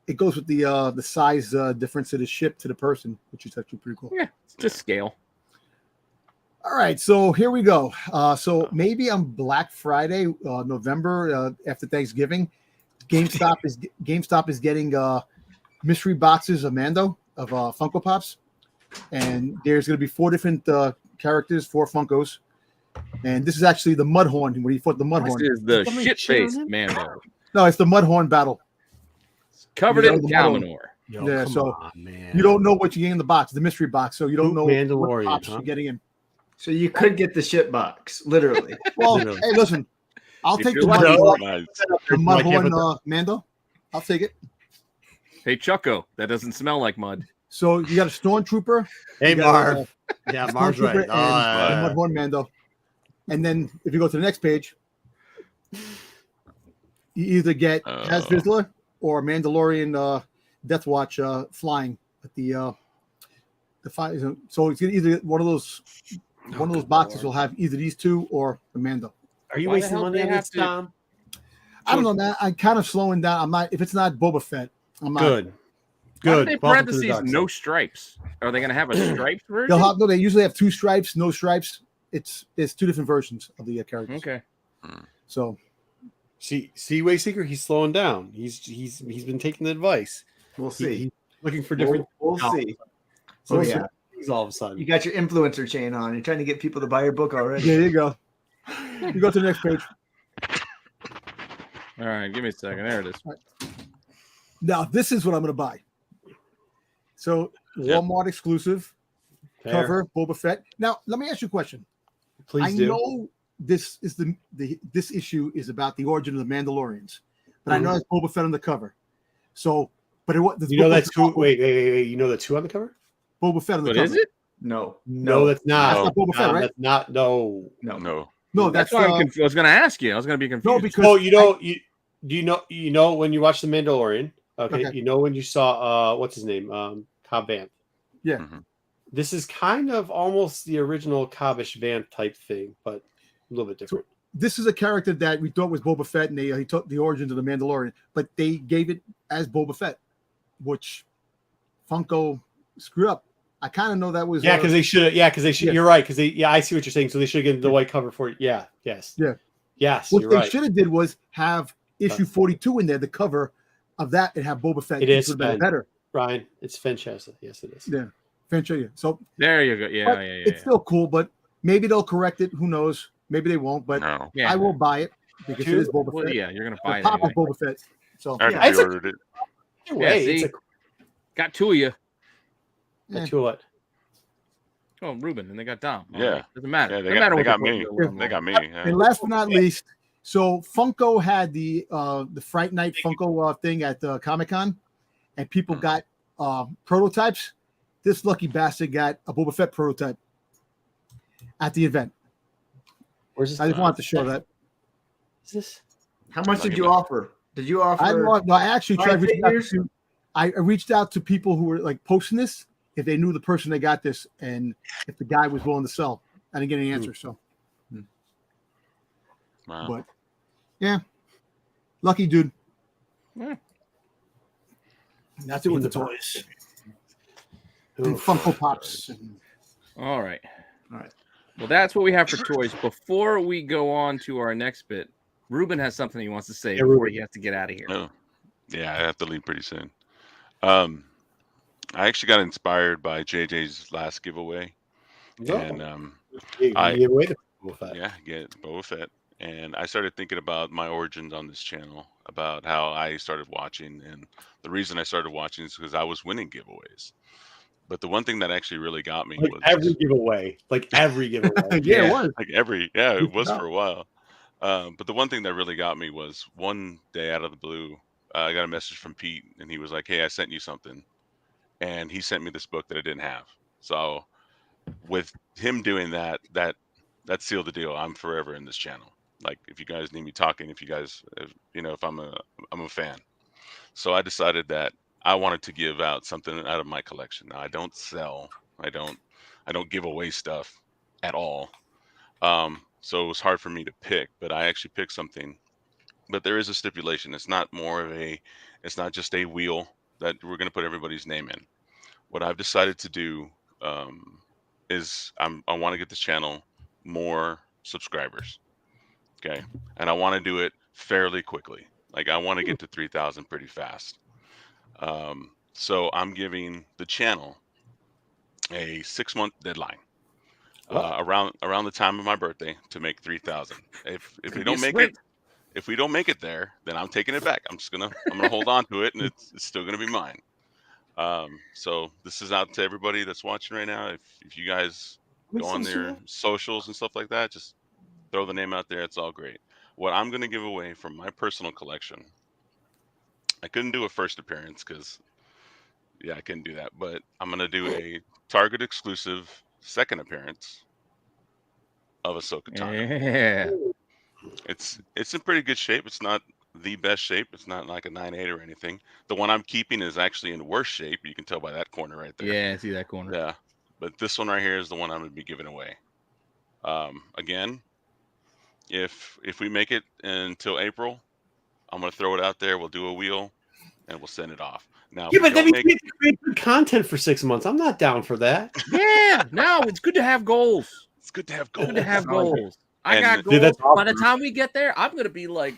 with the size difference of the ship to the person, which is actually pretty cool. Yeah, it's just scale. All right, so here we go. So maybe on Black Friday, November, after Thanksgiving, GameStop is getting mystery boxes of Mando of Funko Pops, and there's going to be 4 different characters, 4 Funkos, and this is actually the Mudhorn when he fought the Mudhorn. This is the shit-faced Mando. No, it's the Mudhorn battle. It's covered in Galmanor. Yeah, so you don't know what you get in the box, the mystery box, so you don't know what pops you're getting in. So you could get the ship box, literally. Well, hey, listen, I'll take the Mudhorn Mando. I'll take it. Hey, Chucko, that doesn't smell like mud. So you got a Stormtrooper. Hey, Marv. Yeah, Marv's right. And the Mudhorn Mando. And then if you go to the next page, you either get Kaz Vizsla or Mandalorian Death Watch flying at the fight. So it's either one of those boxes will have either these 2 or the Mando. Are you wasting money on this, Tom? I don't know, man. I'm kind of slowing down. I'm not. If it's not Boba Fett, I'm not. Good. Why do they parentheses no stripes? Are they going to have a striped version? No, they usually have 2 stripes, no stripes. It's 2 different versions of the characters. Okay. So, see, Wayseeker, he's slowing down. He's been taking the advice. We'll see. He's looking for different. We'll see. So news all of a sudden. You got your influencer chain on. You're trying to get people to buy your book already. There you go. You go to the next page. All right, give me a second. There it is. Right. Now, this is what I'm going to buy. So, Walmart exclusive cover, Boba Fett. Now, let me ask you a question. Please I do. know this is this issue is about the origin of the Mandalorians, but I know it's Boba Fett on the cover. So, but that's who? Wait. You know that's who on the cover? Boba Fett on the What cover. is it? No, that's not. That's not Boba Fett, right? That's not. No. No, that's why I was going to ask you. I was going to be confused. No, because you know when you watch The Mandalorian, okay. You know when you saw what's his name, Cobb Vanth. Yeah. Mm-hmm. This is kind of almost the original Cobbish Vanth type thing, but a little bit different. So this is a character that we thought was Boba Fett, and he took the origins of the Mandalorian, but they gave it as Boba Fett, which Funko screwed up. I kind of know that was because they should. Yeah, because they should. You're right. Because I see what you're saying. So they should get the white cover for it. Yeah. Yes. Yeah. Yes. What you're they right. should have did was have issue 42 in there, the cover of that, and have Boba Fett. It is better. Ryan, it's Finchester. Yes, it is. Yeah. Fincher. So there you go. Yeah. It's still cool, but maybe they'll correct it. Who knows? Maybe they won't. But I will buy it because it is Boba Fett. Yeah, you're gonna buy it. Pop of Boba Fett. So I ordered it. Yeah, got two of you. Two of what? Oh, Reuben, and they got Dom. Yeah, doesn't matter. Yeah, they got me. They got me. Yeah. And last but not least, so Funko had the Fright Night Funko thing at Comic-Con, and people got prototypes. This lucky bastard got a Boba Fett prototype at the event. Where's this? I just wanted to show that. Is this? How much did you offer? Did you offer? I actually tried reaching out to. I reached out to people who were like posting this if they knew the person that got this and if the guy was willing to sell. I didn't get any answer. So, but yeah, lucky dude. Yeah. That's it with the toys. And Funko Pops. All right. Well, that's what we have for toys. Before we go on to our next bit, Reuben has something he wants to say before he has to get out of here. Oh, yeah, I have to leave pretty soon. I actually got inspired by JJ's last giveaway, and I gave away the Boba Fett. Yeah, get Boba Fett, and I started thinking about my origins on this channel, about how I started watching, and the reason I started watching is because I was winning giveaways. But the one thing that actually really got me was every giveaway. It was. It was for a while. But the one thing that really got me was one day out of the blue, I got a message from Pete, and he was like, "Hey, I sent you something," and he sent me this book that I didn't have. So with him doing that sealed the deal. I'm forever in this channel. Like, if you guys need me talking, if I'm a fan. So I decided that I wanted to give out something out of my collection. Now, I don't sell. I don't give away stuff at all. So it was hard for me to pick, but I actually picked something. But there is a stipulation. It's not just a wheel that we're going to put everybody's name in. What I've decided to do is I want to get this channel more subscribers. Okay. And I want to do it fairly quickly. Like, I want to get to 3,000 pretty fast. So I'm giving the channel a 6-month deadline, around the time of my birthday, to make 3,000. If we don't make it there, then I'm taking it back. I'm gonna hold on to it, and it's still gonna be mine. So this is out to everybody that's watching right now. If you guys go on their socials and stuff like that, just throw the name out there. It's all great. What I'm gonna give away from my personal collection, I couldn't do a first appearance because, I couldn't do that. But I'm gonna do a Target exclusive second appearance of Ahsoka Tano. Yeah. It's in pretty good shape. It's not the best shape. It's not like a 9.8 or anything. The one I'm keeping is actually in worse shape. You can tell by that corner right there. Yeah, I see that corner. Yeah, but this one right here is the one I'm gonna be giving away. Again, if we make it until April, I'm gonna throw it out there. We'll do a wheel, and we'll send it off. Now, but then we need to create good content for 6 months. I'm not down for that. Yeah, no, it's good to have goals. It's good to have goals. Good to have goals. I got goals. Dude, by the time we get there, I'm gonna be like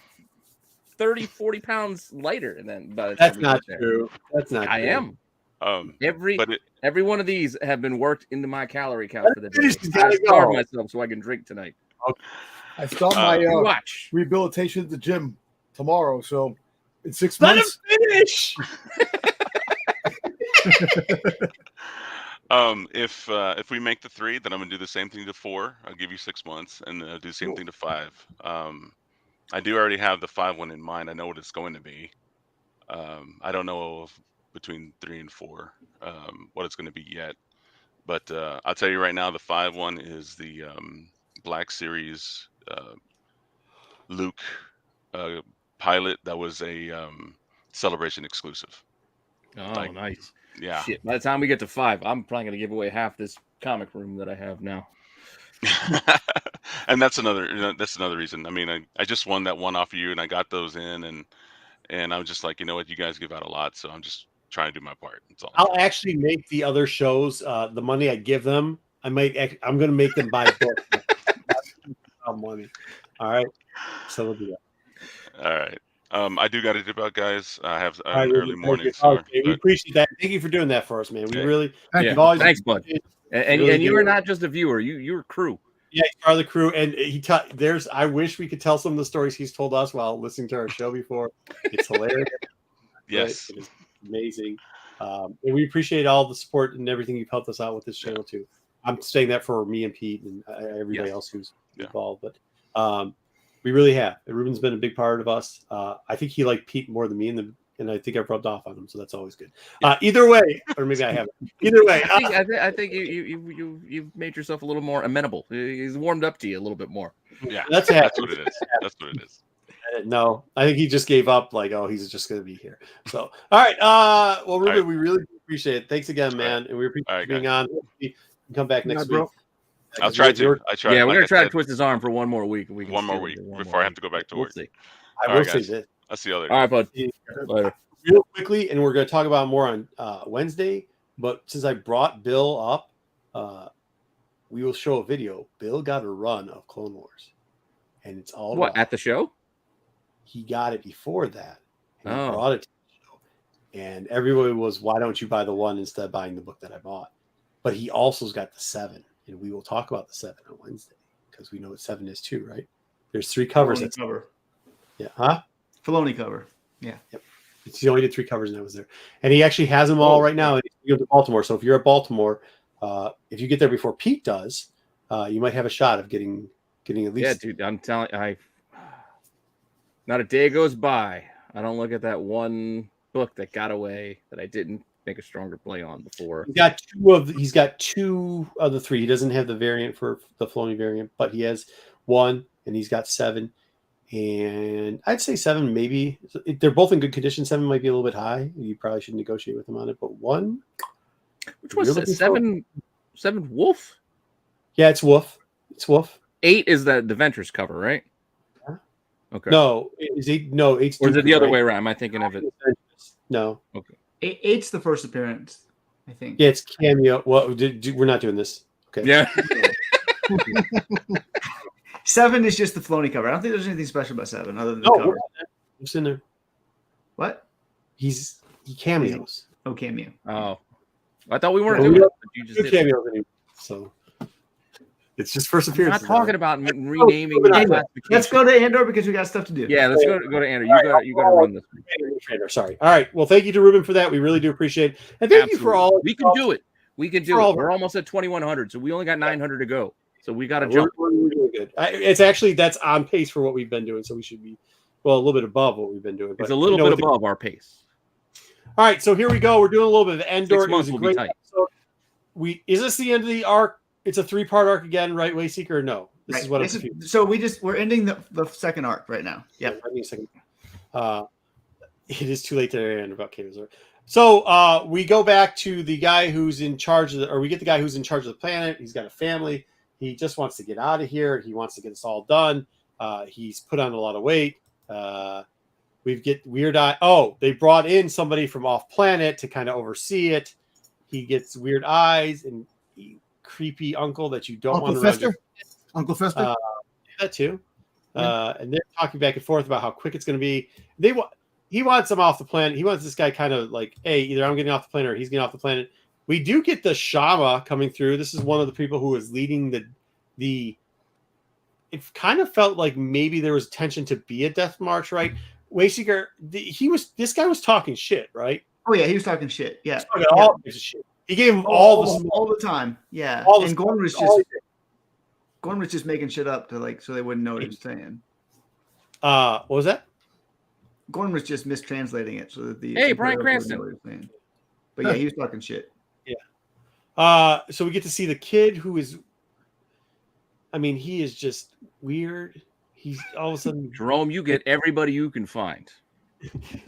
30, 40 pounds lighter. And then by the time that's not true. That's not. I am. Every one of these have been worked into my calorie count for the day. I starved myself so I can drink tonight. Okay. I start my rehabilitation at the gym tomorrow, so in 6 months. Let him finish. If we make the 3, then I'm gonna do the same thing to 4. I'll give you 6 months, and I'll do the same thing to 5. I do already have the 5 one in mind. I know what it's going to be. I don't know if between 3 and 4 what it's going to be yet, but I'll tell you right now, the 5 one is the Black Series Luke pilot that was a Celebration exclusive. Oh, nice. Yeah. Shit. By the time we get to 5, I'm probably going to give away half this comic room that I have now. And that's another reason. I mean, I just won that one off of you, and I got those in, and I was just like, you know what, you guys give out a lot, so I'm just trying to do my part. That's all. I'll actually make the other shows the money I give them. I'm going to make them buy books. Money. All right. So we'll do that. All right. I do got to dip out, guys. I have an early morning. Okay, we appreciate that. Thank you for doing that for us, man. We really thanks, bud. And you are not just a viewer; you're a crew. Yeah, he's part of the crew, and I wish we could tell some of the stories he's told us while listening to our show before. It's hilarious. Yes, it is amazing, and we appreciate all the support and everything you've helped us out with this channel too. I'm saying that for me and Pete and everybody else who's involved, but we really have. Reuben's been a big part of us. I think he liked Pete more than me, and I think I've rubbed off on him, so that's always good. Either way, or maybe I haven't. Either way, I think you've made yourself a little more amenable. He's warmed up to you a little bit more. Yeah, that's what it is. That's what it is. No, I think he just gave up. Like, oh, he's just going to be here. So, all right. Well, Reuben, we really appreciate it. Thanks again, man, and we appreciate you being on. You can come back next week. I'll try to. Yeah, we're gonna try to twist his arm for one more week. One more week before I have to go back to work. We'll see. I will say this. I'll see you later. All right, bud. Later. Real quickly, and we're going to talk about more on Wednesday. But since I brought Bill up, we will show a video. Bill got a run of Clone Wars, and it's all at the show. He got it before that. And he brought it to the show, and everybody was, "Why don't you buy the 1 instead of buying the book that I bought?" But he also's got the 7. And we will talk about the 7 on Wednesday because we know what 7 is too, right? There's 3 covers. Filoni cover. Yeah, huh? Filoni cover. Yeah. Yep. He only did 3 covers and that was there. And he actually has them all right now. And he's going to Baltimore. So if you're at Baltimore, if you get there before Pete does, you might have a shot of getting at least. Yeah, dude. I'm telling you, not a day goes by I don't look at that one book that got away that I didn't make a stronger play on before. He's got 2 of the 3. He doesn't have the variant for the Filoni variant, but he has 1 and he's got 7. And I'd say 7 maybe. They're both in good condition. 7 might be a little bit high. You probably should negotiate with him on it. But 1, which was it? 7 Wolf? Yeah, it's Wolf. It's Wolf. 8 is the Ventures cover, right? Yeah. Okay. No, is 8? No, 8's. Or is it the other way around? Am I thinking of it? No. Okay. 8's the first appearance, I think. Yeah, it's cameo. Well, we're not doing this. Okay. Yeah. 7 is just the Filoni cover. I don't think there's anything special about 7 other than the cover. It's in there. What? He cameos. Oh, cameo. Oh, I thought we weren't doing it. You just did cameos anymore. So it's just first appearance. I'm not talking about renaming. Let's go to Andor because we got stuff to do. Yeah, let's go to Andor. You got to run this. Sorry. All right. Well, thank you to Reuben for that. We really do appreciate it. And thank you for all. We can do it. We can do it. We're almost at 2,100, so we only got 900 to go. So we got to jump. We're really good. It's actually that's on pace for what we've been doing. So we should be a little bit above what we've been doing. But, it's a little bit above our pace. All right. So here we go. We're doing a little bit of Andor. 6 months will be tight. Episode. Is this the end of the arc? It's a 3-part arc again, right, Wayseeker? Or no? This is what I'm confused. So we're ending the second arc right now. Yep. It is too late to end about Caves. So we go back to the guy who's in charge of we get the guy who's in charge of the planet. He's got a family. He just wants to get out of here. He wants to get us all done. He's put on a lot of weight. We get Weird Eye. Oh, they brought in somebody from off planet to kind of oversee it. He gets weird eyes and creepy uncle that you don't want to run. Uncle Fester? That too. Yeah. And they're talking back and forth about how quick it's going to be. he wants him off the planet. He wants this guy kind of like, hey, either I'm getting off the planet or he's getting off the planet. We do get the Shama coming through. This is one of the people who is leading the. It kind of felt like maybe there was tension to be a death march, right? Wayseeker, this guy was talking shit, right? Oh yeah, he was talking shit. Yeah, all the shit. He gave him all the time. Yeah, and Gordon was just making shit up to so they wouldn't know what he was saying. What was that? Gordon was just mistranslating it so that the Bryan Cranston. But yeah, he was talking shit. Yeah. So we get to see the kid who is. I mean, he is just weird. He's all of a sudden. Jerome, you get everybody you can find.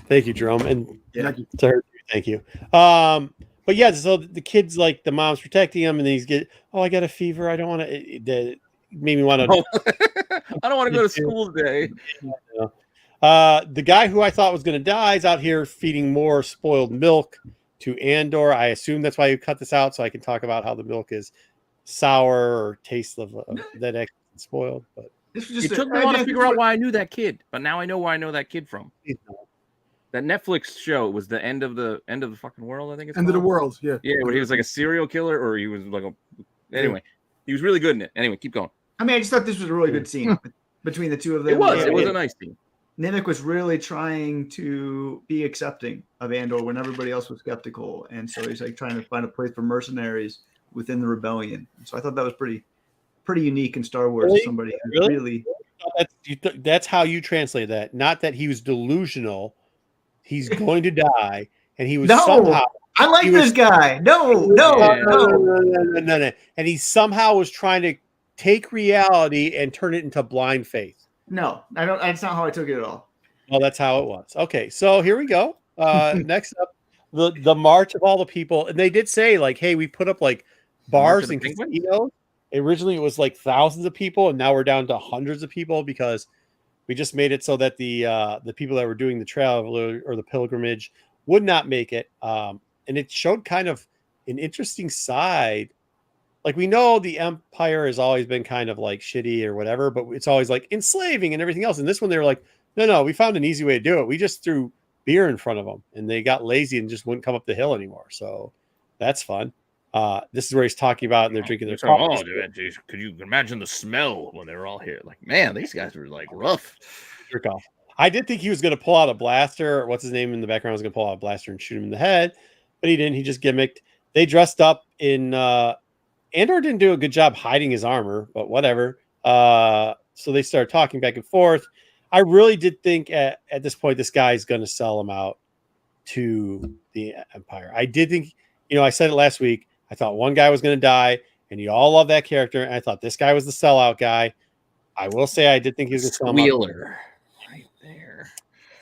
Thank you, Jerome, and thank you. But yeah, so the kid's like the mom's protecting him, and then I got a fever. I don't want to. That made me want to. I don't want to go to school today. The guy who I thought was going to die is out here feeding more spoiled milk to Andor. I assume that's why you cut this out so I can talk about how the milk is sour or tastes of that actually spoiled. But it took me a while to figure out why I knew that kid, but now I know where I know that kid from. That Netflix show was the end of the fucking world. I think it's end called. Of the world. Yeah, where he was like a serial killer, or he was like anyway. He was really good in it. Anyway, keep going. I mean, I just thought this was a really good scene between the two of them. It was a nice scene. Nimic was really trying to be accepting of Andor when everybody else was skeptical, and so he's like trying to find a place for mercenaries within the rebellion. So I thought that was pretty unique in Star Wars. Really? Somebody really that's how you translate that. Not that he was delusional. He's going to die, and he was somehow. I like this guy. No. And he somehow was trying to take reality and turn it into blind faith. No, I don't. That's not how I took it at all. Well, that's how it was. Okay, so here we go. Next up, the march of all the people, and they did say like, "Hey, we put up like bars and casinos." Originally, it was like thousands of people, and now we're down to hundreds of people because we just made it so that the people that were doing the travel or the pilgrimage would not make it. And it showed kind of an interesting side. Like we know the Empire has always been kind of like shitty or whatever, but it's always like enslaving and everything else. And this one, they were like, no, we found an easy way to do it. We just threw beer in front of them and they got lazy and just wouldn't come up the hill anymore. So that's fun. This is where he's talking about and they're drinking their coffee. Could you imagine the smell when they were all here? Like, man, these guys were like rough. Jerk off. I did think he was going to pull out a blaster. What's his name in the background was going to pull out a blaster and shoot him in the head, but he didn't. He just gimmicked. They dressed up in. Andor didn't do a good job hiding his armor, but whatever. So they started talking back and forth. I really did think at this point this guy's going to sell him out to the Empire. I did think, I said it last week. I thought one guy was going to die, and you all love that character. And I thought this guy was the sellout guy. I will say I did think he was a Wheeler right there.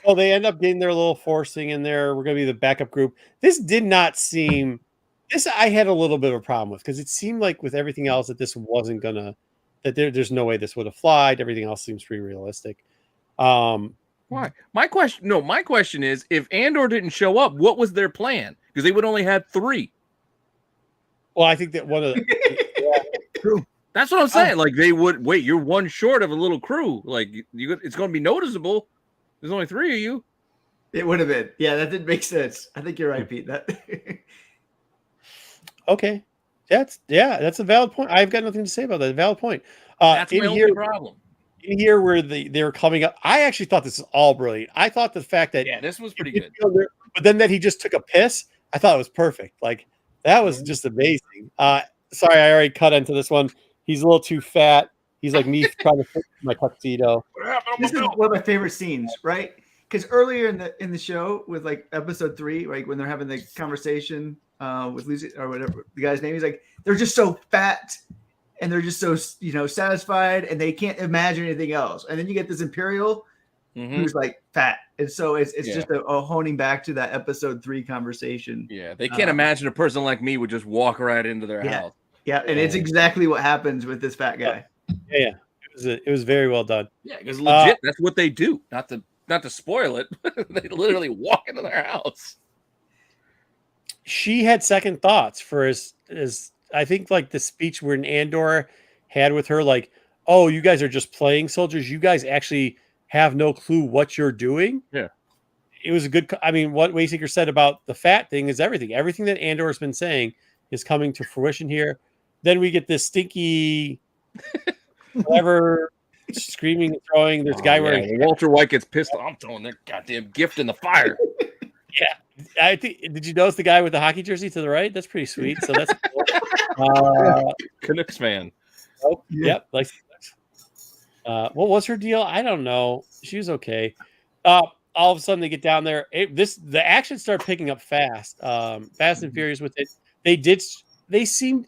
So they end up getting their little forcing in there. We're going to be the backup group. This did not seem. This I had a little bit of a problem with because it seemed like with everything else that this wasn't gonna. That there's no way this would have flied. Everything else seems pretty realistic. Why? My question is, if Andor didn't show up, what was their plan? Because they would only have 3. Well, I think that one of the true. That's what I'm saying. Like they would wait. You're one short of a little crew. Like it's going to be noticeable. There's only 3 of you. It would have been. Yeah, that didn't make sense. I think you're right, Pete. That. Okay, that's a valid point. I've got nothing to say about that. Valid point. That's my only problem. In here where they're coming up, I actually thought this is all brilliant. I thought the fact that this was pretty good, but then that he just took a piss, I thought it was perfect. Like that was just amazing. Sorry, I already cut into this one. He's a little too fat. He's like me trying to fit my tuxedo. This is one of my favorite scenes, right? Because earlier in the show with like episode 3, like when they're having the conversation with Lucy or whatever the guy's name, he's like, they're just so fat and they're just so satisfied and they can't imagine anything else. And then you get this Imperial who's like fat, and so it's just a honing back to that episode 3 converation. Yeah, they can't imagine a person like me would just walk right into their house. Yeah, and it's exactly what happens with this fat guy. Yeah. It was very well done. Yeah, because legit, that's what they do. Not to spoil it, they literally walk into their house. She had second thoughts for his I think like the speech where Andor had with her, like, oh, you guys are just playing soldiers. You guys actually have no clue what you're doing. Yeah. it was a good. I mean, what Wayseeker said about the fat thing is everything. Everything that Andor has been saying is coming to fruition here. Then we get this stinky, whatever, screaming and throwing. There's a guy wearing. Walter White gets pissed off. I'm throwing that goddamn gift in the fire. Yeah, I think. Did you notice the guy with the hockey jersey to the right? That's pretty sweet. So that's Canucks fan. Oh, yep. Like, what was her deal? I don't know. She was okay. All of a sudden they get down there. The action started picking up fast. Fast and Furious with it. They seemed.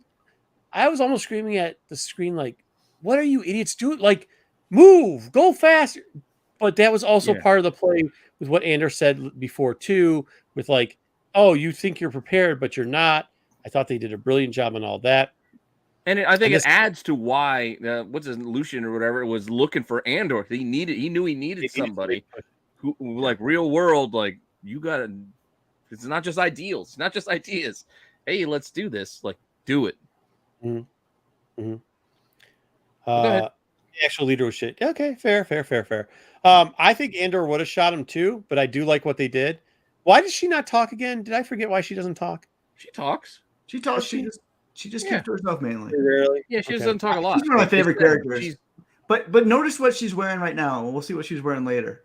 I was almost screaming at the screen like, "What are you idiots doing? Like, move, go faster!" But that was also part of the play with what Andor said before too. With like, "Oh, you think you're prepared, but you're not." I thought they did a brilliant job on all that. And I think it adds to why what's his Lucian or whatever was looking for Andor. He knew he needed somebody who like real world, like you gotta. It's not just ideals, not just ideas. Hey, let's do this. Like, do it. Mm-hmm. Mm-hmm. The actual leader was shit. Okay, fair. I think Andor would have shot him too, but I do like what they did. Why did she not talk again? Did I forget why she doesn't talk? She talks. She talks. She just keeps to herself mainly. Really? Yeah, she doesn't talk a lot. She's one of my favorite characters. But notice what she's wearing right now. We'll see what she's wearing later.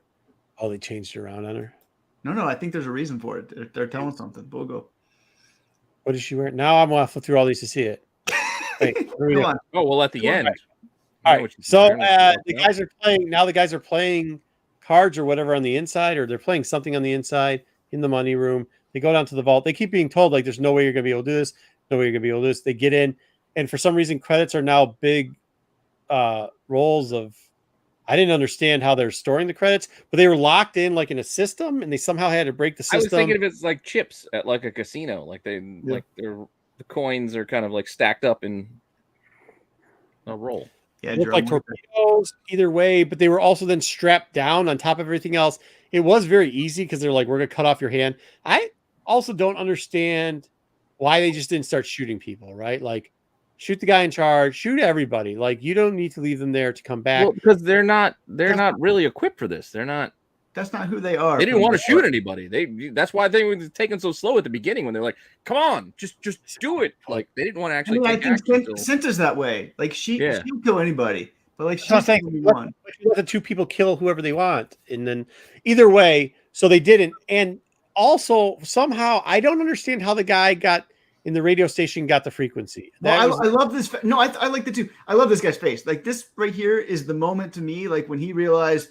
Oh, they changed around on her. No, I think there's a reason for it. They're telling something. We'll go. What is she wearing? Now I'm gonna flip through all these to see it. Wait, Go on. Oh, well, at the end. All right. So the guys are playing. Now the guys are playing cards or whatever on the inside, or they're playing something on the inside in the money room. They go down to the vault. They keep being told like, "There's no way you're gonna be able to do this. No way you're gonna be able to do this." They get in, and for some reason, credits are now big rolls of. I didn't understand how they're storing the credits, but they were locked in like in a system, and they somehow had to break the system. I was thinking of it as like chips at like a casino, like the coins are kind of like stacked up in a roll. Yeah, it looked like torpedoes either way, but they were also then strapped down on top of everything else. It was very easy because they're like, "We're gonna cut off your hand." I also don't understand why they just didn't start shooting people, right? Like, shoot the guy in charge, shoot everybody. Like, you don't need to leave them there to come back. Well, because they're not really equipped for this. They're not. That's not who they are. They didn't want to shoot anybody. That's why they were taking so slow at the beginning when they're like, "Come on, just do it." Like they didn't want to actually. I think Cinta's that way. Like she'll kill anybody, but like she's the one. Let the two people kill whoever they want, and then either way, so they didn't. And also somehow I don't understand how the guy got in the radio station got the frequency. I love this. No, I like the two. I love this guy's face. Like this right here is the moment to me. Like when he realized.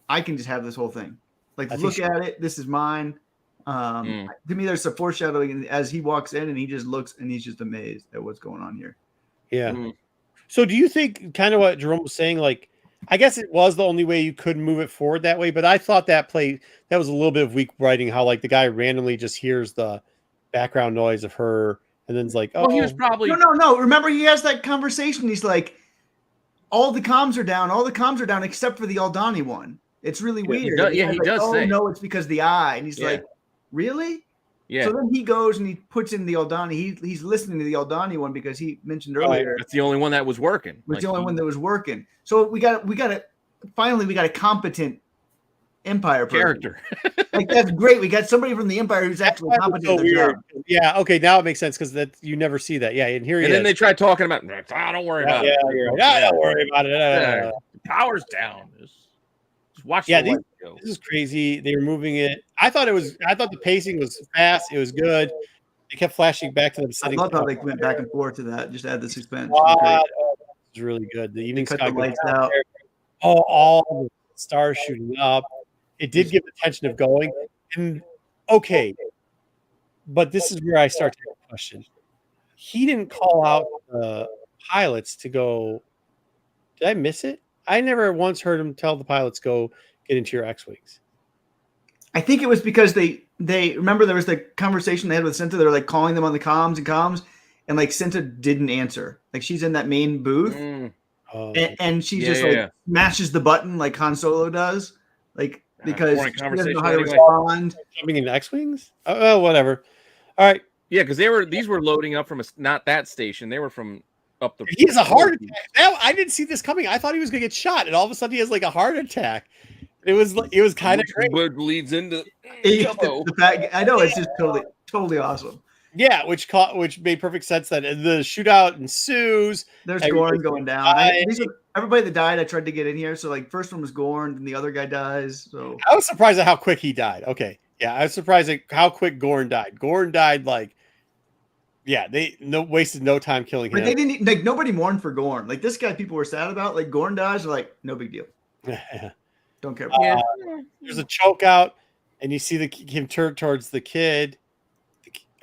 I can just have this whole thing. Like, look at it. This is mine. To me, there's a foreshadowing as he walks in and he just looks and he's just amazed at what's going on here. Yeah. So do you think kind of what Jerome was saying, like, I guess it was the only way you could move it forward that way, but I thought that was a little bit of weak writing, how like the guy randomly just hears the background noise of her and then's like, oh, well, he was probably no. Remember, he has that conversation. He's like, all the comms are down except for the Aldani one. It's really weird. He does say. Oh, no, it's because the eye. And he's like, really? Yeah. So then he goes and he puts in the Aldani. He's listening to the Aldani one because he mentioned earlier. That's the only one that was working. Was the only one that was working. So we got a competent Empire character. Like that's great. We got somebody from the Empire who's actually competent. So yeah. Okay. Now it makes sense because that you never see that. Yeah. And here he is. And then they try talking about. Don't worry about it. Don't worry about it. Power's down. Watch this is crazy. They were moving it. I thought the pacing was fast. It was good. They kept flashing back to them. I love how they went back and forth to that. Just add the suspense. It was really good. The evening sky cut the lights out. All the stars shooting up. It did give the tension of going. And okay, but this is where I start to have a question. He didn't call out the pilots to go. Did I miss it? I never once heard him tell the pilots go get into your X-Wings. I think it was because they remember there was the conversation they had with Cinta. They were like calling them on the comms, and like Cinta didn't answer. Like she's in that main booth, and she just mashes the button like Han Solo does, like because she doesn't know how to respond. Jumping into X-Wings? Oh, whatever. All right. Yeah, because these were loading up from not that station. They were from. Up the he has a heart attack. Now, I didn't see this coming. I thought he was going to get shot, and all of a sudden he has like a heart attack. It was kind of great. Bird leads into I know it's just totally awesome. Yeah, which made perfect sense. That the shootout ensues. There's Gorn going down. Everybody that died, I tried to get in here. So like, first one was Gorn, and the other guy dies. So I was surprised at how quick he died. Okay, yeah, I was surprised at how quick Gorn died. Gorn died like, yeah, they wasted no time killing him. But they didn't like nobody mourned for Gorn. Like this guy, people were sad about. Like Gorn dies, they're like, no big deal. Don't care. There's a choke out, and you see him turn towards the kid.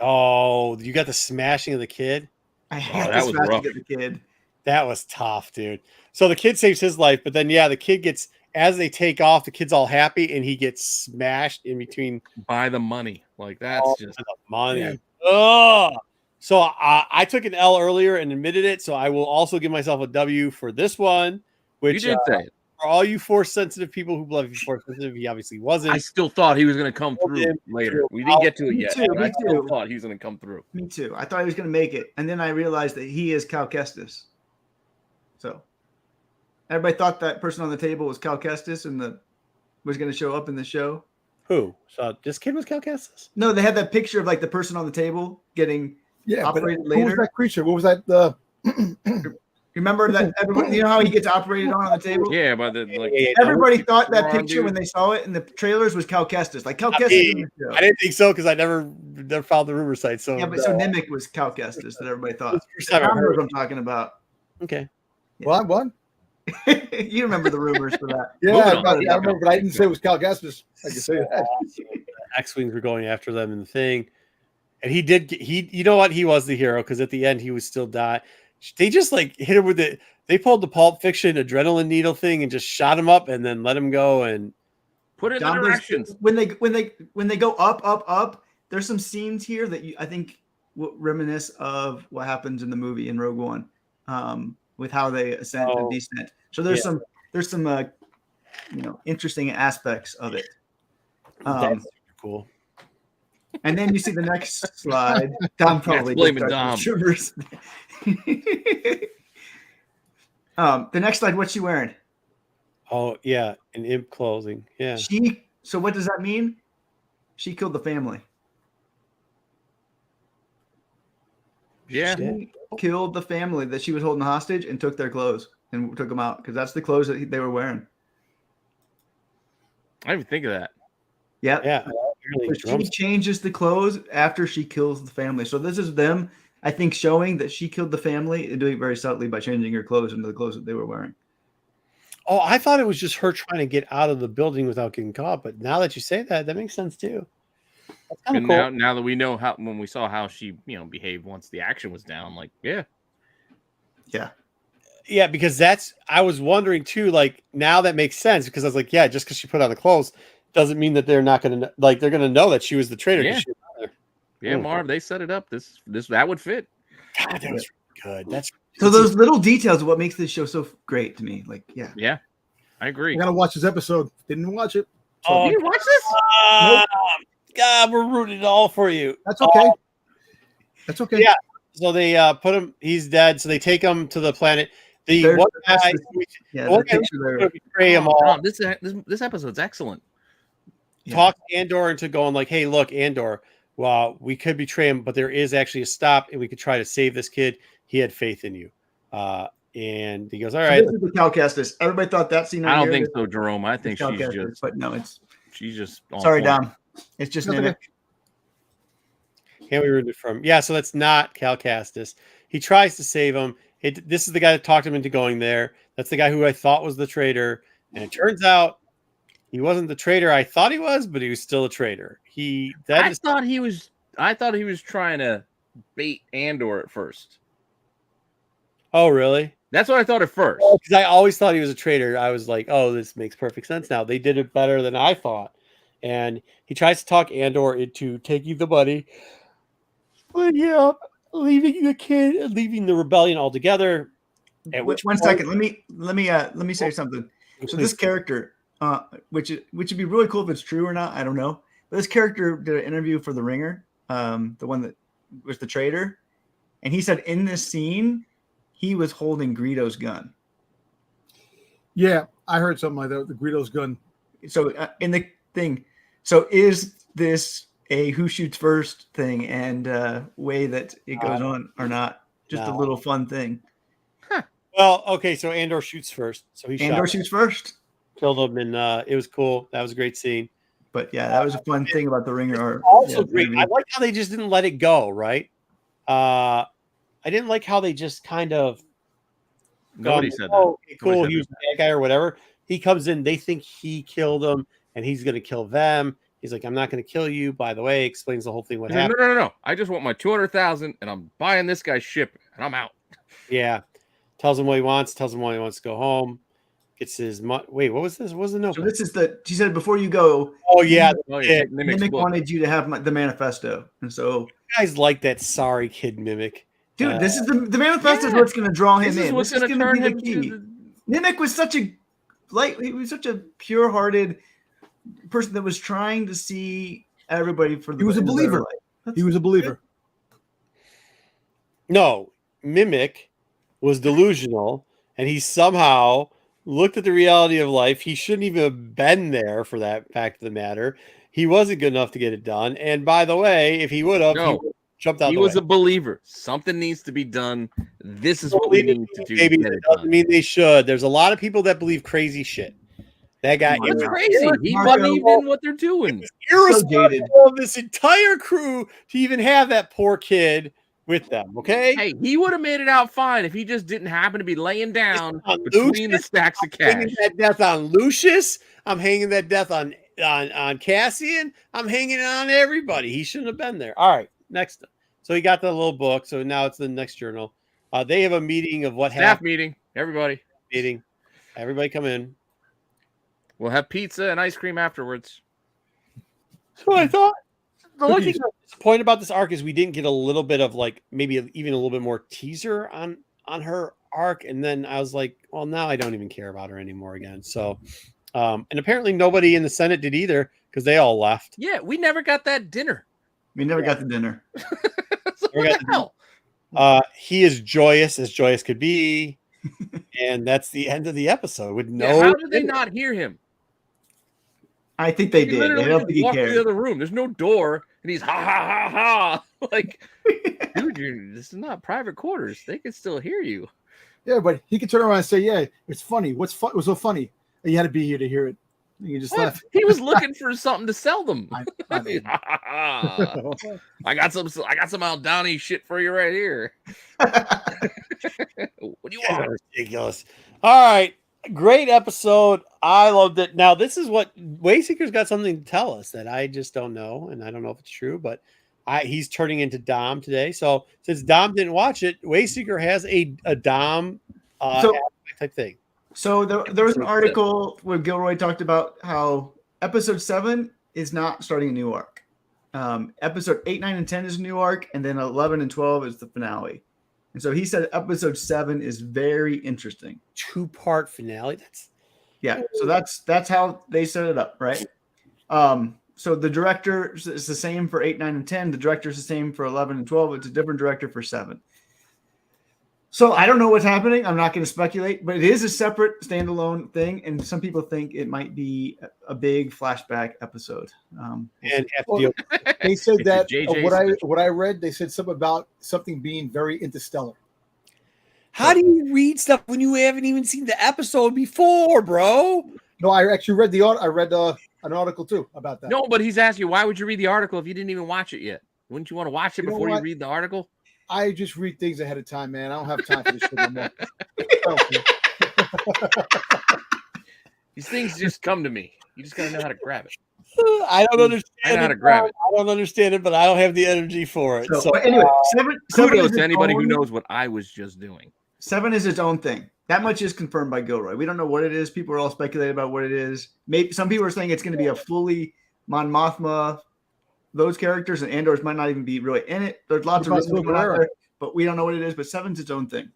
Oh, you got the smashing of the kid. I had the smashing of the kid. That was tough, dude. So the kid saves his life, but then the kid gets, as they take off, the kid's all happy, and he gets smashed in between by the money. Like that's just the money. Yeah. Oh, so I took an L earlier and admitted it. So I will also give myself a W for this one. Which you did say it. For all you Force sensitive people who love you Force sensitive, he obviously wasn't. I still thought he was going to come through later. We didn't get to it yet. I still thought he was going to come through. Me too. I thought he was going to make it, and then I realized that he is Cal Kestis. So everybody thought that person on the table was Cal Kestis and was going to show up in the show. Who? So this kid was Cal Kestis? No, they had that picture of like the person on the table getting operated later. Who was that creature? What was that? Remember that everybody, you know how he gets operated on the table? Yeah, but everybody thought that picture when they saw it in the trailers was Cal Kestis. Like Cal Kestis. I didn't think so because I never found the rumor site. So so Nimic was Cal Kestis that everybody thought. I remember what I'm talking about. Okay. Yeah. What? You remember the rumors for that? Yeah, I remember, but I didn't say it was Cal Kestis. I can say that. X-Wings were going after them in the thing, and you know what? He was the hero because at the end he was still die. They just like hit him with it. They pulled the Pulp Fiction adrenaline needle thing and just shot him up and then let him go and put it in directions. When they go up, there's some scenes here that I think will reminisce of what happens in the movie in Rogue One, with how they ascend and descent. So there's some interesting aspects of it. That's super cool. And then you see the next slide. Dom probably blaming Dom. The next slide, what's she wearing? Oh yeah, an imp clothing. Yeah. So what does that mean? She killed the family. Yeah. She killed the family that she was holding hostage and took their clothes and took them out because that's the clothes that they were wearing. I didn't even think of that. Yep. Yeah. She changes the clothes after she kills the family. So this is them, I think, showing that she killed the family and doing it very subtly by changing her clothes into the clothes that they were wearing. Oh, I thought it was just her trying to get out of the building without getting caught. But now that you say that, that makes sense too. That's kind of cool. Now that we know when we saw how she, behaved once the action was down, like, yeah. Because I was wondering too, like, now that makes sense because I was like, yeah, just because she put on the clothes doesn't mean that they're not going to, like, they're going to know that she was the traitor. Yeah, Marv, they set it up. That would fit. God, that was really good. So those little details are what makes this show so great to me. Like, yeah, I agree. I gotta watch this episode. Didn't watch it. So you didn't watch this? Nope. God, we're rooting all for you. That's okay. That's okay. Yeah. So they put him. He's dead. So they take him to the planet. The one guy betray him all. This episode's excellent. Talk Andor into going like, "Hey, look, Andor. Well, we could betray him, but there is actually a stop, and we could try to save this kid. He had faith in you." And he goes, "All right." This is the Cal Kestis. Everybody thought that scene. I don't think so, Jerome. I think she's just. But no, she's just. Sorry, Dom. It's just Nimic. Can't we read it from? Yeah, so that's not Cal Kestis. He tries to save him. This is the guy that talked him into going there. That's the guy who I thought was the traitor, and it turns out he wasn't the traitor I thought he was, but he was still a traitor. I thought he was trying to bait Andor at first. Oh, really? That's what I thought at first. Because I always thought he was a traitor. I was like, oh, this makes perfect sense now. They did it better than I thought. And he tries to talk Andor into taking the money. But yeah, leaving the kid and leaving the rebellion altogether. One second. Let me say something. So this character, which would be really cool if it's true or not, I don't know. But this character did an interview for The Ringer, the one that was the traitor, and he said in this scene he was holding Greedo's gun. Yeah, I heard something like that. The Greedo's gun. in the thing, so is this a who shoots first thing and way that it goes on or not? Just a little fun thing. Huh. Well, okay, so Andor shoots first. So Andor shoots first. Killed him, and it was cool. That was a great scene. But yeah, that was a fun thing about the Ringer. Also great. I like how they just didn't let it go, right? I didn't like how they just kind of nobody said that. Okay, cool, he was a bad guy or whatever. He comes in, they think he killed him, and he's gonna kill them. He's like, I'm not gonna kill you, by the way, explains the whole thing. What happened? No. I just want my 200,000 and I'm buying this guy's ship and I'm out. Yeah. Tells him what he wants, tells him why he wants to go home. Gets his wait, what was this? What was the note? So this is she said before you go. Oh yeah, Mimic wanted you to have the manifesto, and so you guys like that sorry kid Mimic, dude. This is the manifesto is what's going to draw him in. This is what's going to turn him key. Mimic was such a he was such a pure-hearted person that was trying to see everybody for the. He was a believer. He was a believer. No, Mimic was delusional, and he somehow looked at the reality of life. He shouldn't even have been there for that fact of the matter. He wasn't good enough to get it done. And by the way, if he would have, he would have jumped out. He was a believer. Something needs to be done. This is what we need to do. Maybe it doesn't mean they should. There's a lot of people that believe crazy shit. That guy is crazy. He believed in what they're doing. Irresponsible of this entire crew to even have that poor kid with them, okay? Hey, he would have made it out fine if he just didn't happen to be laying down between the stacks of cash. I'm hanging that death on Lucius. I'm hanging that death on Cassian. I'm hanging it on everybody. He shouldn't have been there. All right, next. So he got the little book. So now it's the next journal. They have a meeting of what happened. Staff meeting. Everybody. Everybody come in. We'll have pizza and ice cream afterwards. So I thought. The only thing I'm disappointed about this arc is we didn't get a little bit of maybe even a little bit more teaser on her arc, and then I was like, well, now I don't even care about her anymore again. So, and apparently nobody in the Senate did either because they all left. Yeah, we never got that dinner. We never got the dinner. So what the hell? He is joyous as joyous could be, and that's the end of the episode. With no, how did they not hear him? I think they did. I don't think he cared. To the other room. There's no door, and he's ha ha ha ha. Like, dude, this is not private quarters. They can still hear you. Yeah, but he could turn around and say, "Yeah, it's funny. What's so funny? You had to be here to hear it." You just laugh. He was looking for something to sell them. I got some Aldani shit for you right here. What do you want? Ridiculous. All right. Great episode. I loved it. Now, this is what Wayseeker's got something to tell us that I just don't know, and I don't know if it's true, but he's turning into Dom today. So since Dom didn't watch it, Wayseeker has a Dom type thing. So there was an article where Gilroy talked about how episode 7 is not starting a new arc. Episode 8, 9, and 10 is a new arc, and then 11 and 12 is the finale. And so he said episode 7 is very interesting. 2-part finale. So that's how they set it up, right? So the director is the same for 8, 9, and 10. The director is the same for 11 and 12. It's a different director for 7. So I don't know what's happening. I'm not going to speculate, but it is a separate standalone thing, and some people think it might be a big flashback episode. And they said that what I read, they said something about something being very interstellar. How do you read stuff when you haven't even seen the episode before, bro? No, I actually read I read an article too about that. No, but he's asking, why would you read the article if you didn't even watch it yet? Wouldn't you want to watch it before you read the article? I just read things ahead of time, man. I don't have time for this shit anymore. These things just come to me. You just gotta know how to grab it. I don't understand. I know how to grab it. I don't understand it, but I don't have the energy for it. So anyway, kudos to anybody who knows what I was just doing. 7 is its own thing. That much is confirmed by Gilroy. We don't know what it is. People are all speculating about what it is. Maybe some people are saying it's going to be a fully Mon Mothma. Those characters and Andor's might not even be really in it. There's lots of reasons going on there, but we don't know what it is. But 7's its own thing.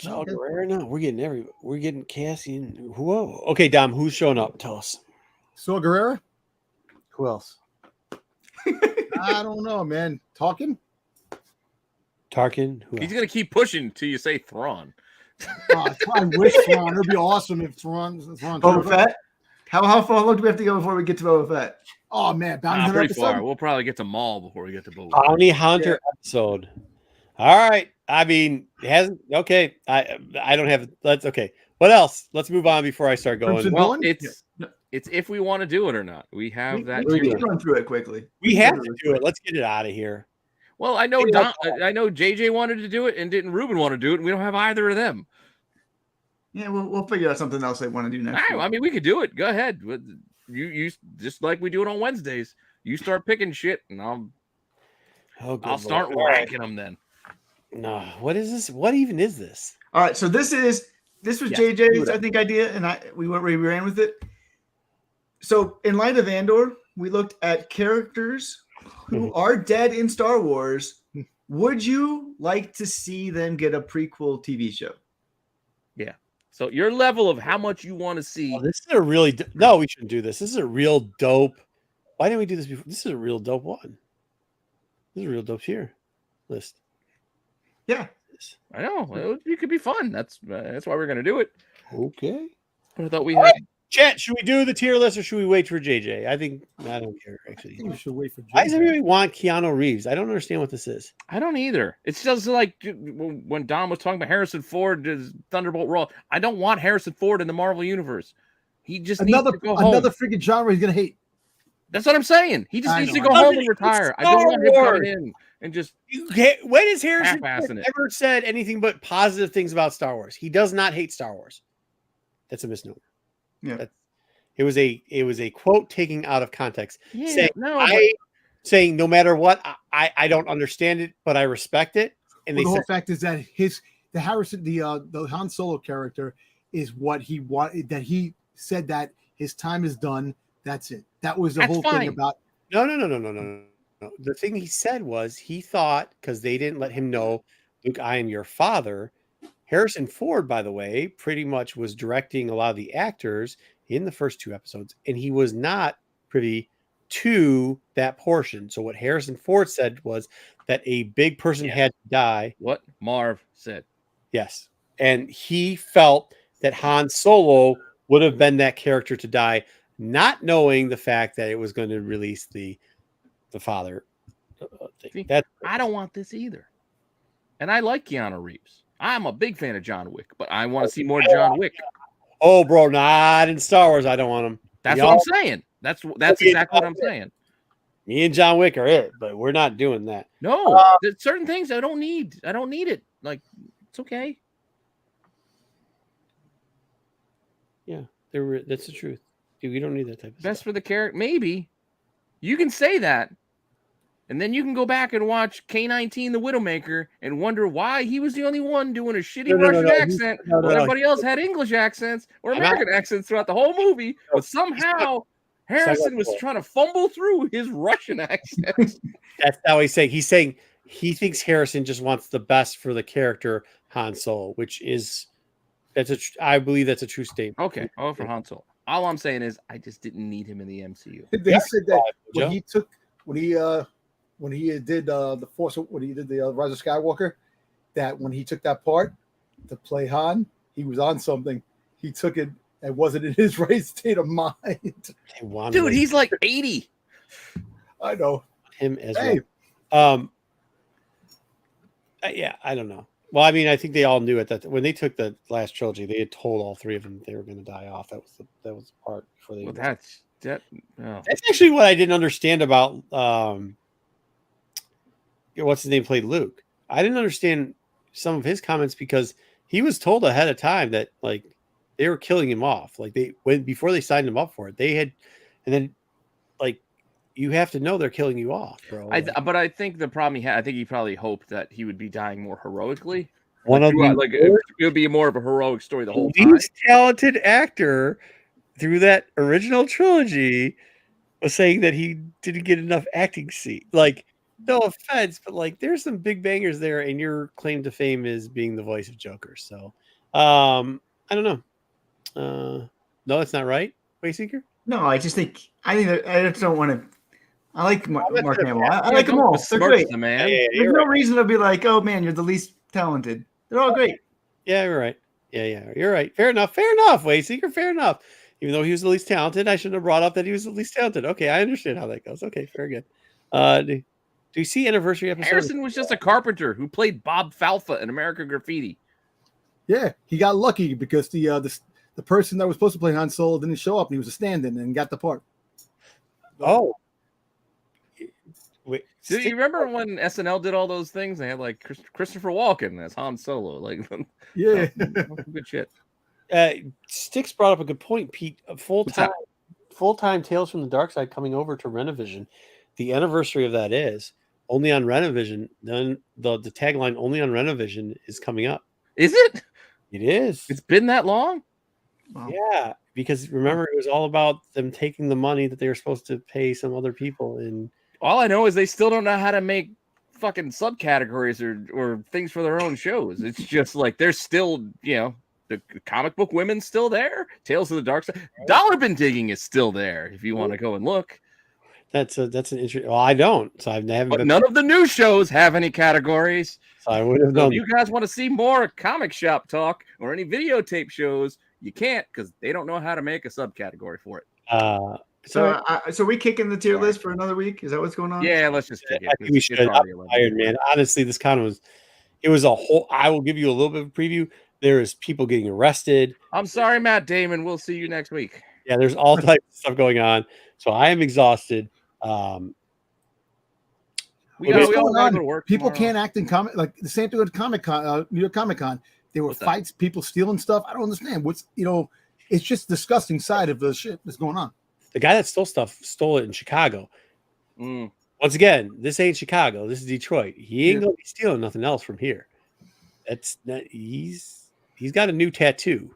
No, we're getting Cassian. Whoa. Okay, Dom, who's showing up? Tell us. Saw Gerrera? Who else? I don't know, man. Tarkin? Who He's gonna keep pushing till you say Thrawn. I wish Thrawn. It'd be awesome if Thrawn. Boba Fett. How far long do we have to go before we get to Boba Fett? Oh man, Bounty Hunter pretty episode. far. We'll probably get to Maul before we get to Boba. Bounty Hunter episode. All right. I mean, it hasn't. Okay. I don't have. Let's. Okay. What else? Let's move on before I start going. Crimson Well, Dawn? it's if we want to do it or not. We have that. We can run through it quickly. We have to do it. Let's get it out of here. Well, I know JJ wanted to do it, and didn't Reuben want to do it? And we don't have either of them. Yeah, we'll figure out something else they want to do next. I mean, we could do it. Go ahead. You just like we do it on Wednesdays. You start picking shit, and I'll start ranking them then. No, what is this? What even is this? All right, so this was JJ's I think idea, and we ran with it. So in light of Andor, we looked at characters who are dead in Star Wars. Would you like to see them get a prequel TV show? Yeah. So your level of how much you want to see. Oh, this is a really no. We shouldn't do this. This is a real dope. Why didn't we do this before? This is a real dope one. This is a real dope tier list. Yeah, I know it could be fun. That's why we're gonna do it. Okay. But I thought we had. Chat, should we do the tier list or should we wait for JJ? I don't care actually. I think we should wait for. Why does everybody want Keanu Reeves? I don't understand what this is. I don't either. It's just like when Don was talking about Harrison Ford as Thunderbolt Roll. I don't want Harrison Ford in the Marvel universe. He just needs to go home. Another freaking genre he's gonna hate. That's what I'm saying. He just needs to go home and retire. I don't want him coming in and just. When has Harrison half-assing it. ever said anything but positive things about Star Wars? He does not hate Star Wars. That's a misnomer. Yeah. It was a quote taking out of context. Yeah, saying no matter what, I don't understand it, but I respect it. And the whole fact is that the Han Solo character is what he wanted. That he said that his time is done. That's it. That was the whole thing about. No. The thing he said was he thought because they didn't let him know, Luke, I am your father. Harrison Ford, by the way, pretty much was directing a lot of the actors in the first 2 episodes, and he was not privy to that portion. So what Harrison Ford said was that a big person had to die. What Marv said. Yes. And he felt that Han Solo would have been that character to die, not knowing the fact that it was going to release the father thing. I don't want this either. And I like Keanu Reeves. I'm a big fan of John Wick, but I want to see more John Wick. Oh, bro, not in Star Wars. I don't want him. That's what I'm saying. That's exactly what I'm saying. Me and John Wick are it, but we're not doing that. No, there's certain things I don't need. I don't need it. Like, it's okay. Yeah, that's the truth. Dude, we don't need that type of Best stuff. for the character. Maybe. You can say that. And then you can go back and watch K-19 The Widowmaker and wonder why he was the only one doing a shitty Russian accent while everybody else had English accents or American accents throughout the whole movie. But somehow Harrison was trying to fumble through his Russian accent. That's how he's saying. He's saying he thinks Harrison just wants the best for the character Han Solo, which is I believe that's a true statement. Okay. Oh, for Han Solo. All I'm saying is I just didn't need him in the MCU. They said that when he did the Force, when he did the Rise of Skywalker, that when he took that part to play Han, he was on something. He took it and wasn't in his right state of mind. Dude, he's like 80. I know him as well. Yeah, I don't know. Well, I mean, I think they all knew it that when they took the last trilogy, they had told all 3 of them they were going to die off. That was the part before they. Well, that's actually what I didn't understand about. What's his name played Luke? I didn't understand some of his comments because he was told ahead of time that like they were killing him off. Like before they signed him up for it, they had, and then like you have to know they're killing you off, bro. But I think the problem he had, I think he probably hoped that he would be dying more heroically. It would be more of a heroic story the whole time. Least talented actor through that original trilogy was saying that he didn't get enough acting seat. Like, no offense, but like there's some big bangers there, and your claim to fame is being the voice of Joker. So I don't know. No, that's not right, Wayseeker. No, I just think I just don't want to. I like Mark Hamill. I like them all. They're great. Man. There's no reason to be like, oh man, you're the least talented. They're all great. Yeah, you're right. Yeah, you're right. Fair enough, Wayseeker. Fair enough. Even though he was the least talented, I shouldn't have brought up that he was the least talented. Okay, I understand how that goes. Okay, very good. Do you see anniversary episode? Harrison was just a carpenter who played Bob Falfa in American Graffiti. Yeah, he got lucky because the person that was supposed to play Han Solo didn't show up, and he was a stand-in and got the part. Oh. Wait, do you remember when SNL did all those things? They had like Christopher Walken as Han Solo. Like, yeah, good shit. Sticks brought up a good point, Pete. Full-time Tales from the Dark Side coming over to Renovision. The anniversary of that is only on Renovision. Then the tagline only on Renovision is coming up. Is it? It is. It's been that long? Wow. Yeah, because remember, it was all about them taking the money that they were supposed to pay some other people. And all I know is they still don't know how to make fucking subcategories or things for their own shows. It's just like they're still, the comic book women's still there. Tales of the Dark Side. Dollar Bin Digging is still there if you want to go and look. That's an interesting. Well, I don't. So I haven't. But none of the new shows have any categories. So I would have known. If you guys want to see more comic shop talk or any videotape shows, you can't because they don't know how to make a subcategory for it. So we kicking the tier list for another week? Is that what's going on? Yeah, let's just kick it. I think we should. I'm tired, man. Honestly, this kind of was a whole. I will give you a little bit of a preview. There is people getting arrested. I'm sorry, Matt Damon. We'll see you next week. Yeah, there's all types of stuff going on. So I am exhausted. We all got to work. People tomorrow. can't act in comic like the same thing with Comic Con, New York Comic Con. There were fights, people stealing stuff. I don't understand it's just disgusting side of the shit that's going on. The guy that stole it in Chicago. Once again, this ain't Chicago. This is Detroit. He ain't gonna be stealing nothing else from here. He's got a new tattoo.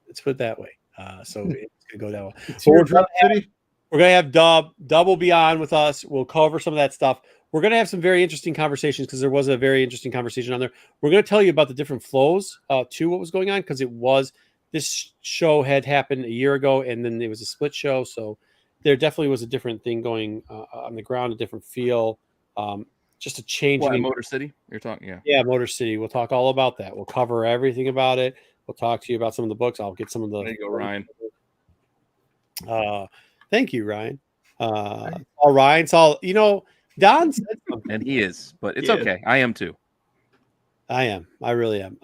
Let's put it that way. So it's gonna go that way. We're gonna have Dub will be on with us. We'll cover some of that stuff. We're gonna have some very interesting conversations because there was a very interesting conversation on there. We're gonna tell you about the different flows to what was going on because this show had happened a year ago and then it was a split show. So there definitely was a different thing going on the ground, a different feel, just a change. What, Motor City? You're talking, yeah, Motor City. We'll talk all about that. We'll cover everything about it. We'll talk to you about some of the books. I'll get some of the. There you go, Ryan. Thank you, Ryan. All Ryan's all Don said something, and he is, but it's okay. I am too. I am. I really am.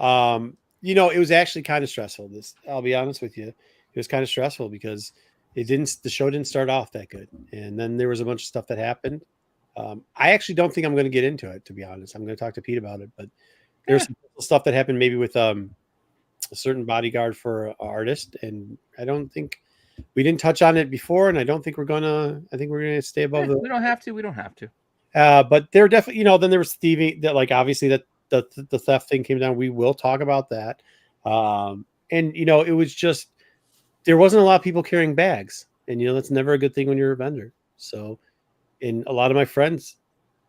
It was actually kind of stressful. I'll be honest with you. It was kind of stressful because the show didn't start off that good. And then there was a bunch of stuff that happened. I actually don't think I'm going to get into it, to be honest. I'm going to talk to Pete about it, but there's some stuff that happened maybe with a certain bodyguard for an artist. And I don't think we didn't touch on it before. And I don't think I think we're going to stay above We don't have to. But there definitely, then there was thieving that obviously that the theft thing came down. We will talk about that. And it was just, there wasn't a lot of people carrying bags and, that's never a good thing when you're a vendor. So, and a lot of my friends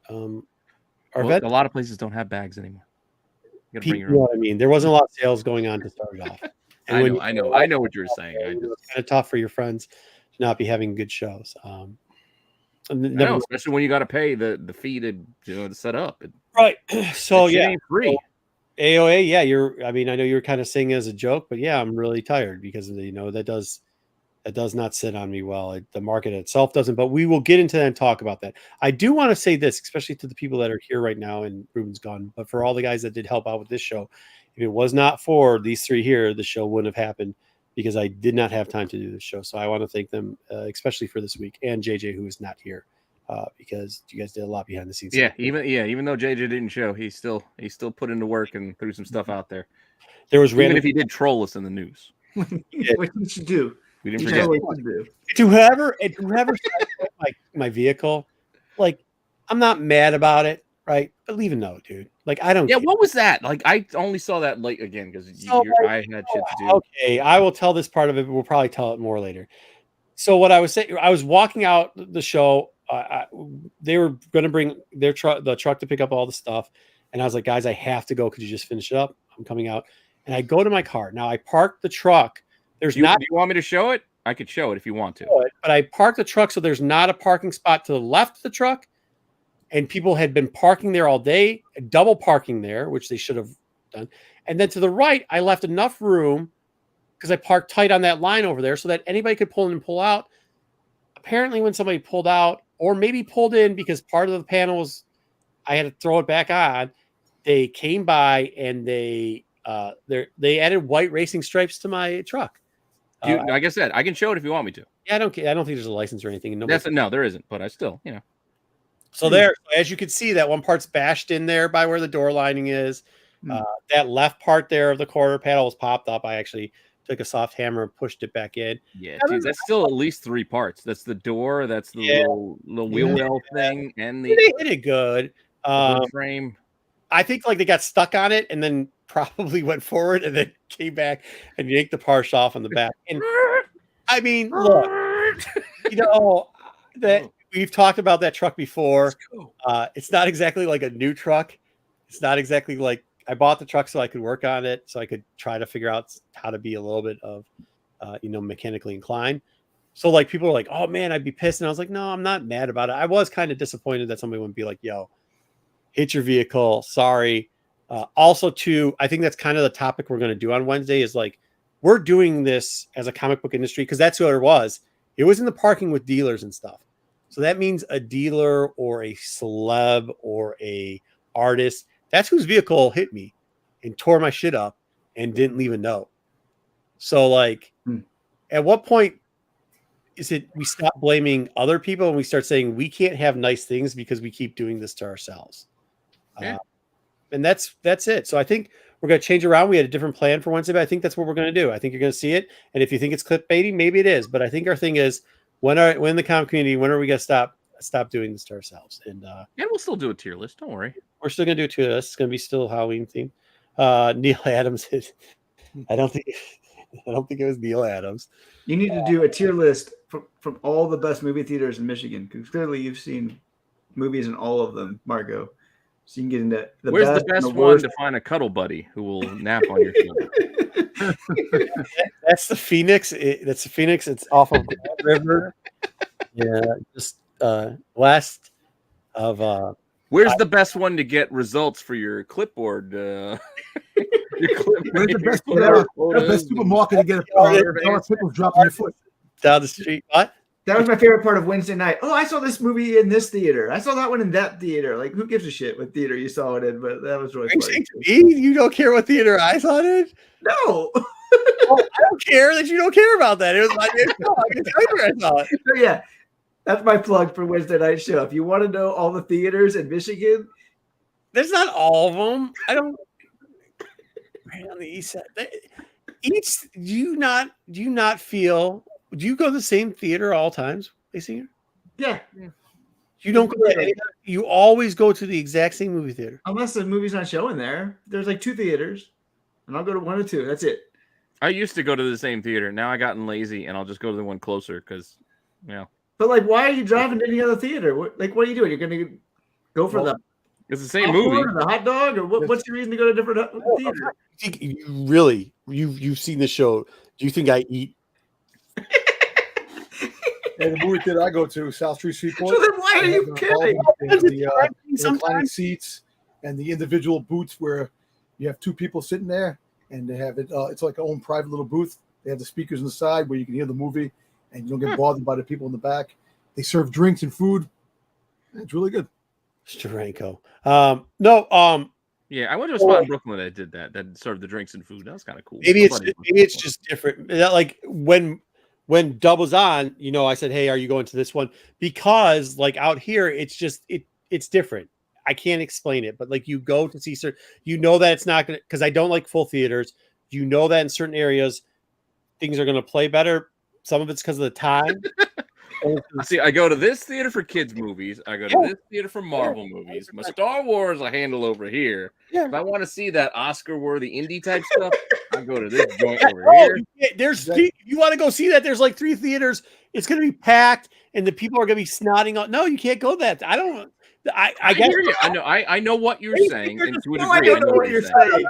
are vendors. A lot of places don't have bags anymore. You know what I mean? There wasn't a lot of sales going on to start it off. And I know what you're saying. It was kind of tough for your friends to not be having good shows. Especially when you got to pay the fee to set up. Right. So ain't free. AOA, yeah, I know you were kind of saying it as a joke, but yeah, I'm really tired because that does not sit on me well. The market itself doesn't, but we will get into that and talk about that. I do want to say this, especially to the people that are here right now and Reuben's gone, but for all the guys that did help out with this show, if it was not for these three here, the show wouldn't have happened because I did not have time to do this show. So I want to thank them, especially for this week, and JJ, who is not here. Because you guys did a lot behind the scenes. Even though JJ didn't show, he still put into work and threw some stuff out there. There was even if he did troll us in the news. What you should do. We didn't forget. To whoever my vehicle, I'm not mad about it, right? But leave a note, dude. I don't. Yeah, what was that? I only saw that late again because I had shit to do. Okay, I will tell this part of it, but we'll probably tell it more later. So what I was saying, I was walking out the show. They were going to bring the truck to pick up all the stuff. And I was like, guys, I have to go. Could you just finish it up? I'm coming out. And I go to my car. Now I parked the truck. Do you want me to show it? I could show it if you want to. But I parked the truck so there's not a parking spot to the left of the truck. And people had been parking there all day, double parking there, which they should have done. And then to the right, I left enough room because I parked tight on that line over there so that anybody could pull in and pull out. Apparently, when somebody pulled out, or maybe pulled in because part of the panel was, I had to throw it back on. They came by and they added white racing stripes to my truck. Like I said, I can show it if you want me to. Yeah, I don't think there's a license or anything. No, there isn't. But I still, So there, as you can see, that one part's bashed in there by where the door lining is. That left part there of the quarter panel was popped up. I actually took a soft hammer and pushed it back in. Yeah, dude, that's still at least 3 parts. That's the door, that's the little wheel well thing, and they hit it good. Frame. I think like they got stuck on it and then probably went forward and then came back and yanked the parts off on the back. And I mean, look, that we've talked about that truck before. It's not exactly like a new truck. It's not exactly like I bought the truck so I could work on it, so I could try to figure out how to be a little bit of, mechanically inclined. So like people are like, oh man, I'd be pissed. And I was like, no, I'm not mad about it. I was kind of disappointed that somebody wouldn't be like, yo, hit your vehicle. Sorry. Also too, I think that's kind of the topic we're going to do on Wednesday is like, we're doing this as a comic book industry because that's what it was. It was in the parking with dealers and stuff. So that means a dealer or a celeb or a artist, that's whose vehicle hit me and tore my shit up and didn't leave a note. So like, at what point is it we stop blaming other people and we start saying we can't have nice things because we keep doing this to ourselves? Yeah. And that's it. So I think we're going to change around. We had a different plan for Wednesday, but I think that's what we're going to do. I think you're going to see it. And if you think it's clickbaity, maybe it is. But I think our thing is when the comic community, when are we going to stop doing this to ourselves? And we'll still do a tier list. Don't worry. We're still going to do a tier list. It's going to be still Halloween themed. Neil Adams is, I don't think it was Neil Adams. You need to do a tier list from all the best movie theaters in Michigan because clearly you've seen movies in all of them, Margo. So you can get into the Where's best the best one to find a cuddle buddy who will nap on your shoulder? That's the Phoenix. That's the Phoenix. It's off of Grand River. Yeah, just west of. Where's the best one to get results for your clipboard? Where's the best supermarket to get a pickle drop on your foot? Down the street. What? That was my favorite part of Wednesday night. Oh, I saw this movie in this theater. I saw that one in that theater. Like, who gives a shit what theater you saw it in? But that was really funny. You don't care what theater I saw it in? No. I don't care that you don't care about that. It was my show. I can tell you where I saw it. So, yeah, that's my plug for Wednesday night show. If you want to know all the theaters in Michigan, there's not all of them. I don't. Right on the east side. Do you not feel? Do you go to the same theater all times, Singer? Yeah. You don't go to any, you always go to the exact same movie theater. Unless the movie's not showing there. There's like 2 theaters. And I'll go to 1 or 2. That's it. I used to go to the same theater. Now I gotten lazy and I'll just go to the one closer because, But like, why are you driving to any other theater? What are you doing? You're going to go for it's the same movie. Or the hot dog? Or what's your reason to go to a different theater? You've seen the show. Do you think I eat? And the movie theater I go to, South Street Seaport. So then why are you kidding? The reclining seats and the individual booths where you have 2 people sitting there and they have it. It's like a own private little booth. They have the speakers on the side where you can hear the movie and you don't get bothered by the people in the back. They serve drinks and food. It's really good. Steranko. Yeah, I went to a spot in Brooklyn that did that served the drinks and food. That was kind of cool. Maybe it's just different. Like when Dub was on, I said, hey, are you going to this one? Because like out here, it's just it's different. I can't explain it, but like you go to see certain, that it's not going to, because I don't like full theaters. That in certain areas, things are going to play better. Some of it's because of the time. See, I go to this theater for kids movies. I go to this theater for Marvel movies. My Star Wars I handle over here. Yeah. If I want to see that Oscar-worthy indie type stuff, I go to this joint over here. If you want to go see that, there's like 3 theaters. It's going to be packed, and the people are going to be snotting out. No, you can't go that. I don't. I hear you. I know what you're saying, and to a degree, I don't know what you're saying.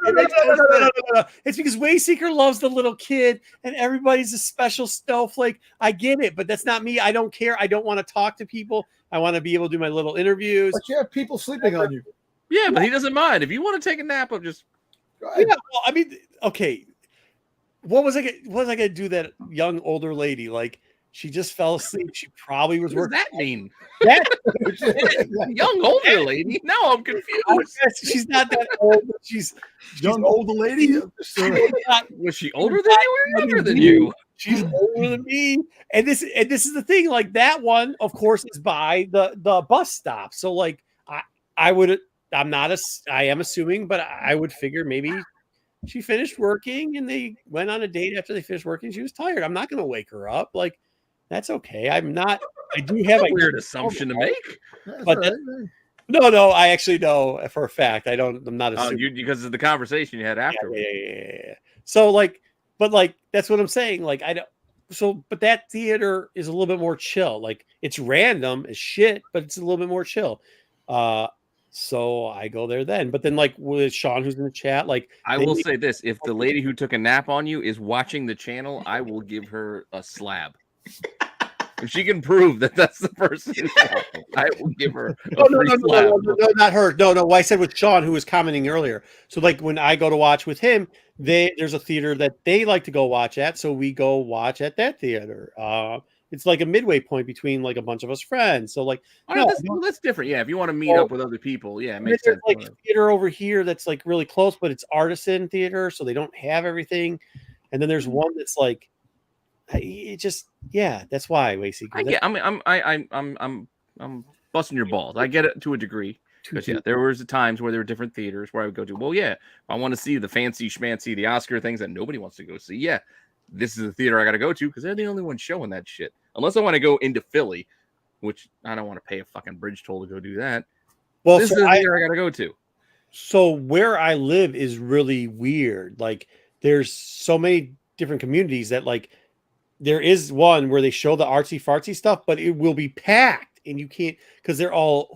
No. It's because Wayseeker loves the little kid, and everybody's a special snowflake. I get it, but that's not me. I don't care. I don't want to talk to people. I want to be able to do my little interviews. But you have people sleeping on you. Yeah, but he doesn't mind. If you want to take a nap, I'm just. Yeah, well, I mean, okay. what was I gonna do? That young older lady, like she just fell asleep. She probably was What does working. that mean? Young older lady? No, I'm confused. She's not that old. But she's young older lady. Was she older than you or younger than you? She's older than me. And this is the thing. Like that one, of course, is by the bus stop. So like I am assuming, but I would figure maybe she finished working and they went on a date after they finished working. She was tired. I'm not going to wake her up. Like, that's okay. I do have a weird assumption to make. But no, I actually know for a fact. I'm not assuming. Because of the conversation you had after. Yeah. So but that's what I'm saying. Like, I don't. So, but that theater is a little bit more chill. Like, it's random as shit, but it's a little bit more chill. So I go there then. But then, like with Sean, who's in the chat, like I will say this: if the lady who took a nap on you is watching the channel, I will give her a slab. If she can prove that that's the person, I will give her a free slab. No, not her. No. I said with Sean, who was commenting earlier. So, like when I go to watch with him, there's a theater that they like to go watch at, so we go watch at that theater. It's like a midway point between like a bunch of us friends. So like, that's different. Yeah, if you want to meet up with other people, yeah, it makes sense. Like theater over here that's like really close, but it's artisan theater, so they don't have everything. And then there's one that's like, it just that's why Wayseeker. I'm busting your balls. I get it to a degree. Because there was times where there were different theaters where I would go to. Well, if I want to see the fancy schmancy, the Oscar things that nobody wants to go see. Yeah, this is the theater I got to go to because they're the only one showing that shit. Unless I want to go into Philly, which I don't want to pay a fucking bridge toll to go do that. Well, this is the theater I got to go to. So where I live is really weird. Like there's so many different communities that like there is one where they show the artsy fartsy stuff, but it will be packed and you can't because they're all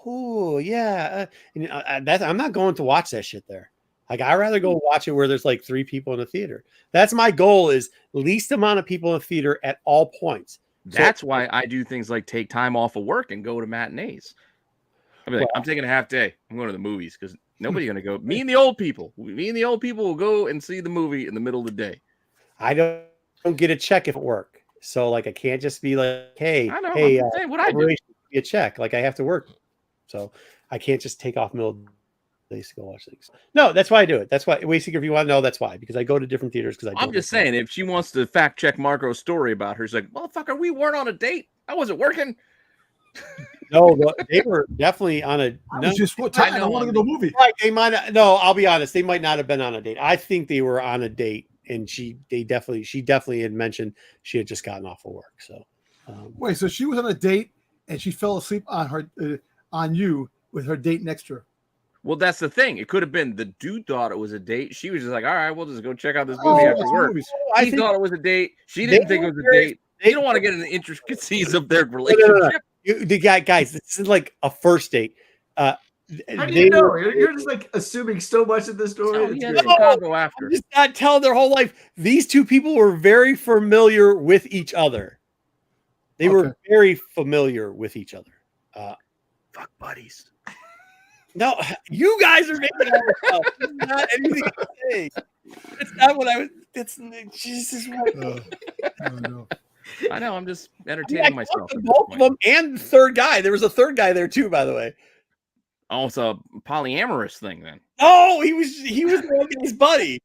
I'm not going to watch that shit there. Like I'd rather go watch it where there's like 3 people in a theater. That's my goal, is least amount of people in a theater at all points. That's why I do things like take time off of work and go to matinees. I'm taking a half day. I'm going to the movies because nobody's going to go. Me and the old people will go and see the movie in the middle of the day. I don't get a check if it work. So like I can't just be like, hey, what I do. A check. Like I have to work. So I can't just take off middle days to go watch things. No, that's why I do it. That's why Wayseeker, if you want to know, that's why, because I go to different theaters because I'm just saying, if she wants to fact check Marco's story about her, she's like, motherfucker, we weren't on a date. I wasn't working. No, they were definitely on a. I want to go to the movie. Right, they might not. No, I'll be honest. They might not have been on a date. I think they were on a date, and she definitely had mentioned she had just gotten off of work. So, wait, so she was on a date and she fell asleep on her on you with her date next to her. Well, that's the thing. It could have been the dude thought it was a date. She was just like, all right, we'll just go check out this movie after work. He thought it was a date. She didn't think it was a date. You don't want to get into the intricacies of their relationship. Guys, this is like a first date. How do you know? You're just like assuming so much of the story. I'm just not telling their whole life. These 2 people were very familiar with each other. They were very familiar with each other. Fuck buddies. No, you guys are making all this up. It's not anything I'm saying. It's not what I was. It's Jesus. No. I know. I'm just entertaining myself. Both of them and the third guy. There was a third guy there too, by the way. Oh, it's a polyamorous thing then. Oh, he was the one guy's buddy.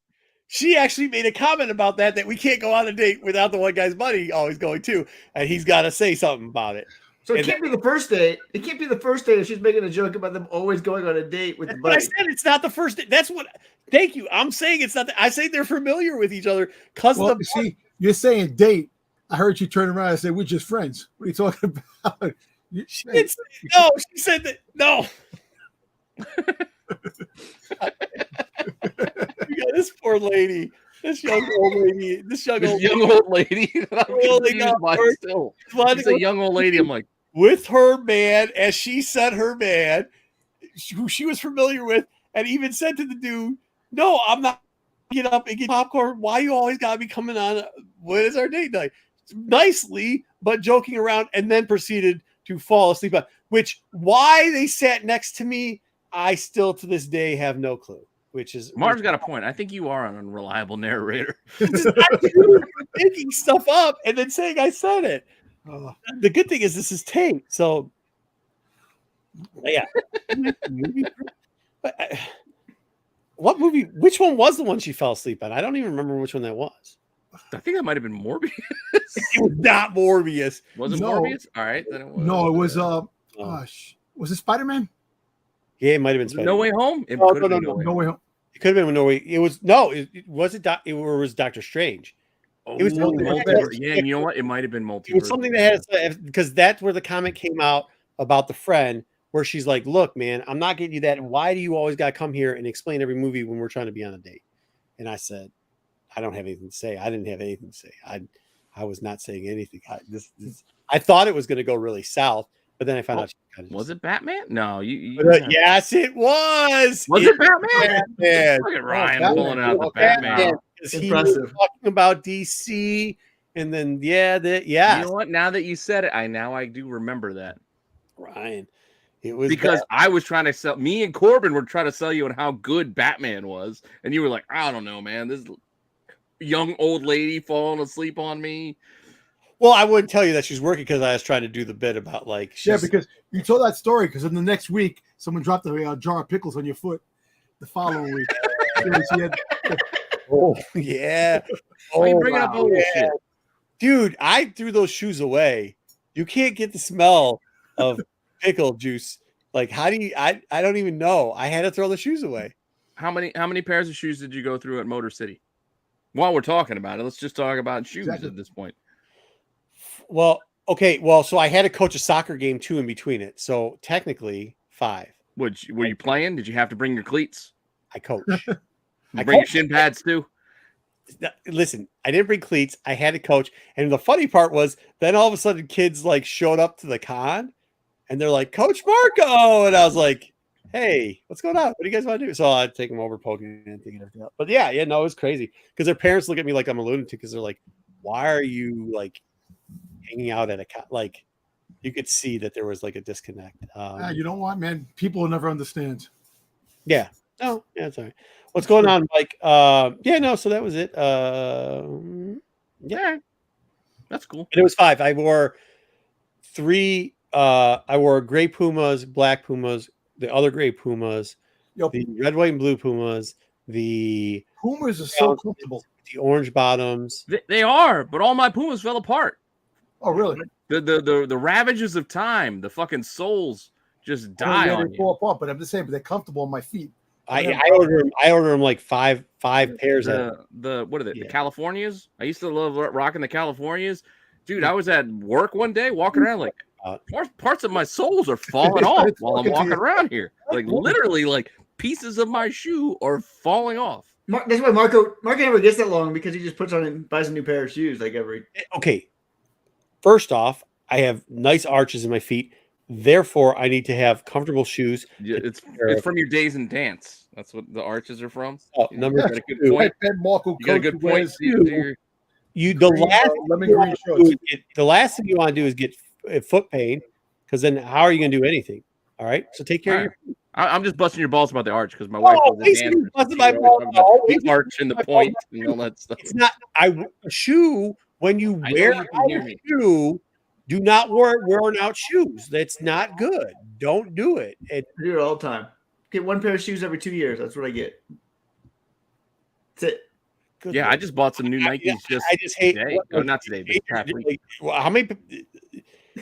She actually made a comment about that we can't go on a date without the one guy's buddy always going too, and he's got to say something about it. So it can't be the first date. It can't be the first date if she's making a joke about them always going on a date with the buddy. I said it's not the first date. That's what. Thank you. I'm saying it's not. I say they're familiar with each other because see, you're saying date. I heard you turn around and say we're just friends. What are you talking about? She said that. No. You got this poor lady. This young old lady. This young old lady. It's a young old lady. I'm like, with her man, as she said, her man, who she was familiar with, and even said to the dude, "No, I'm not get up and get popcorn. Why you always gotta be coming on? What is our date night?" Nicely, but joking around, and then proceeded to fall asleep. Which why they sat next to me, I still to this day have no clue. which is Marv's got a point. I think you are an unreliable narrator. making stuff up and then saying I said it. The good thing is this is tape, so yeah. What movie? Which one was the one she fell asleep on? I don't even remember which one that was. I think that might have been Morbius. It was not Morbius. Was it Morbius? All right, then it was. No, it was gosh, was it Spider-Man? Yeah, it might have been Spider-Man. No Way Home. No Way Home. It could have been No Way. It was no. It wasn't. It was Doctor Strange. It was multiverse. Yeah, and you know what? It might have been multiverse. It was something that had because that's where the comment came out about the friend, where she's like, "Look, man, I'm not getting you that. And why do you always got to come here and explain every movie when we're trying to be on a date?" And I said, "I don't have anything to say. I didn't have anything to say. I was not saying anything. I thought it was going to go really south, but then I found out. Was it Batman? No, yes, it was. Was it Batman? Batman. Look at Ryan pulling out the Batman. He was talking about DC, and then yeah. You know what? Now that you said it, I do remember that. Ryan, it was because I was trying to sell. Me and Corbin were trying to sell you on how good Batman was, and you were like, I don't know, man. This young old lady falling asleep on me. Well, I wouldn't tell you that she's working because I was trying to do the bit about like because you told that story because in the next week someone dropped a jar of pickles on your foot. The following week, oh yeah, bringing up old shit, dude. I threw those shoes away. You can't get the smell of pickle juice. Like, how do you? I don't even know. I had to throw the shoes away. How many pairs of shoes did you go through at Motor City? While we're talking about it, let's just talk about shoes at this point. Well, okay. Well, so I had to coach a soccer game too in between it. So technically 5. Were you playing? Did you have to bring your cleats? I coach. I bring your shin pads too. Listen, I didn't bring cleats. I had to coach. And the funny part was then all of a sudden kids like showed up to the con and they're like, Coach Marco. And I was like, hey, what's going on? What do you guys want to do? So I'd take them over poking and thinking everything else. But yeah, no, it was crazy because their parents look at me like I'm a lunatic because they're like, why are you like hanging out at a like you could see that there was like a disconnect. You don't want, man. People will never understand. Yeah. Oh, yeah, it's all right. What's going on, Mike? Yeah, no, so that was it. Yeah. That's cool. And it was 5. I wore 3 I wore gray Pumas, black Pumas, the other gray Pumas, the red, white, and blue Pumas, the Pumas are so comfortable. The orange bottoms. They are, but all my Pumas fell apart. Oh, really? The ravages of time, the fucking soles just die on you. Fall apart, but I'm just saying, but they're comfortable on my feet. I order them like five pairs. The what are they? Yeah. The Californias. I used to love rocking the Californias. Dude, I was at work one day walking around like parts of my soles are falling off while I'm walking around here. Like literally, like pieces of my shoe are falling off. That's why Marco never gets that long because he just puts on and buys a new pair of shoes like every. Okay. First off, I have nice arches in my feet. Therefore, I need to have comfortable shoes. It's from your days in dance. That's what the arches are from. Oh, number 2. You got a good point. The last thing you want to do is get foot pain because then how are you going to do anything? All right, so take care of your feet. I'm just busting your balls about the arch because my wife busting my balls about the arch and the point and all that stuff. It's not a shoe. When you wear out a shoe, do not wear worn out shoes. That's not good. Don't do it. I do it all the time. Get one pair of shoes every 2 years. That's what I get. That's it. Good I just bought some new Nikes. I just hate. Today. Not today. But how many?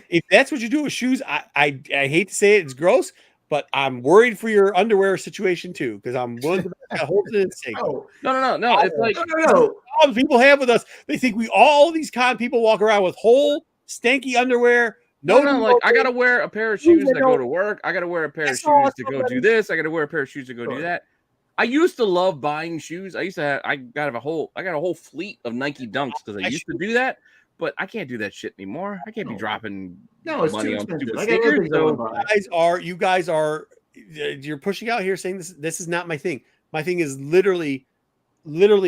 If that's what you do with shoes, I hate to say it. It's gross, but I'm worried for your underwear situation too because I'm willing to hold it in sync. No. It's like no. People have with us. They think all these con people walk around with whole stanky underwear. No, like I gotta wear a pair of shoes to go to work. I gotta wear a pair of shoes to go do this. I gotta wear a pair of shoes to go do that. I used to love buying shoes. I got a whole fleet of Nike Dunks because I used to do that. But I can't do that shit anymore. I can't be dropping money on stupid sneakers. You guys are you're pushing out here saying this is not my thing. My thing is literally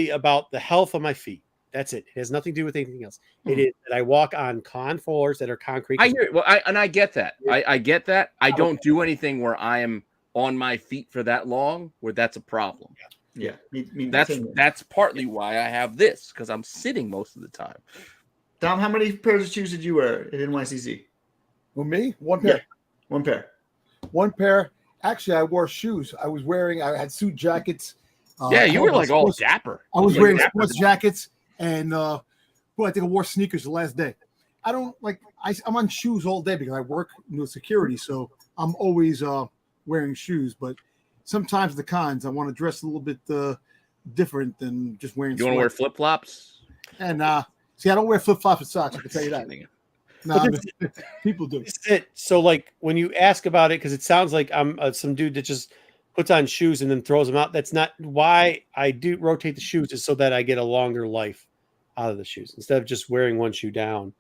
about the health of my feet. That's it. It has nothing to do with anything else. It is that I walk on con floors that are concrete. I hear it. Well, I get that. I get that. I don't do anything where I am on my feet for that long where that's a problem. Yeah. That's partly why I have this, because I'm sitting most of the time. Tom, how many pairs of shoes did you wear at NYCC? Well, me? One pair. Yeah, one pair. One pair. Actually, I wore shoes. I had suit jackets. You were like all dapper. I was wearing sports jackets, and I think I wore sneakers the last day. I don't like. I'm on shoes all day because I work security, so I'm always wearing shoes. But sometimes the cons, I want to dress a little bit different than just wearing. You want to wear flip flops? And see, I don't wear flip flops and socks. I can tell you that. No, people do. So, like, when you ask about it, because it sounds like I'm some dude that just puts on shoes and then throws them out. That's not why I do rotate the shoes. Is so that I get a longer life out of the shoes instead of just wearing one shoe down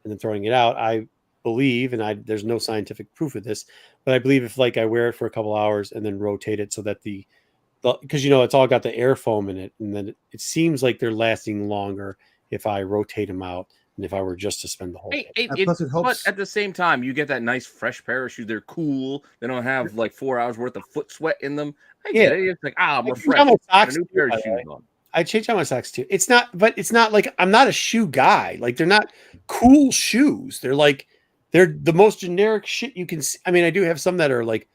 and then throwing it out. I believe, and there's no scientific proof of this, but I believe if like I wear it for a couple hours and then rotate it so that because it's all got the air foam in it, and then it seems like they're lasting longer if I rotate them out than if I were just to spend the whole day. But at the same time, you get that nice fresh pair of shoes. They're cool. They don't have like 4 hours worth of foot sweat in them. I get it. It's like, I'm refreshed. A new pair of shoes on. I change out my socks too. It's not like I'm not a shoe guy. Like they're not cool shoes. They're the most generic shit you can see. I mean, I do have some that are like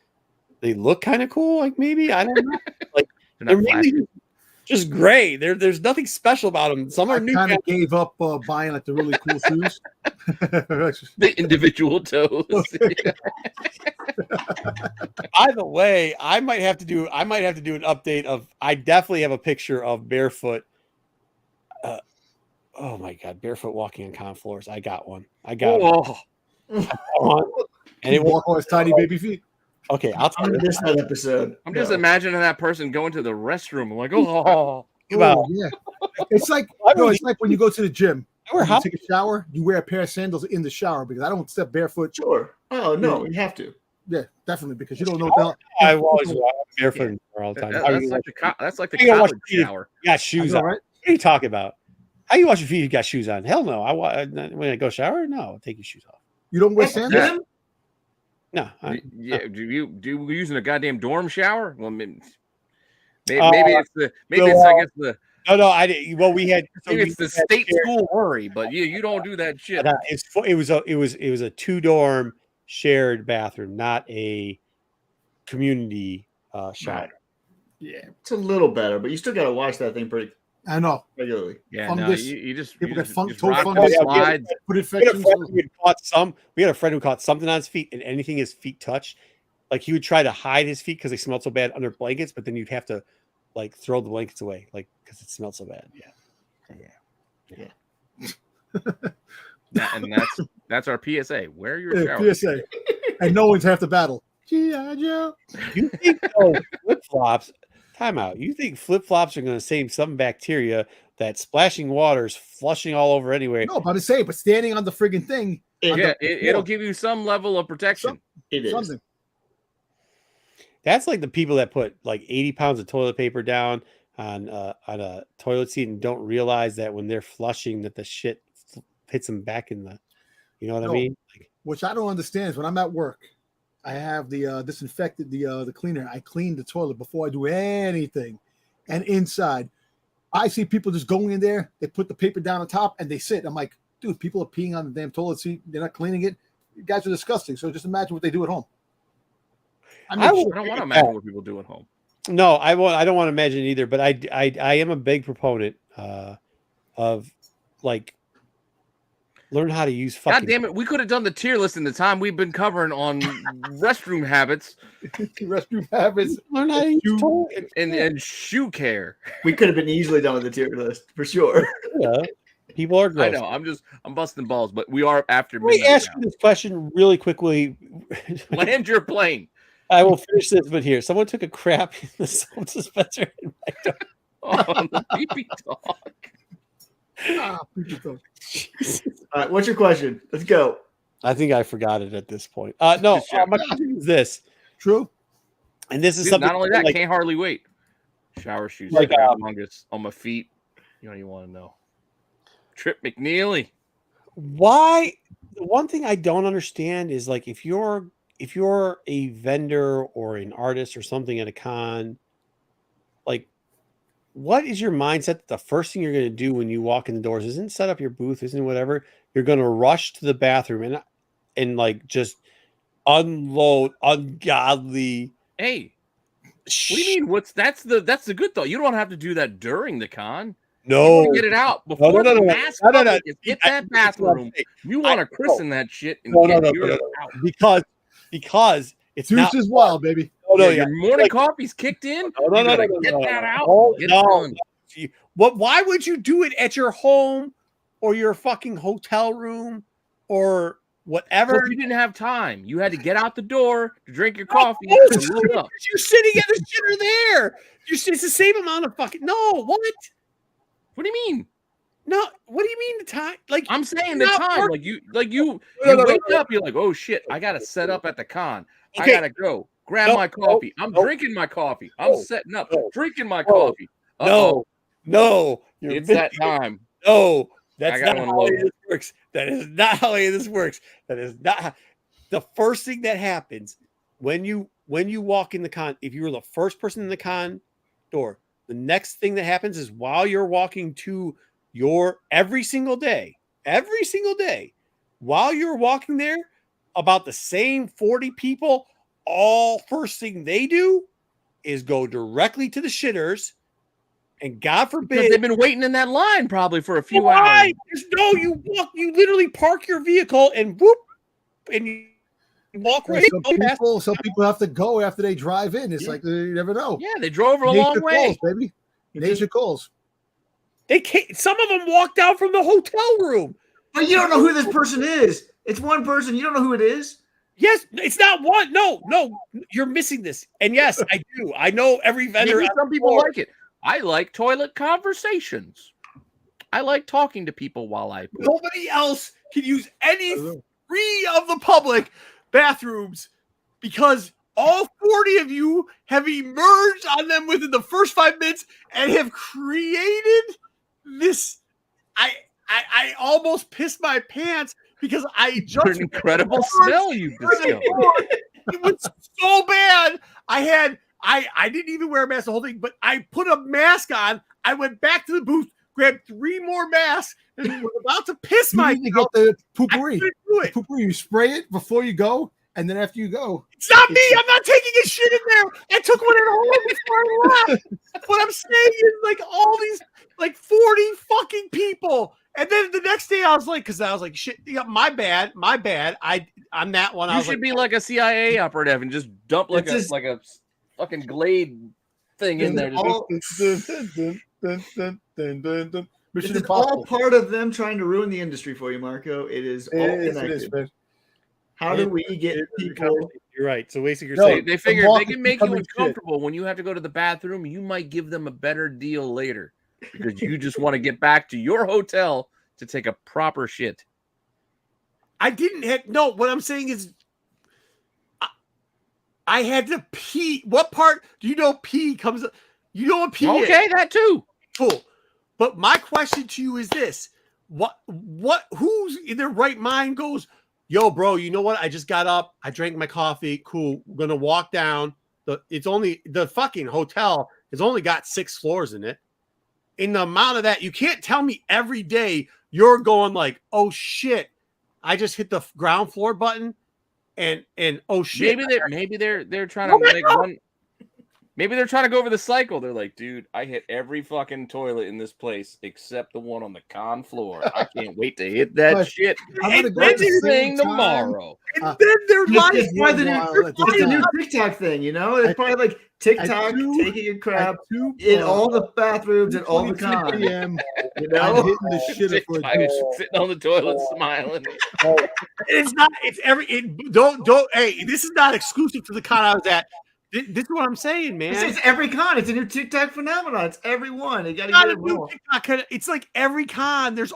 they look kind of cool. Like maybe I don't know. Like they're mainly just gray. There's nothing special about them. Some are new. I kind of gave up buying like the really cool shoes. The individual toes. By the way, I might have to do an update of. I definitely have a picture of barefoot. Oh my god, barefoot walking on con floors. I got one. One. And it walk on his tiny baby feet. Okay, I'll tell you this episode. I'm just imagining that person going to the restroom. Like, yeah. It's like when you go to the gym. You take a shower. You wear a pair of sandals in the shower because I don't step barefoot. Sure. Oh no, you have to. Yeah, definitely because you don't know about. I always walk barefoot all the time. That's like the college shower. You got shoes on. Right? What are you talking about? How you wash your feet? You got shoes on? Hell no. When I go shower, no, I'll take your shoes off. You don't wear sandals? No. Do you using a goddamn dorm shower? Well, maybe it's I guess the. No, I didn't. Well, we had. Maybe it's the state school worry, but you don't do that shit. It was a 2-dorm shared bathroom, not a community shower. Right. Yeah, it's a little better, but you still got to wash that thing pretty. I know regularly. Yeah, fungus. No, you just people you get just fungus. Slides. Put infections. We had a friend who caught something on his feet, and anything his feet touched, like he would try to hide his feet because they smelled so bad under blankets, but then you'd have to like throw the blankets away, like because it smelled so bad. Yeah. And that's our PSA. Wear your shower. PSA, and no one's half the battle. G.I. Joe. You think flip flops? Time out. You think flip flops are going to save some bacteria that splashing water is flushing all over anyway? No, but standing on the friggin' thing. It'll give you some level of protection. It is. Something. That's like the people that put like 80 pounds of toilet paper down on a toilet seat and don't realize that when they're flushing that the shit hits them back in the, I mean? Which I don't understand is when I'm at work, I have the disinfected the cleaner. I clean the toilet before I do anything, and inside, I see people just going in there. They put the paper down on top and they sit. I'm like, dude, people are peeing on the damn toilet seat. They're not cleaning it. You guys are disgusting. So just imagine what they do at home. I don't want to imagine what people do at home. No, I won't. I don't want to imagine either. But I am a big proponent of like. Learn how to use fucking. God damn it! We could have done the tier list in the time we've been covering on restroom habits. Learn how to use and shoe care. We could have been easily done with the tier list for sure. Yeah, people are gross. I know. I'm busting balls, but we are after. Let me ask you this question really quickly. Land your plane. I will finish this, but here, someone took a crap in the soap dispenser in my dog. Oh, the pee-pee dog. All right, what's your question? Let's go. I think I forgot it at this point. No, my question is this. True. And this is something. Not only that, can't hardly wait. Shower shoes, like fungus on my feet. You don't even want to know. Trip McNeely. Why? The one thing I don't understand is like if you're if you're a vendor or an artist or something at a con, like, what is your mindset that the first thing you're going to do when you walk in the doors isn't set up your booth, isn't whatever? You're going to rush to the bathroom and like just unload ungodly. Hey, what do you mean? That's the good thought. You don't have to do that during the con. No, you get it out before the mass public hit that bathroom. You want to christen that shit and get yours out because it's Deuce is wild, baby. Your morning coffee's kicked in. Get that out. Why would you do it at your home or your fucking hotel room or whatever? Because you didn't have time. You had to get out the door to drink your coffee. You're sitting at the shitter there. It's the same amount of fucking. No, what? What do you mean? No, what do you mean the time? Like, I'm saying the time. Like you wake up, you're like, oh shit, I gotta set up at the con. Okay. I gotta go grab my coffee. I'm drinking my coffee. I'm setting up, drinking my coffee. No, it's that time. No, that's not how this works. That is not how this works. That is not the first thing that happens when you walk in the con. If you were the first person in the con door, the next thing that happens is while you're walking to your every single day, while you're walking there, about the same 40 people, all first thing they do is go directly to the shitters. And God forbid, because they've been waiting in that line probably for a few hours. No, you literally park your vehicle and whoop, and you walk right. Some people have to go after they drive in. It's like you never know. Yeah, they drove a long way, baby. Nature calls. They can't. Some of them walked out from the hotel room. But you don't know who this person is. It's one person. You don't know who it is. Yes, it's not one. No, you're missing this. And yes, I do. I know every vendor. Maybe some people like it. I like toilet conversations. I like talking to people while I poop. Nobody else can use any three of the public bathrooms because all 40 of you have emerged on them within the first 5 minutes and have created this. I almost pissed my pants because I just an incredible smell you discovered. It was so bad. I didn't even wear a mask the whole thing, but I put a mask on. I went back to the booth, grabbed 3 more masks, and was about to piss myself. You get the poopery. Poopery. You spray it before you go, and then after you go. It's not me. I'm not taking a shit in there. I took one at home before I left. What I'm saying is, like, all these, like, 40 fucking people. And then the next day I was like, shit, yeah, my bad. I'm that one. You should be like a CIA operative and just dump like a fucking Glade thing in there. It's all part of them trying to ruin the industry for you, Marco. It is all connected. How do we get people? You're right. So basically, you're saying they figure if they can make you uncomfortable when you have to go to the bathroom, you might give them a better deal later because you just want to get back to your hotel to take a proper shit. I didn't have what I'm saying is I had to pee. What part do you know pee comes? You know what pee is? Okay, that too. Cool. But my question to you is this. Who's in their right mind goes, yo, bro, you know what? I just got up. I drank my coffee. Cool. We're going to walk down. The fucking hotel has only got 6 floors in it. In the amount of that, you can't tell me every day you're going like, oh shit, I just hit the ground floor button. And oh shit! Maybe they're trying to make one. Maybe they're trying to go over the cycle. They're like, dude, I hit every fucking toilet in this place except the one on the con floor. I can't wait to hit that shit. I'm gonna go thing tomorrow. And then they're like, it's the new TikTok thing, you know? It's probably like TikTok taking a crap in all the bathrooms and all the cons. You know, hitting the shit for sitting on the toilet smiling. It's not. It's don't. Hey, this is not exclusive to the con I was at. This is what I'm saying, man. It's every con. It's a new TikTok phenomenon. It's everyone. You gotta get it more. It's like every con. It's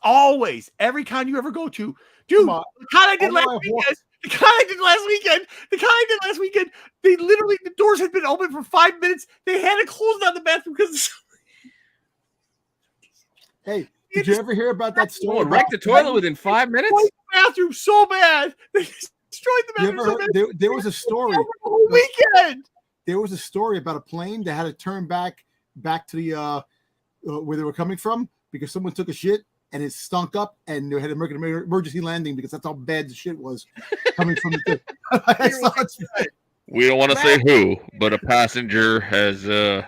always every con you ever go to. Dude, the con I did last weekend. They literally, the doors had been open for 5 minutes. They had to close down the bathroom because. Hey, did you ever hear about that story? Someone wrecked the toilet within 5 minutes? The bathroom so bad. They destroyed the there was a story. Weekend. There was a story about a plane that had to turn back to the where they were coming from because someone took a shit and it stunk up and they had an emergency landing because that's how bad the shit was coming from the ship. We don't want to say who, but a passenger has we're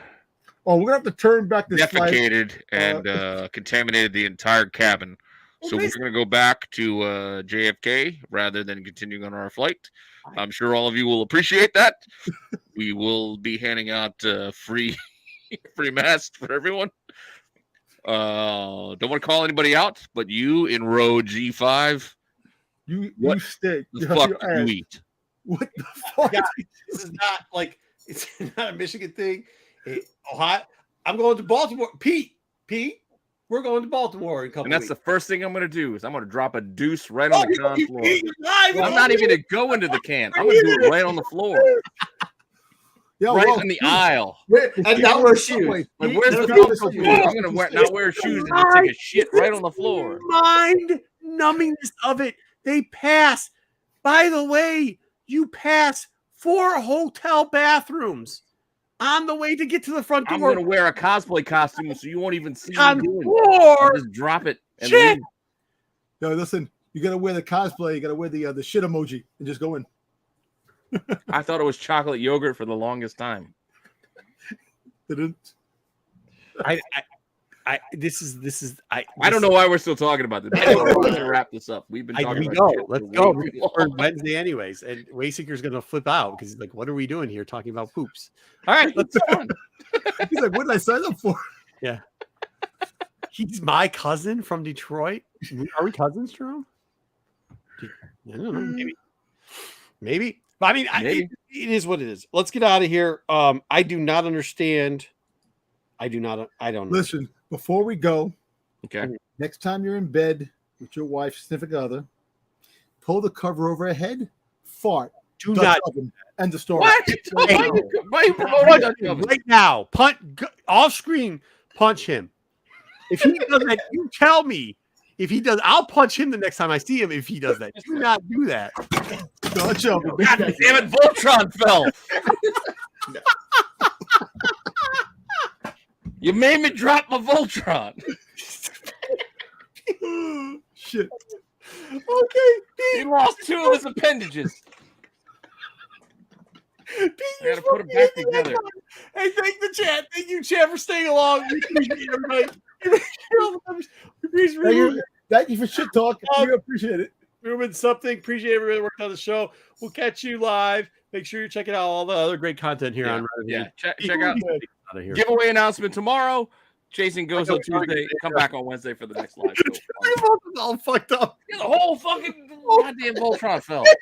gonna have to turn back this defecated and contaminated the entire cabin. So we're going to go back to JFK rather than continuing on our flight. I'm sure all of you will appreciate that. We will be handing out free masks for everyone. Don't want to call anybody out, but you in row G5, you stay. The fuck do you eat? What the fuck? Yeah, this is not like it's not a Michigan thing. Ohio. I'm going to Baltimore. Pete. We're going to Baltimore in a couple And that's weeks. the first thing I'm going to do is I'm going to drop a deuce right on the con floor. I'm not even even going to go into the can. I'm going to do it right on the floor. Right in the aisle. And not wear shoes. Like, where's the focus? I'm going to not wear shoes and take a shit right on the floor. Mind numbingness of it. They pass. By the way, you pass 4 hotel bathrooms on the way to get to the front door. I'm going to wear a cosplay costume so you won't even see me doing it. Just drop it. And shit. No, listen. You got to wear the cosplay. You got to wear the shit emoji and just go in. I thought it was chocolate yogurt for the longest time. I don't know why we're still talking about this. We're going to wrap this up. We've been talking about it. Let's go. We're Wednesday anyways, and Wayseeker's going to flip out because he's like, "What are we doing here? Talking about poops?" All right, let's go on. He's like, "What did I sign up for?" Yeah, he's my cousin from Detroit. Are we cousins, Jerome? I don't know. Maybe. I mean, it is what it is. Let's get out of here. I do not understand. I don't know. Listen, before we go, okay. Next time you're in bed with your wife's significant other, pull the cover over her head, fart. Do not end the story. What? Right now, off screen, punch him. If he does that, you tell me. If he does, I'll punch him the next time I see him. If he does that, do not do that. God damn it, Voltron fell. You made me drop my Voltron. Shit. Okay, he lost 2 of his appendages. Pete, I gotta put them back together. Hey, thank the chat. Thank you, chat, for staying along. We appreciate everybody. Thank you for shit talk. We appreciate it. Reuben, something. Appreciate everybody that worked on the show. We'll catch you live. Make sure you're checking out all the other great content here on Reddit. Yeah, check out giveaway announcement tomorrow. Chasing Ghosts on Tuesday. Come back on Wednesday for the next live show. All fucked up. The whole fucking goddamn Voltron fell. Get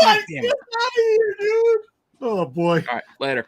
out of here, dude. Oh boy. All right, later.